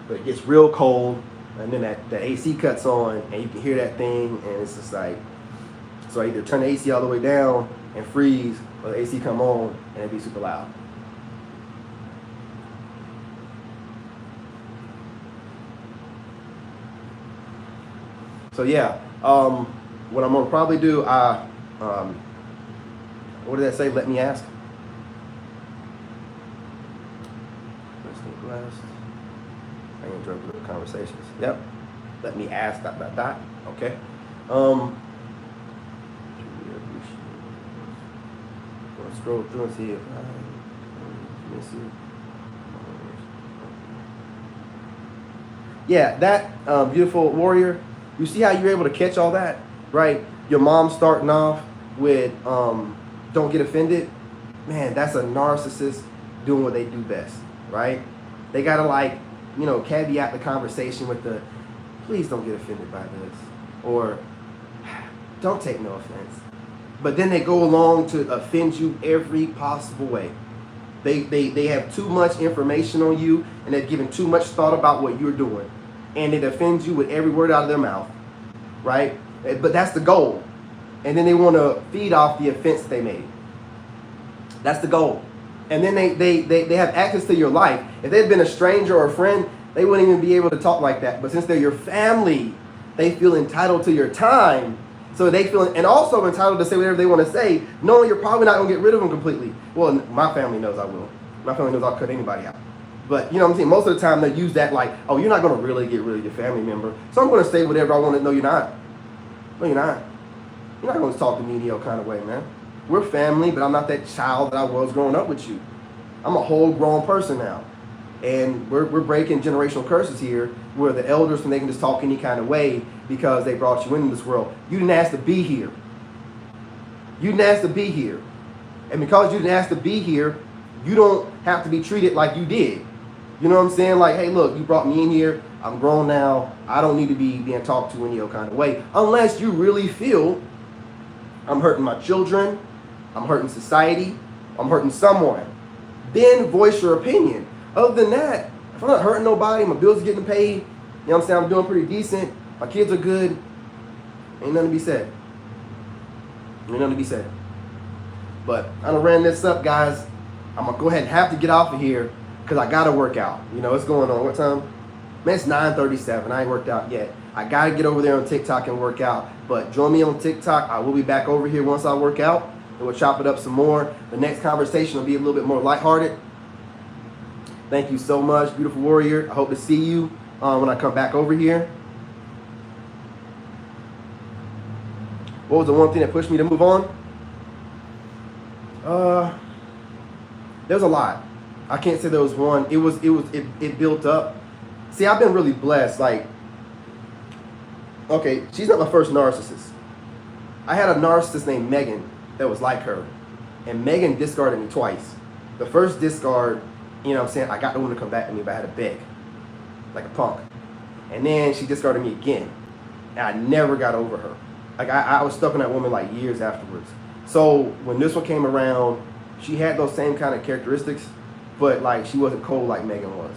S1: But it gets real cold, and then that AC cuts on, and you can hear that thing, and it's just like, so I either turn the AC all the way down and freeze, or the AC come on and it'd be super loud. So yeah, what I'm gonna probably do, what did that say? Let me ask. I interrupt the conversations. Yep. Let me ask. ... Okay. Scroll through and see if I miss it. Yeah, that beautiful warrior. You see how you're able to catch all that, right? Your mom starting off with don't get offended. Man, that's a narcissist doing what they do best, right? They gotta caveat the conversation with the, please don't get offended by this, or don't take no offense. But then they go along to offend you every possible way. They have too much information on you, and they've given too much thought about what you're doing. And it offends you with every word out of their mouth, right? But that's the goal. And then they want to feed off the offense they made. That's the goal. And then they have access to your life. If they'd been a stranger or a friend, they wouldn't even be able to talk like that. But since they're your family, they feel entitled to your time. So they feel, and also entitled to say whatever they want to say, knowing you're probably not going to get rid of them completely. Well, my family knows I will. My family knows I'll cut anybody out. But you know what I'm saying? Most of the time they use that like, oh, you're not going to really get rid of your family member, so I'm going to say whatever I want to. No, you're not. No, you're not. You're not going to talk to me in any kind of way, man. We're family, but I'm not that child that I was growing up with you. I'm a whole grown person now. And we're breaking generational curses here where the elders, when they can just talk any kind of way because they brought you into this world. You didn't ask to be here. You didn't ask to be here. And because you didn't ask to be here, you don't have to be treated like you did. You know what I'm saying? Like, hey, look, you brought me in here. I'm grown now. I don't need to be being talked to any other kind of way. Unless you really feel I'm hurting my children, I'm hurting society, I'm hurting someone. Then voice your opinion. Other than that, if I'm not hurting nobody, my bills are getting paid, you know what I'm saying, I'm doing pretty decent, my kids are good, ain't nothing to be said. Ain't nothing to be said. But I done ran this up, guys. I'm going to go ahead and have to get off of here because I got to work out. You know, what's going on? What time? Man, it's 9:37. I ain't worked out yet. I got to get over there on TikTok and work out. But join me on TikTok. I will be back over here once I work out. And we'll chop it up some more. The next conversation will be a little bit more lighthearted. Thank you so much, beautiful warrior. I hope to see you when I come back over here. What was the one thing that pushed me to move on? There's a lot. I can't say there was one. It built up. See, I've been really blessed. Like, okay, she's not my first narcissist. I had a narcissist named Megan that was like her. And Megan discarded me twice. The first discard, you know what I'm saying, I got the woman to come back to me, but I had to beg. Like a punk. And then she discarded me again. And I never got over her. Like, I was stuck in that woman like years afterwards. So when this one came around, she had those same kind of characteristics, but like she wasn't cold like Megan was,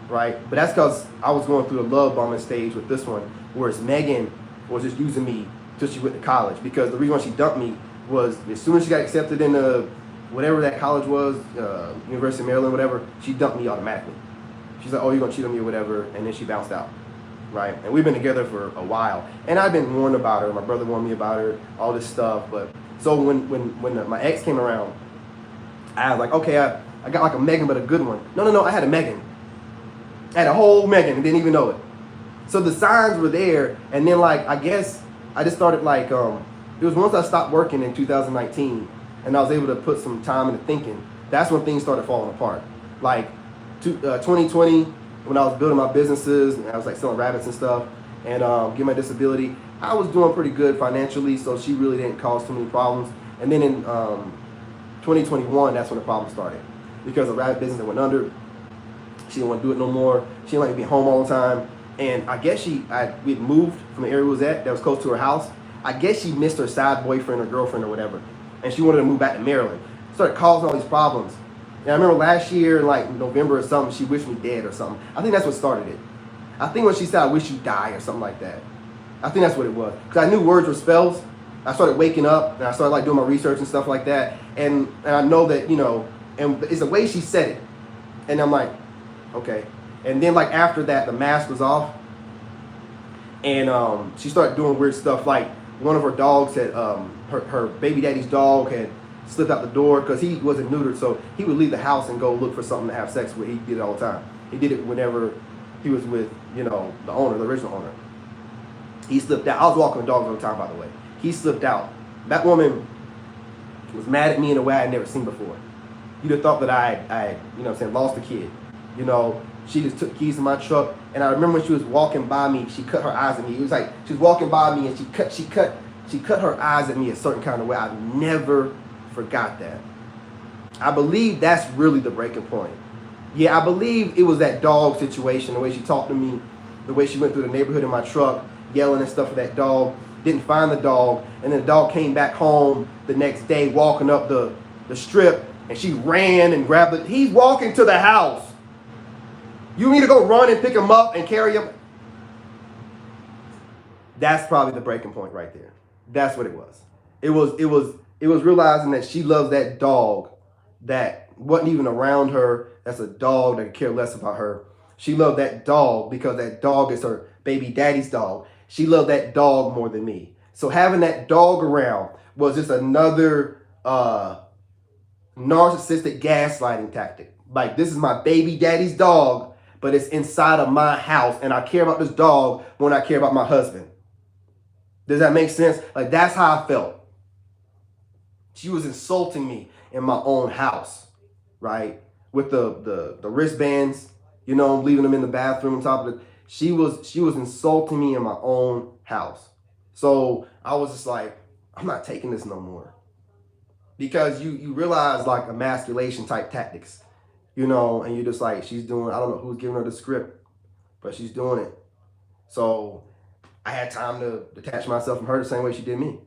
S1: right? But that's because I was going through a love bombing stage with this one, whereas Megan was just using me till she went to college. Because the reason why she dumped me was as soon as she got accepted into whatever that college was, University of Maryland, whatever, she dumped me automatically. She's like, oh, you're gonna cheat on me or whatever, and then she bounced out, right? And we've been together for a while, and I've been warned about her. My brother warned me about her, all this stuff. But so when my ex came around, I was like, okay, I got like a Megan, but a good one. No, I had a Megan. I had a whole Megan and didn't even know it. So the signs were there, and then like, I guess I just started like, it was once I stopped working in 2019, and I was able to put some time into thinking, that's when things started falling apart. Like 2020, when I was building my businesses, and I was like selling rabbits and stuff, and getting my disability, I was doing pretty good financially, so she really didn't cause too many problems. And then in 2021, that's when the problem started. Because the rabbit business that went under, she didn't want to do it no more. She didn't like to be home all the time. And I guess we had moved from the area we was at that was close to her house. I guess she missed her side boyfriend or girlfriend or whatever. And she wanted to move back to Maryland. Started causing all these problems. And I remember last year, like November or something, she wished me dead or something. I think that's what started it. I think when she said, I wish you die or something like that. I think that's what it was. Because I knew words were spells. I started waking up and I started like doing my research and stuff like that. And I know that, you know, and it's the way she said it. And I'm like, okay. And then like after that, the mask was off. And she started doing weird stuff. Like one of her dogs had, her baby daddy's dog had slipped out the door because he wasn't neutered. So he would leave the house and go look for something to have sex with. He did it all the time. He did it whenever he was with, you know, the owner, the original owner. He slipped out. I was walking the dogs all the time, by the way. He slipped out. That woman was mad at me in a way I had never seen before. You'd have thought that I you know what I'm saying, lost a kid. You know, she just took keys to my truck. And I remember when she was walking by me, she cut her eyes at me. It was like she was walking by me and she cut her eyes at me a certain kind of way. I never forgot that. I believe that's really the breaking point. Yeah, I believe it was that dog situation, the way she talked to me, the way she went through the neighborhood in my truck, yelling and stuff for that dog. Didn't find the dog, and then the dog came back home the next day walking up the strip, and she ran and grabbed it. He's walking to the house. You need to go run and pick him up and carry him. That's probably the breaking point right there. That's what it was. It was realizing that she loves that dog that wasn't even around her. That's a dog that could care less about her. She loved that dog because that dog is her baby daddy's dog. She loved that dog more than me. So having that dog around was just another narcissistic gaslighting tactic. Like, this is my baby daddy's dog, but it's inside of my house, and I care about this dog more than I care about my husband. Does that make sense? Like, that's how I felt. She was insulting me in my own house, right? With the wristbands, You know, leaving them in the bathroom on top of the. She was insulting me in my own house. So I was just like, I'm not taking this no more. Because you realize like emasculation type tactics, you know, and you're just like, she's doing, I don't know who's giving her the script, but she's doing it. So I had time to detach myself from her the same way she did me.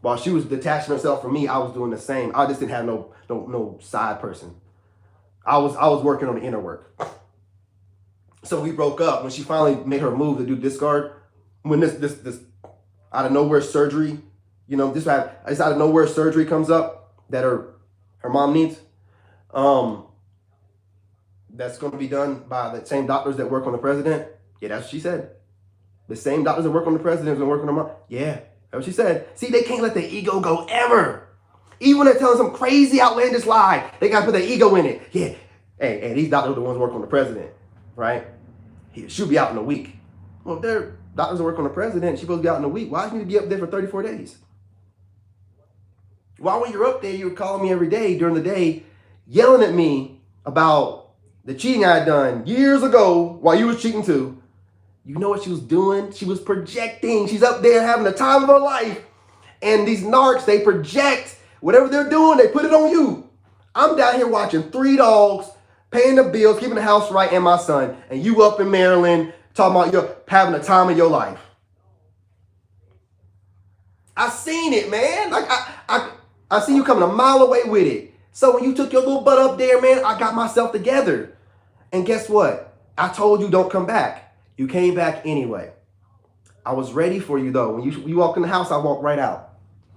S1: While she was detaching herself from me, I was doing the same. I just didn't have no side person. I was working on the inner work. So we broke up when she finally made her move to do discard. When this out of nowhere surgery, you know, this out of nowhere surgery comes up that her mom needs. That's going to be done by the same doctors that work on the president. Yeah, that's what she said. The same doctors that work on the president is going to work on her mom. Yeah, that's what she said. See, they can't let their ego go ever. Even when they're telling some crazy outlandish lie, they got to put their ego in it. Yeah, hey, these doctors are the ones working on the president, right? She'll be out in a week. Well, if they're doctors that work on the president, she's supposed to be out in a week. Why does she need to be up there for 34 days? Why, when you're up there, you're calling me every day during the day, yelling at me about the cheating I had done years ago while you was cheating too. You know what she was doing? She was projecting. She's up there having the time of her life. And these narcs, they project whatever they're doing, they put it on you. I'm down here watching 3 dogs, paying the bills, keeping the house right, and my son. And you up in Maryland talking about you're having the time of your life. I seen it, man. Like I seen you coming a mile away with it. So when you took your little butt up there, man, I got myself together. And guess what? I told you don't come back. You came back anyway. I was ready for you though. When you walk in the house, I walk right out.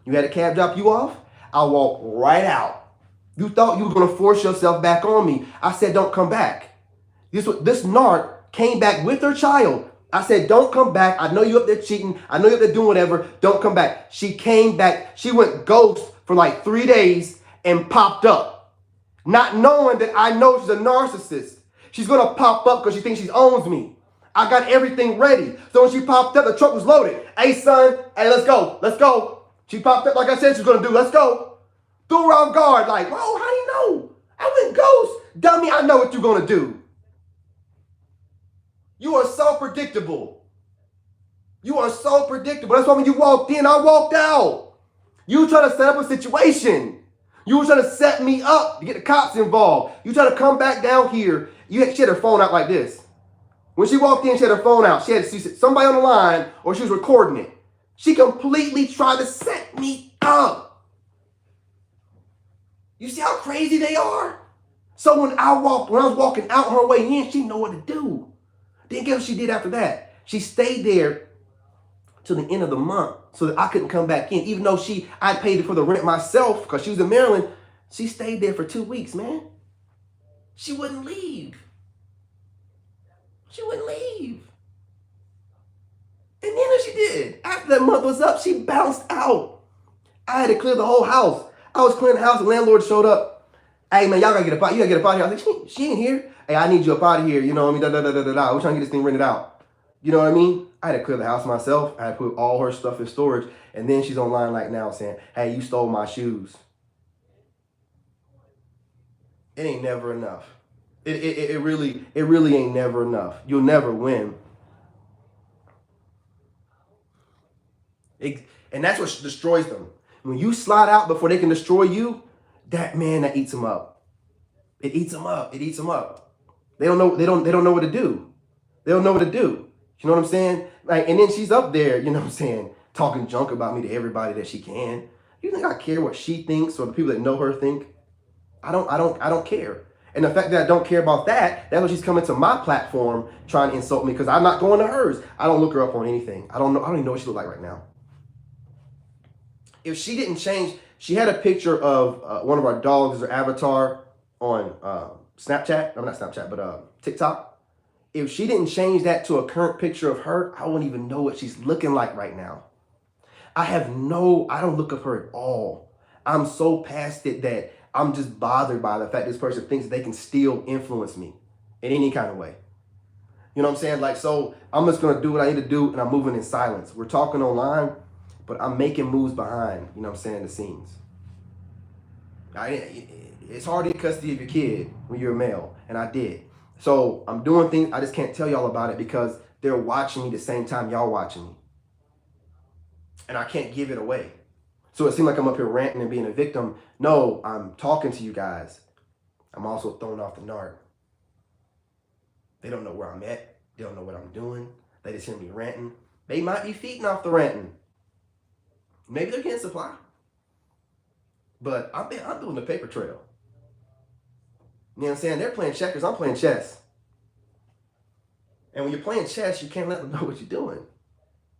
S1: You had a cab drop you off, I walk right out. You thought you were gonna force yourself back on me. I said don't come back. This narc came back with her child. I said don't come back. I know you up there cheating. I know you up there doing whatever. Don't come back. She came back. She went ghost for like 3 days and popped up. Not knowing that I know she's a narcissist. She's gonna pop up because she thinks she owns me. I got everything ready. So when she popped up, the truck was loaded. Hey son, hey, let's go. Let's go. She popped up like I said she was gonna do. Let's go. Threw her off guard, like, whoa, how do you know? I went ghost. Dummy, I know what you're gonna do. You are so predictable. You are so predictable. That's why when you walked in, I walked out. You trying to set up a situation. You were trying to set me up to get the cops involved. You try to come back down here. She had her phone out like this. When she walked in, she had her phone out. She had to see somebody on the line or she was recording it. She completely tried to set me up. You see how crazy they are? So when I was walking out her way in, she knew what to do. Then guess what she did after that? She stayed there till the end of the month so that I couldn't come back in. Even though I paid for the rent myself because she was in Maryland, she stayed there for 2 weeks, man. She wouldn't leave. She wouldn't leave. And then she did. After that month was up, she bounced out. I had to clear the whole house. I was clearing the house, the landlord showed up. Hey man, y'all gotta get up out. You gotta get up out of here. I was like, she ain't here. Hey, I need you up out of here. You know what I mean? We're trying to get this thing rented out. You know what I mean? I had to clear the house myself. I had to put all her stuff in storage. And then she's online like now saying, hey, you stole my shoes. It ain't never enough. It really ain't never enough. You'll never win. And that's what destroys them. When you slide out before they can destroy you, that eats them up. It eats them up. It eats them up. They don't know. They don't know what to do. They don't know what to do. You know what I'm saying? Like, and then she's up there, you know what I'm saying, talking junk about me to everybody that she can. You think I care what she thinks or the people that know her think? I don't care. And the fact that I don't care about that's when she's coming to my platform trying to insult me because I'm not going to hers. I don't look her up on anything. I don't even know what she looks like right now. If she didn't change, she had a picture of one of our dogs as her avatar on Snapchat. I'm not Snapchat, but TikTok. If she didn't change that to a current picture of her, I wouldn't even know what she's looking like right now. I don't look at her at all. I'm so past it that I'm just bothered by the fact this person thinks they can still influence me in any kind of way. You know what I'm saying? Like, so I'm just going to do what I need to do and I'm moving in silence. We're talking online, but I'm making moves behind, you know what I'm saying, the scenes. It's hard to get custody of your kid when you're a male, and I did. So I'm doing things, I just can't tell y'all about it because they're watching me the same time y'all watching me. And I can't give it away. So it seems like I'm up here ranting and being a victim. No, I'm talking to you guys. I'm also throwing off the narc. They don't know where I'm at. They don't know what I'm doing. They just hear me ranting. They might be feeding off the ranting. Maybe they're getting supply. But I'm doing the paper trail. You know what I'm saying? They're playing checkers. I'm playing chess. And when you're playing chess, you can't let them know what you're doing.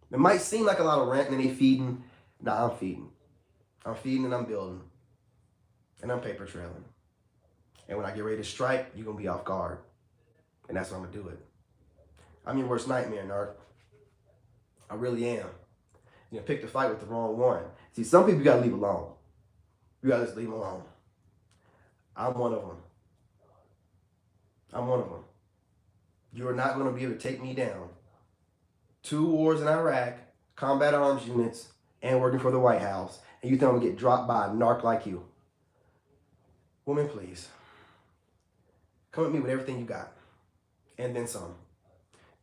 S1: It might seem like a lot of ranting and they feeding. Nah, I'm feeding. I'm feeding and I'm building. And I'm paper trailing. And when I get ready to strike, you're going to be off guard. And that's when I'm going to do it. I'm your worst nightmare, Narc. I really am. You know, pick the fight with the wrong one. See, some people you got to leave alone. You got to just leave them alone. I'm one of them. I'm one of them. You are not going to be able to take me down. 2 wars in Iraq, combat arms units, and working for the White House. And you think I'm going to get dropped by a narc like you. Woman, please. Come at me with everything you got. And then some.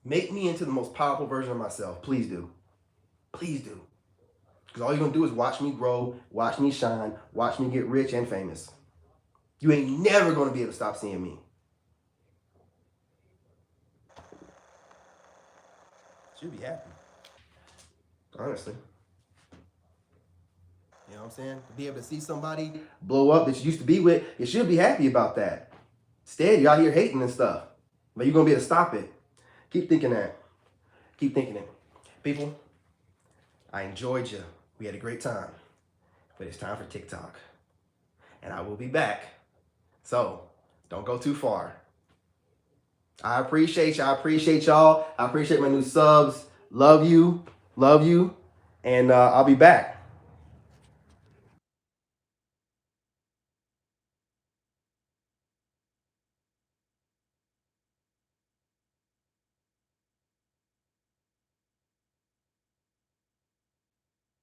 S1: Make me into the most powerful version of myself. Please do. Please do. Because all you're going to do is watch me grow, watch me shine, watch me get rich and famous. You ain't never going to be able to stop seeing me. Should be happy. Honestly. You know what I'm saying? To be able to see somebody blow up that you used to be with, you should be happy about that. Instead, you're out here hating and stuff. But you're going to be able to stop it. Keep thinking that. Keep thinking it. People, I enjoyed you. We had a great time. But it's time for TikTok. And I will be back. So, don't go too far. I appreciate you. I appreciate y'all. I appreciate my new subs. Love you. Love you. And I'll be back.